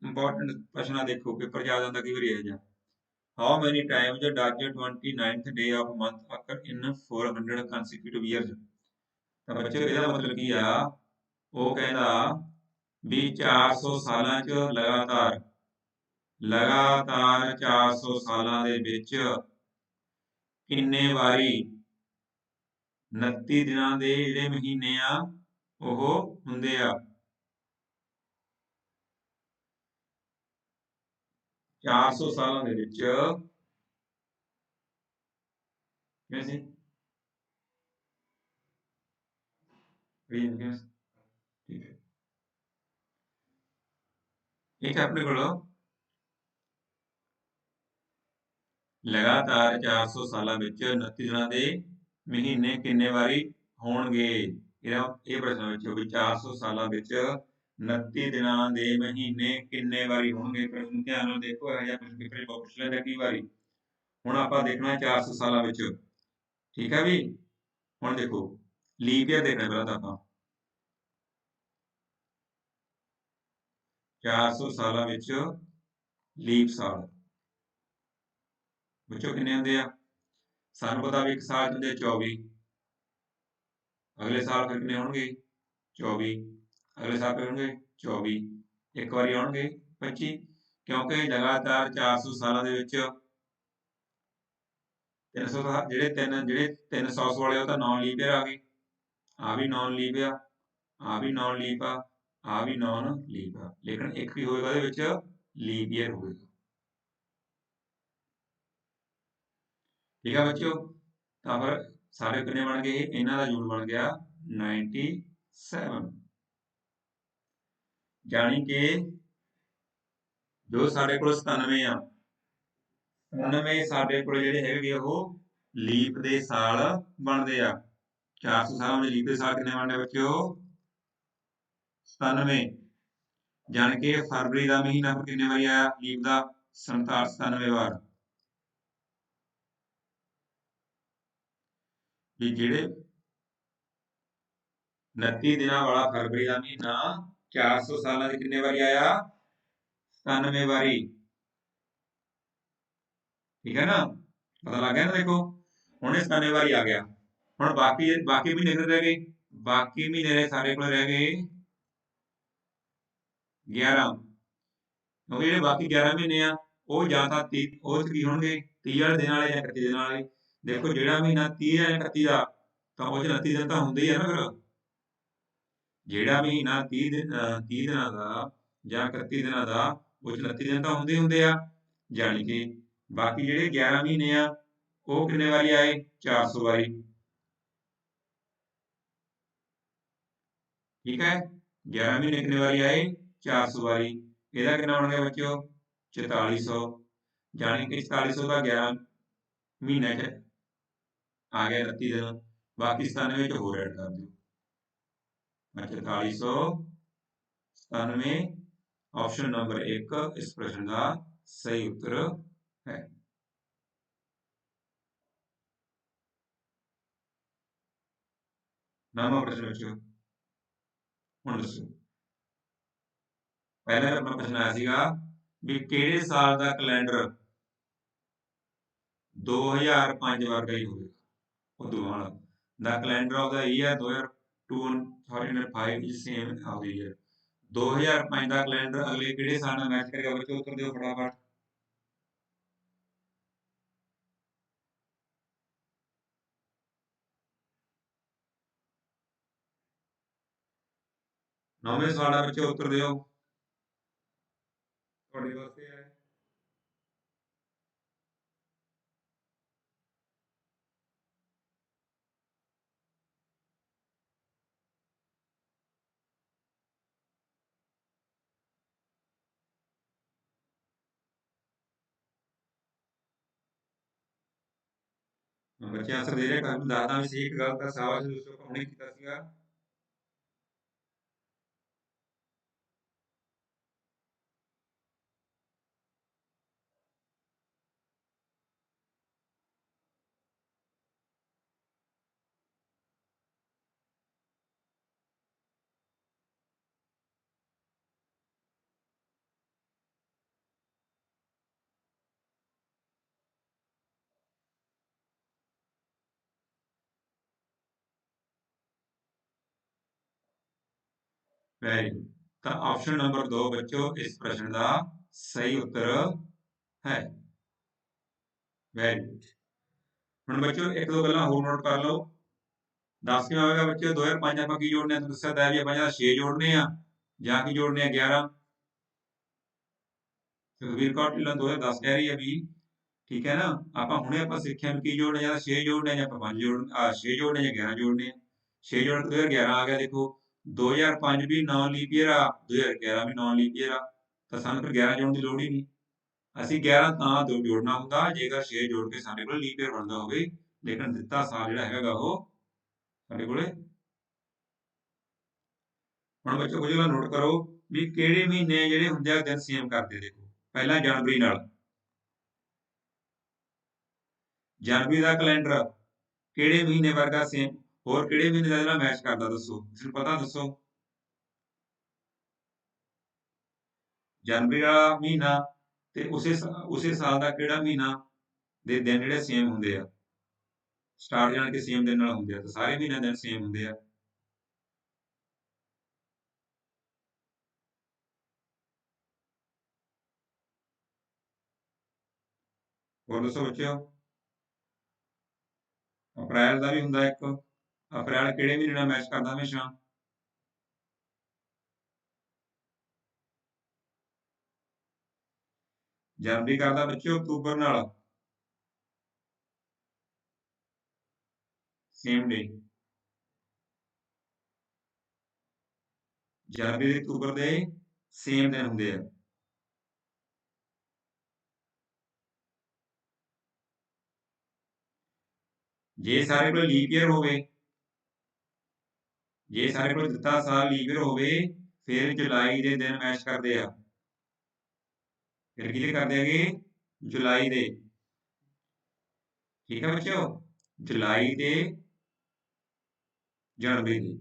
इंपॉर्टेंट प्रश्न आ, देखो पेपर याद आता कई बार यह जा, how many times does 29th day of month occur in 400 consecutive years. ਤਾਂ ਬੱਚੇ ਇਹਦਾ ਮਤਲਬ ਕੀ ਆ, ਉਹ ਕਹਿੰਦਾ ਵੀ 400 ਸਾਲਾਂ ਚ ਲਗਾਤਾਰ 400 ਸਾਲਾਂ ਦੇ ਵਿੱਚ ਕਿੰਨੇ ਵਾਰੀ 29 ਦਿਨਾਂ ਦੇ ਜਿਹੜੇ ਮਹੀਨੇ ਆ ਉਹ ਹੁੰਦੇ ਆ। 400 ਸਾਲਾਂ ਦੇ ਵਿੱਚ ਕਿਵੇਂ ਸੀ ਠੀਕ ਹੈ, ਇੱਕ ਆਪਣੇ ਕੋਲ ਲਗਾਤਾਰ 400 ਸਾਲਾਂ ਵਿੱਚ 29 ਦਿਨਾਂ ਦੇ ਮਹੀਨੇ ਕਿੰਨੇ ਵਾਰੀ ਹੋਣਗੇ। ਇਹ ਪ੍ਰਸ਼ਨ ਵਿੱਚ ਵੀ 400 ਸਾਲਾਂ ਵਿੱਚ 29 ਦਿਨਾਂ ਦੇ ਮਹੀਨੇ ਕਿੰਨੇ ਵਾਰੀ ਹੋਣਗੇ। ਪ੍ਰਸ਼ਨ ਧਿਆਨ ਨਾਲ ਦੇਖੋ, ਇਹ ਜਿਹਾ ਪ੍ਰਸ਼ਨ ਪੇਪਰ ਪੁੱਛ ਲੈਂਦਾ ਕਈ ਵਾਰੀ। ਹੁਣ ਆਪਾਂ ਦੇਖਣਾ 400 ਸਾਲਾਂ ਵਿੱਚ, ਠੀਕ ਹੈ ਵੀ। ਹੁਣ ਦੇਖੋ ਲੀਪ ਈਅਰ ਦੇਖਣਾ ਪਹਿਲਾਂ ਤਾਂ ਆਪਾਂ, 400 ਸਾਲਾਂ ਵਿੱਚ ਲੀਪ ਸਾਲ ਬੱਚੋ ਕਿੰਨੇ ਹੁੰਦੇ ਆ, ਸਾਨੂੰ ਪਤਾ ਵੀ ਇੱਕ ਸਾਲ ਚ ਹੁੰਦੇ 24, ਅਗਲੇ ਸਾਲ ਫਿਰ ਕਿੰਨੇ ਹੋਣਗੇ 24, ਅਗਲੇ ਸਾਲ ਫਿਰ ਹੋਣਗੇ 24, ਇੱਕ ਵਾਰੀ ਆਉਣਗੇ 25, ਕਿਉਂਕਿ ਲਗਾਤਾਰ 400 ਸਾਲਾਂ ਦੇ ਵਿੱਚ 300 ਜਿਹੜੇ 300 ਵਾਲੇ ਉਹ ਤਾਂ ਨੌਨ ਲੀਪ ਈਅਰ ਆ ਗਏ, ਆ ਵੀ ਨੌਨ ਲੀਪ ਆ, ਆ ਵੀ ਨੌਨ ਲੀਪ ਆ, ਆ ਵੀ ਨੌਨ ਲੀਪ ਆ, ਲੇਕਿਨ ਇੱਕ ਹੀ ਹੋਏਗਾ ਇਹਦੇ ਵਿੱਚ ਲੀਪ ਈਅਰ ਹੋਏਗਾ, ਠੀਕ ਹੈ ਬੱਚਿਓ। ਤਾਂ ਫਿਰ ਸਾਰੇ ਕਿੰਨੇ ਬਣ ਗਏ, ਇਹਨਾਂ ਦਾ ਜੂਲ ਬਣ ਗਿਆ 97, ਜਾਣੀ ਕਿ ਜੋ ਸਾਡੇ ਕੋਲ 97 ਆ, 97 ਸਾਡੇ ਕੋਲ ਜਿਹੜੇ ਹੈਗੇ ਉਹ ਲੀਪ ਦੇ ਸਾਲ ਬਣਦੇ ਆ। 400 ਸਾਲਾਂ ਵਿੱਚ ਲੀਪ ਦੇ ਸਾਲ ਕਿੰਨੇ ਬਣਦੇ ਬੱਚਿਓ 97, ਜਾਣੀ ਕਿ ਫਰਵਰੀ ਦਾ ਮਹੀਨਾ ਕਿੰਨੇ ਵਾਰੀ ਆਇਆ ਲੀਪ ਦਾ 97 ਵਾਰ। ਵੀ ਜਿਹੜੇ 29 ਦਿਨਾਂ ਵਾਲਾ ਫਰਵਰੀ ਦਾ ਮਹੀਨਾ 400 ਸਾਲਾਂ ਦੇ ਕਿੰਨੇ ਵਾਰੀ ਆਇਆ 97 ਵਾਰੀ, ਠੀਕ ਹੈ ਨਾ, ਪਤਾ ਲੱਗ ਗਿਆ ਨਾ। ਦੇਖੋ ਹੁਣ ਇਹ 97 ਵਾਰੀ ਆ ਗਿਆ। ਹੁਣ ਬਾਕੀ ਮਹੀਨੇ ਰਹਿ ਗਏ, ਬਾਕੀ ਮਹੀਨੇ ਸਾਰੇ ਕੋਲ ਰਹਿ ਗਏ 11, ਕਿਉਂਕਿ ਜਿਹੜੇ ਬਾਕੀ 11 ਮਹੀਨੇ ਆ ਉਹ ਜਾਂ ਤਾਂ 30 ਉਹ ਕੀ ਹੋਣਗੇ 30 ਵਾਲੇ ਦਿਨ ਵਾਲੇ ਜਾਂ 31 ਦਿਨ ਵਾਲੇ। ਦੇਖੋ ਜਿਹੜਾ ਮਹੀਨਾ 30 ਜਾਂ 31 ਦਾ, ਤਾਂ ਉਹ 'ਚ 29 ਦਿਨ ਤਾਂ ਹੁੰਦੇ ਹੀ ਆ ਨਾ। ਫਿਰ ਜਿਹੜਾ ਮਹੀਨਾ 30 ਦਿਨਾਂ ਦਾ ਜਾਂ 31 ਦਿਨਾਂ ਦਾ, ਉਹ 'ਚ 29 ਦਿਨ ਤਾਂ ਹੁੰਦੇ ਹੀ ਹੁੰਦੇ ਆ, ਜਾਣੀ ਕਿ ਬਾਕੀ ਜਿਹੜੇ 11 ਮਹੀਨੇ ਆ ਉਹ ਕਿੰਨੇ ਵਾਰੀ ਆਏ 400 ਵਾਰੀ, ਠੀਕ ਹੈ। 11 ਮਹੀਨੇ ਕਿੰਨੇ ਵਾਰੀ ਆਏ 400 ਵਾਰੀ, ਇਹਦਾ ਕਿੰਨਾ ਬਣ ਗਿਆ ਬੱਚਿਓ 4400, ਜਾਣੀ ਕਿ 4400 ਦਾ 11 ਮਹੀਨੇ ਚ ਆ ਗਿਆ 29 ਦਿਨ, ਬਾਕੀ 97 ਚ ਹੋਰ ਐਡ ਕਰ ਦਿਓ। 4497 ਆਪਸ਼ਨ ਨੰਬਰ 1 ਇਸ ਪ੍ਰਸ਼ਨ ਦਾ सही उत्तर है। नवा प्रश्न बच्चों ਹੁਣ ਦੱਸੋ। ਪਹਿਲਾਂ ਆਪਣਾ ਪ੍ਰਸ਼ਨ ਆਇਆ ਸੀਗਾ ਵੀ ਕਿਹੜੇ ਸਾਲ ਦਾ ਕੈਲੰਡਰ 2005 ਵਰਗਾ ਹੀ ਹੋਵੇਗਾ ਉਦੋਂ ਬਾਅਦ ਦਾ calendar of the year 2005 is same of the year 2005 ਦਾ ਕੈਲੰਡਰ ਅਗਲੇ ਕਿਹੜੇ ਸਾਲ ਨਾਲ ਮੈਚ ਕਰੇਗਾ ਬੱਚੋ ਉੱਤਰ ਦਿਓ ਫਟਾਫਟ। ਨੌਵੇਂ ਸਵਾਲ ਦਾ ਬੱਚੋ ਉੱਤਰ ਦਿਓ ਤੁਹਾਡੇ ਵਾਸਤੇ ਹੈ। ਬੱਚੇ ਆਨਸਰ ਦੇ ਰਹੇ ਤੁਹਾਨੂੰ ਦੱਸਦਾ ਵੀ ਸੀ ਇੱਕ ਗੱਲ ਤਾਂ ਸਾਵਾਸ਼ ਦੋਸਤੋ ਹੁਣੇ ਕੀਤਾ ਸੀਗਾ। ਵੈਰੀ ਗੁੱਡ ਤਾਂ ਆਪਸ਼ਨ ਨੰਬਰ 2 ਬੱਚੋ ਇਸ ਪ੍ਰਸ਼ਨ ਦਾ ਸਹੀ ਉੱਤਰ ਹੈ। Very good. ਹੁਣ ਬੱਚੋ ਇੱਕ ਦੋ ਗੱਲਾਂ ਹੋਰ ਨੋਟ ਕਰ ਲਓ। 10 ਕਿਵੇਂ ਆਵੇਗਾ ਬੱਚੋ 2005 ਆਪਾਂ ਕੀ ਜੋੜਨੇ ਆ ਤੁਹਾਨੂੰ ਦੱਸਿਆ ਤਾਂ ਵੀ ਆਪਾਂ ਜਾਂ 6 ਜੋੜਨੇ ਆ ਜਾਂ ਕੀ ਜੋੜਨੇ ਆ 11 ਸੁਖਬੀਰ ਕੌਰ ਢਿੱਲੋਂ 2010 ਕਹਿ ਰਹੀ ਹੈ ਵੀ ਠੀਕ ਹੈ ਨਾ ਆਪਾਂ ਹੁਣੇ ਆਪਾਂ ਸਿੱਖਿਆ ਵੀ ਕੀ ਜੋੜਨੇ ਜਾਂ 6 ਜੋੜਨੇ ਜਾਂ ਆਪਾਂ 5 ਜੋੜਨੇ 6 ਜੋੜਨੇ ਜਾਂ 11 ਜੋੜਨੇ ਆ 6 ਜੋੜ 2011 ਆ ਗਿਆ ਦੇਖੋ 2005 ਵੀ ਨੌਨ ਲੀਪ ਈਅਰ ਆ 2011 ਵੀ ਨੌਨ ਲੀਪ ਈਅਰ ਆ ਤਾਂ ਸਾਨੂੰ ਫਿਰ 11 ਜੋੜਨ ਦੀ ਲੋੜ ਹੀ ਨਹੀਂ। ਅਸੀਂ 11 ਤਾਂ ਜੋੜਨਾ ਹੁੰਦਾ ਜੇਕਰ 6 ਜੋੜ ਕੇ ਸਾਡੇ ਕੋਲ ਲੀਪ ਈਅਰ ਬਣਦਾ ਹੋਵੇ ਲੇਕਿਨ ਦਿੱਤਾ ਸਾਲ ਜਿਹੜਾ ਹੈਗਾ ਉਹ ਸਾਡੇ ਕੋਲੇ। ਹੁਣ ਬੱਚੋ ਕੁਝ ਗੱਲਾਂ ਨੋਟ ਕਰੋ ਵੀ ਕਿਹੜੇ ਮਹੀਨੇ ਜਿਹੜੇ ਹੁੰਦੇ ਆ ਦਿਨ ਸੇਮ ਕਰਦੇ ਦੇਖੋ ਪਹਿਲਾਂ ਜਨਵਰੀ ਨਾਲ ਜਨਵਰੀ ਦਾ ਕੈਲੰਡਰ ਕਿਹੜੇ ਮਹੀਨੇ ਵਰਗਾ ਸੇਮ ਹੋਰ ਕਿਹੜੇ ਮਹੀਨੇ ਦਾ ਜਿਹੜਾ ਮੈਚ ਕਰਦਾ ਦੱਸੋ ਤੁਹਾਨੂੰ ਪਤਾ ਦੱਸੋ। ਜਨਵਰੀ ਵਾਲਾ ਮਹੀਨਾ ਤੇ ਉਸੇ ਸਾਲ ਦਾ ਕਿਹੜਾ ਮਹੀਨਾ ਦੇ ਦਿਨ ਜਿਹੜੇ ਸੇਮ ਹੁੰਦੇ ਆ ਸਟਾਰਟ ਜਾਣ ਕੇ ਸੇਮ ਦਿਨ ਨਾਲ ਹੁੰਦੇ ਆ ਤਾਂ ਸਾਰੇ ਮਹੀਨਿਆਂ ਦੇ ਦਿਨ ਸੇਮ ਹੁੰਦੇ ਆ। ਹੋਰ ਦੱਸੋ ਬੱਚਿਓ। ਅਪ੍ਰੈਲ ਦਾ ਵੀ ਹੁੰਦਾ ਇੱਕ ਅਪ੍ਰੈਲ ਕਿਹੜੇ ਮਹੀਨੇ ਨਾਲ ਮੈਚ ਕਰਦਾ ਹਮੇਸ਼ਾ ਜਨਵਰੀ ਕਰਦਾ ਬੱਚਿਓ ਅਕਤੂਬਰ ਨਾਲ ਸੇਮ ਡੇ ਜਨਵਰੀ ਤੇ ਅਕਤੂਬਰ ਦੇ ਸੇਮ ਦਿਨ ਹੁੰਦੇ ਆ। ਜੇ ਸਾਰੇ ਕੋਲ ਲੀਪ ਈਅਰ ਹੋਵੇ ਜੇ ਸਾਰੇ ਕੋਲ ਦਿੱਤਾ ਸਾਲ ਲੀਪ ਈਅਰ ਹੋਵੇ ਫਿਰ ਜੁਲਾਈ ਦੇ ਦਿਨ ਮੈਚ ਕਰਦੇ ਆ ਫਿਰ ਕਿਹਦੇ ਕਰਦੇ ਹੈਗੇ ਜੁਲਾਈ ਦੇ ਠੀਕ ਹੈ ਬੱਚਿਓ ਜੁਲਾਈ ਤੇ ਜਨਵਰੀ ਦੇ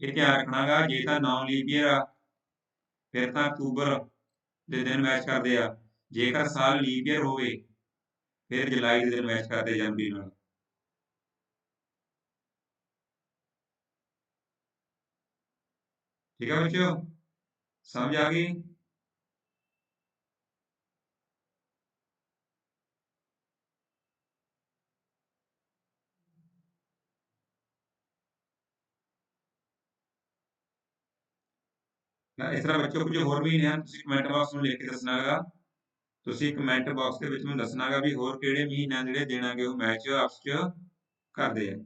ਇਹ ਧਿਆਨ ਰੱਖਣਾਗਾ ਜੇ ਤਾਂ ਨੌਨ ਲੀਪ ਈਅਰ ਆ ਫਿਰ ਤਾਂ ਅਕਤੂਬਰ ਦੇ ਦਿਨ ਮੈਚ ਕਰਦੇ ਆ ਜੇਕਰ ਸਾਲ ਲੀਪ ਈਅਰ ਹੋਵੇ ਫਿਰ ਜੁਲਾਈ ਦੇ ਦਿਨ ਮੈਚ ਕਰਦੇ ਜਨਵਰੀ ਨਾਲ। ਠੀਕ ਹੈ ਬੱਚਿਓ ਸਮਝ ਆ ਗਈ। ਇਸ ਤਰ੍ਹਾਂ ਬੱਚਿਓ ਕੁਝ ਹੋਰ ਵੀ ਨੇ ਤੁਸੀਂ ਕਮੈਂਟ ਬਾਕਸ ਨੂੰ ਲਿਖ ਕੇ ਦੱਸਣਾਗਾ ਤੁਸੀਂ ਕਮੈਂਟ ਬਾਕਸ ਦੇ ਵਿੱਚ ਮੈਨੂੰ ਦੱਸਣਾਗਾ ਵੀ ਹੋਰ ਕਿਹੜੇ ਮਹੀਨਿਆਂ ਜਿਹੜੇ ਦੇਣਾਗੇ ਉਹ ਮੈਚ ਆਪਸ ਚ ਕਰਦੇ ਆ।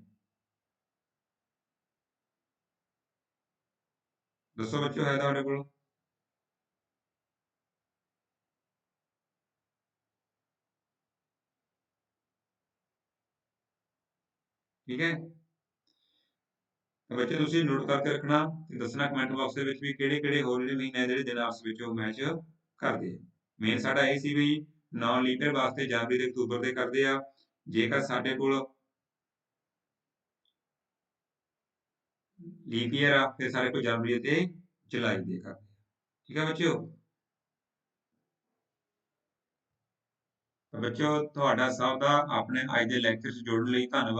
ਦੱਸੋ ਬੱਚਿਓ ਹੈ ਤੁਹਾਡੇ ਕੋਲ। ਠੀਕ ਹੈ ਤਾਂ ਬੱਚੇ ਤੁਸੀਂ ਨੋਟ ਕਰਕੇ ਰੱਖਣਾ ਤੇ ਦੱਸਣਾ ਕਮੈਂਟ ਬਾਕਸ ਦੇ ਵਿੱਚ ਵੀ ਕਿਹੜੇ ਕਿਹੜੇ ਹੋਰ ਜਿਹੜੇ ਮਹੀਨੇ ਜਿਹੜੇ ਦਿਨ ਆਪਸ ਵਿੱਚ ਉਹ ਮੈਚ ਕਰਦੇ ਮੇਨ ਸਾਡਾ ਇਹ ਸੀ ਵੀ ਨੌਨ ਲੀਪੀਅਰ ਵਾਸਤੇ ਜਨਵਰੀ ਤੇ ਅਕਤੂਬਰ ਦੇ ਕਰਦੇ ਆ ਜੇਕਰ ਸਾਡੇ ਕੋਲ ਲੀਪ ਈਅਰ ਆ ਫਿਰ ਸਾਡੇ ਕੋਲ ਜਨਵਰੀ ਤੇ ਜੁਲਾਈ ਦੇ ਕਰਦੇ ਠੀਕ ਹੈ ਬੱਚਿਓ ਤਾਂ ਬੱਚਿਓ ਤੁਹਾਡਾ ਸਭ ਦਾ ਆਪਣੇ ਅੱਜ ਦੇ ਲੈਕਚਰ 'ਚ ਜੁੜਨ ਲਈ ਧੰਨਵਾਦ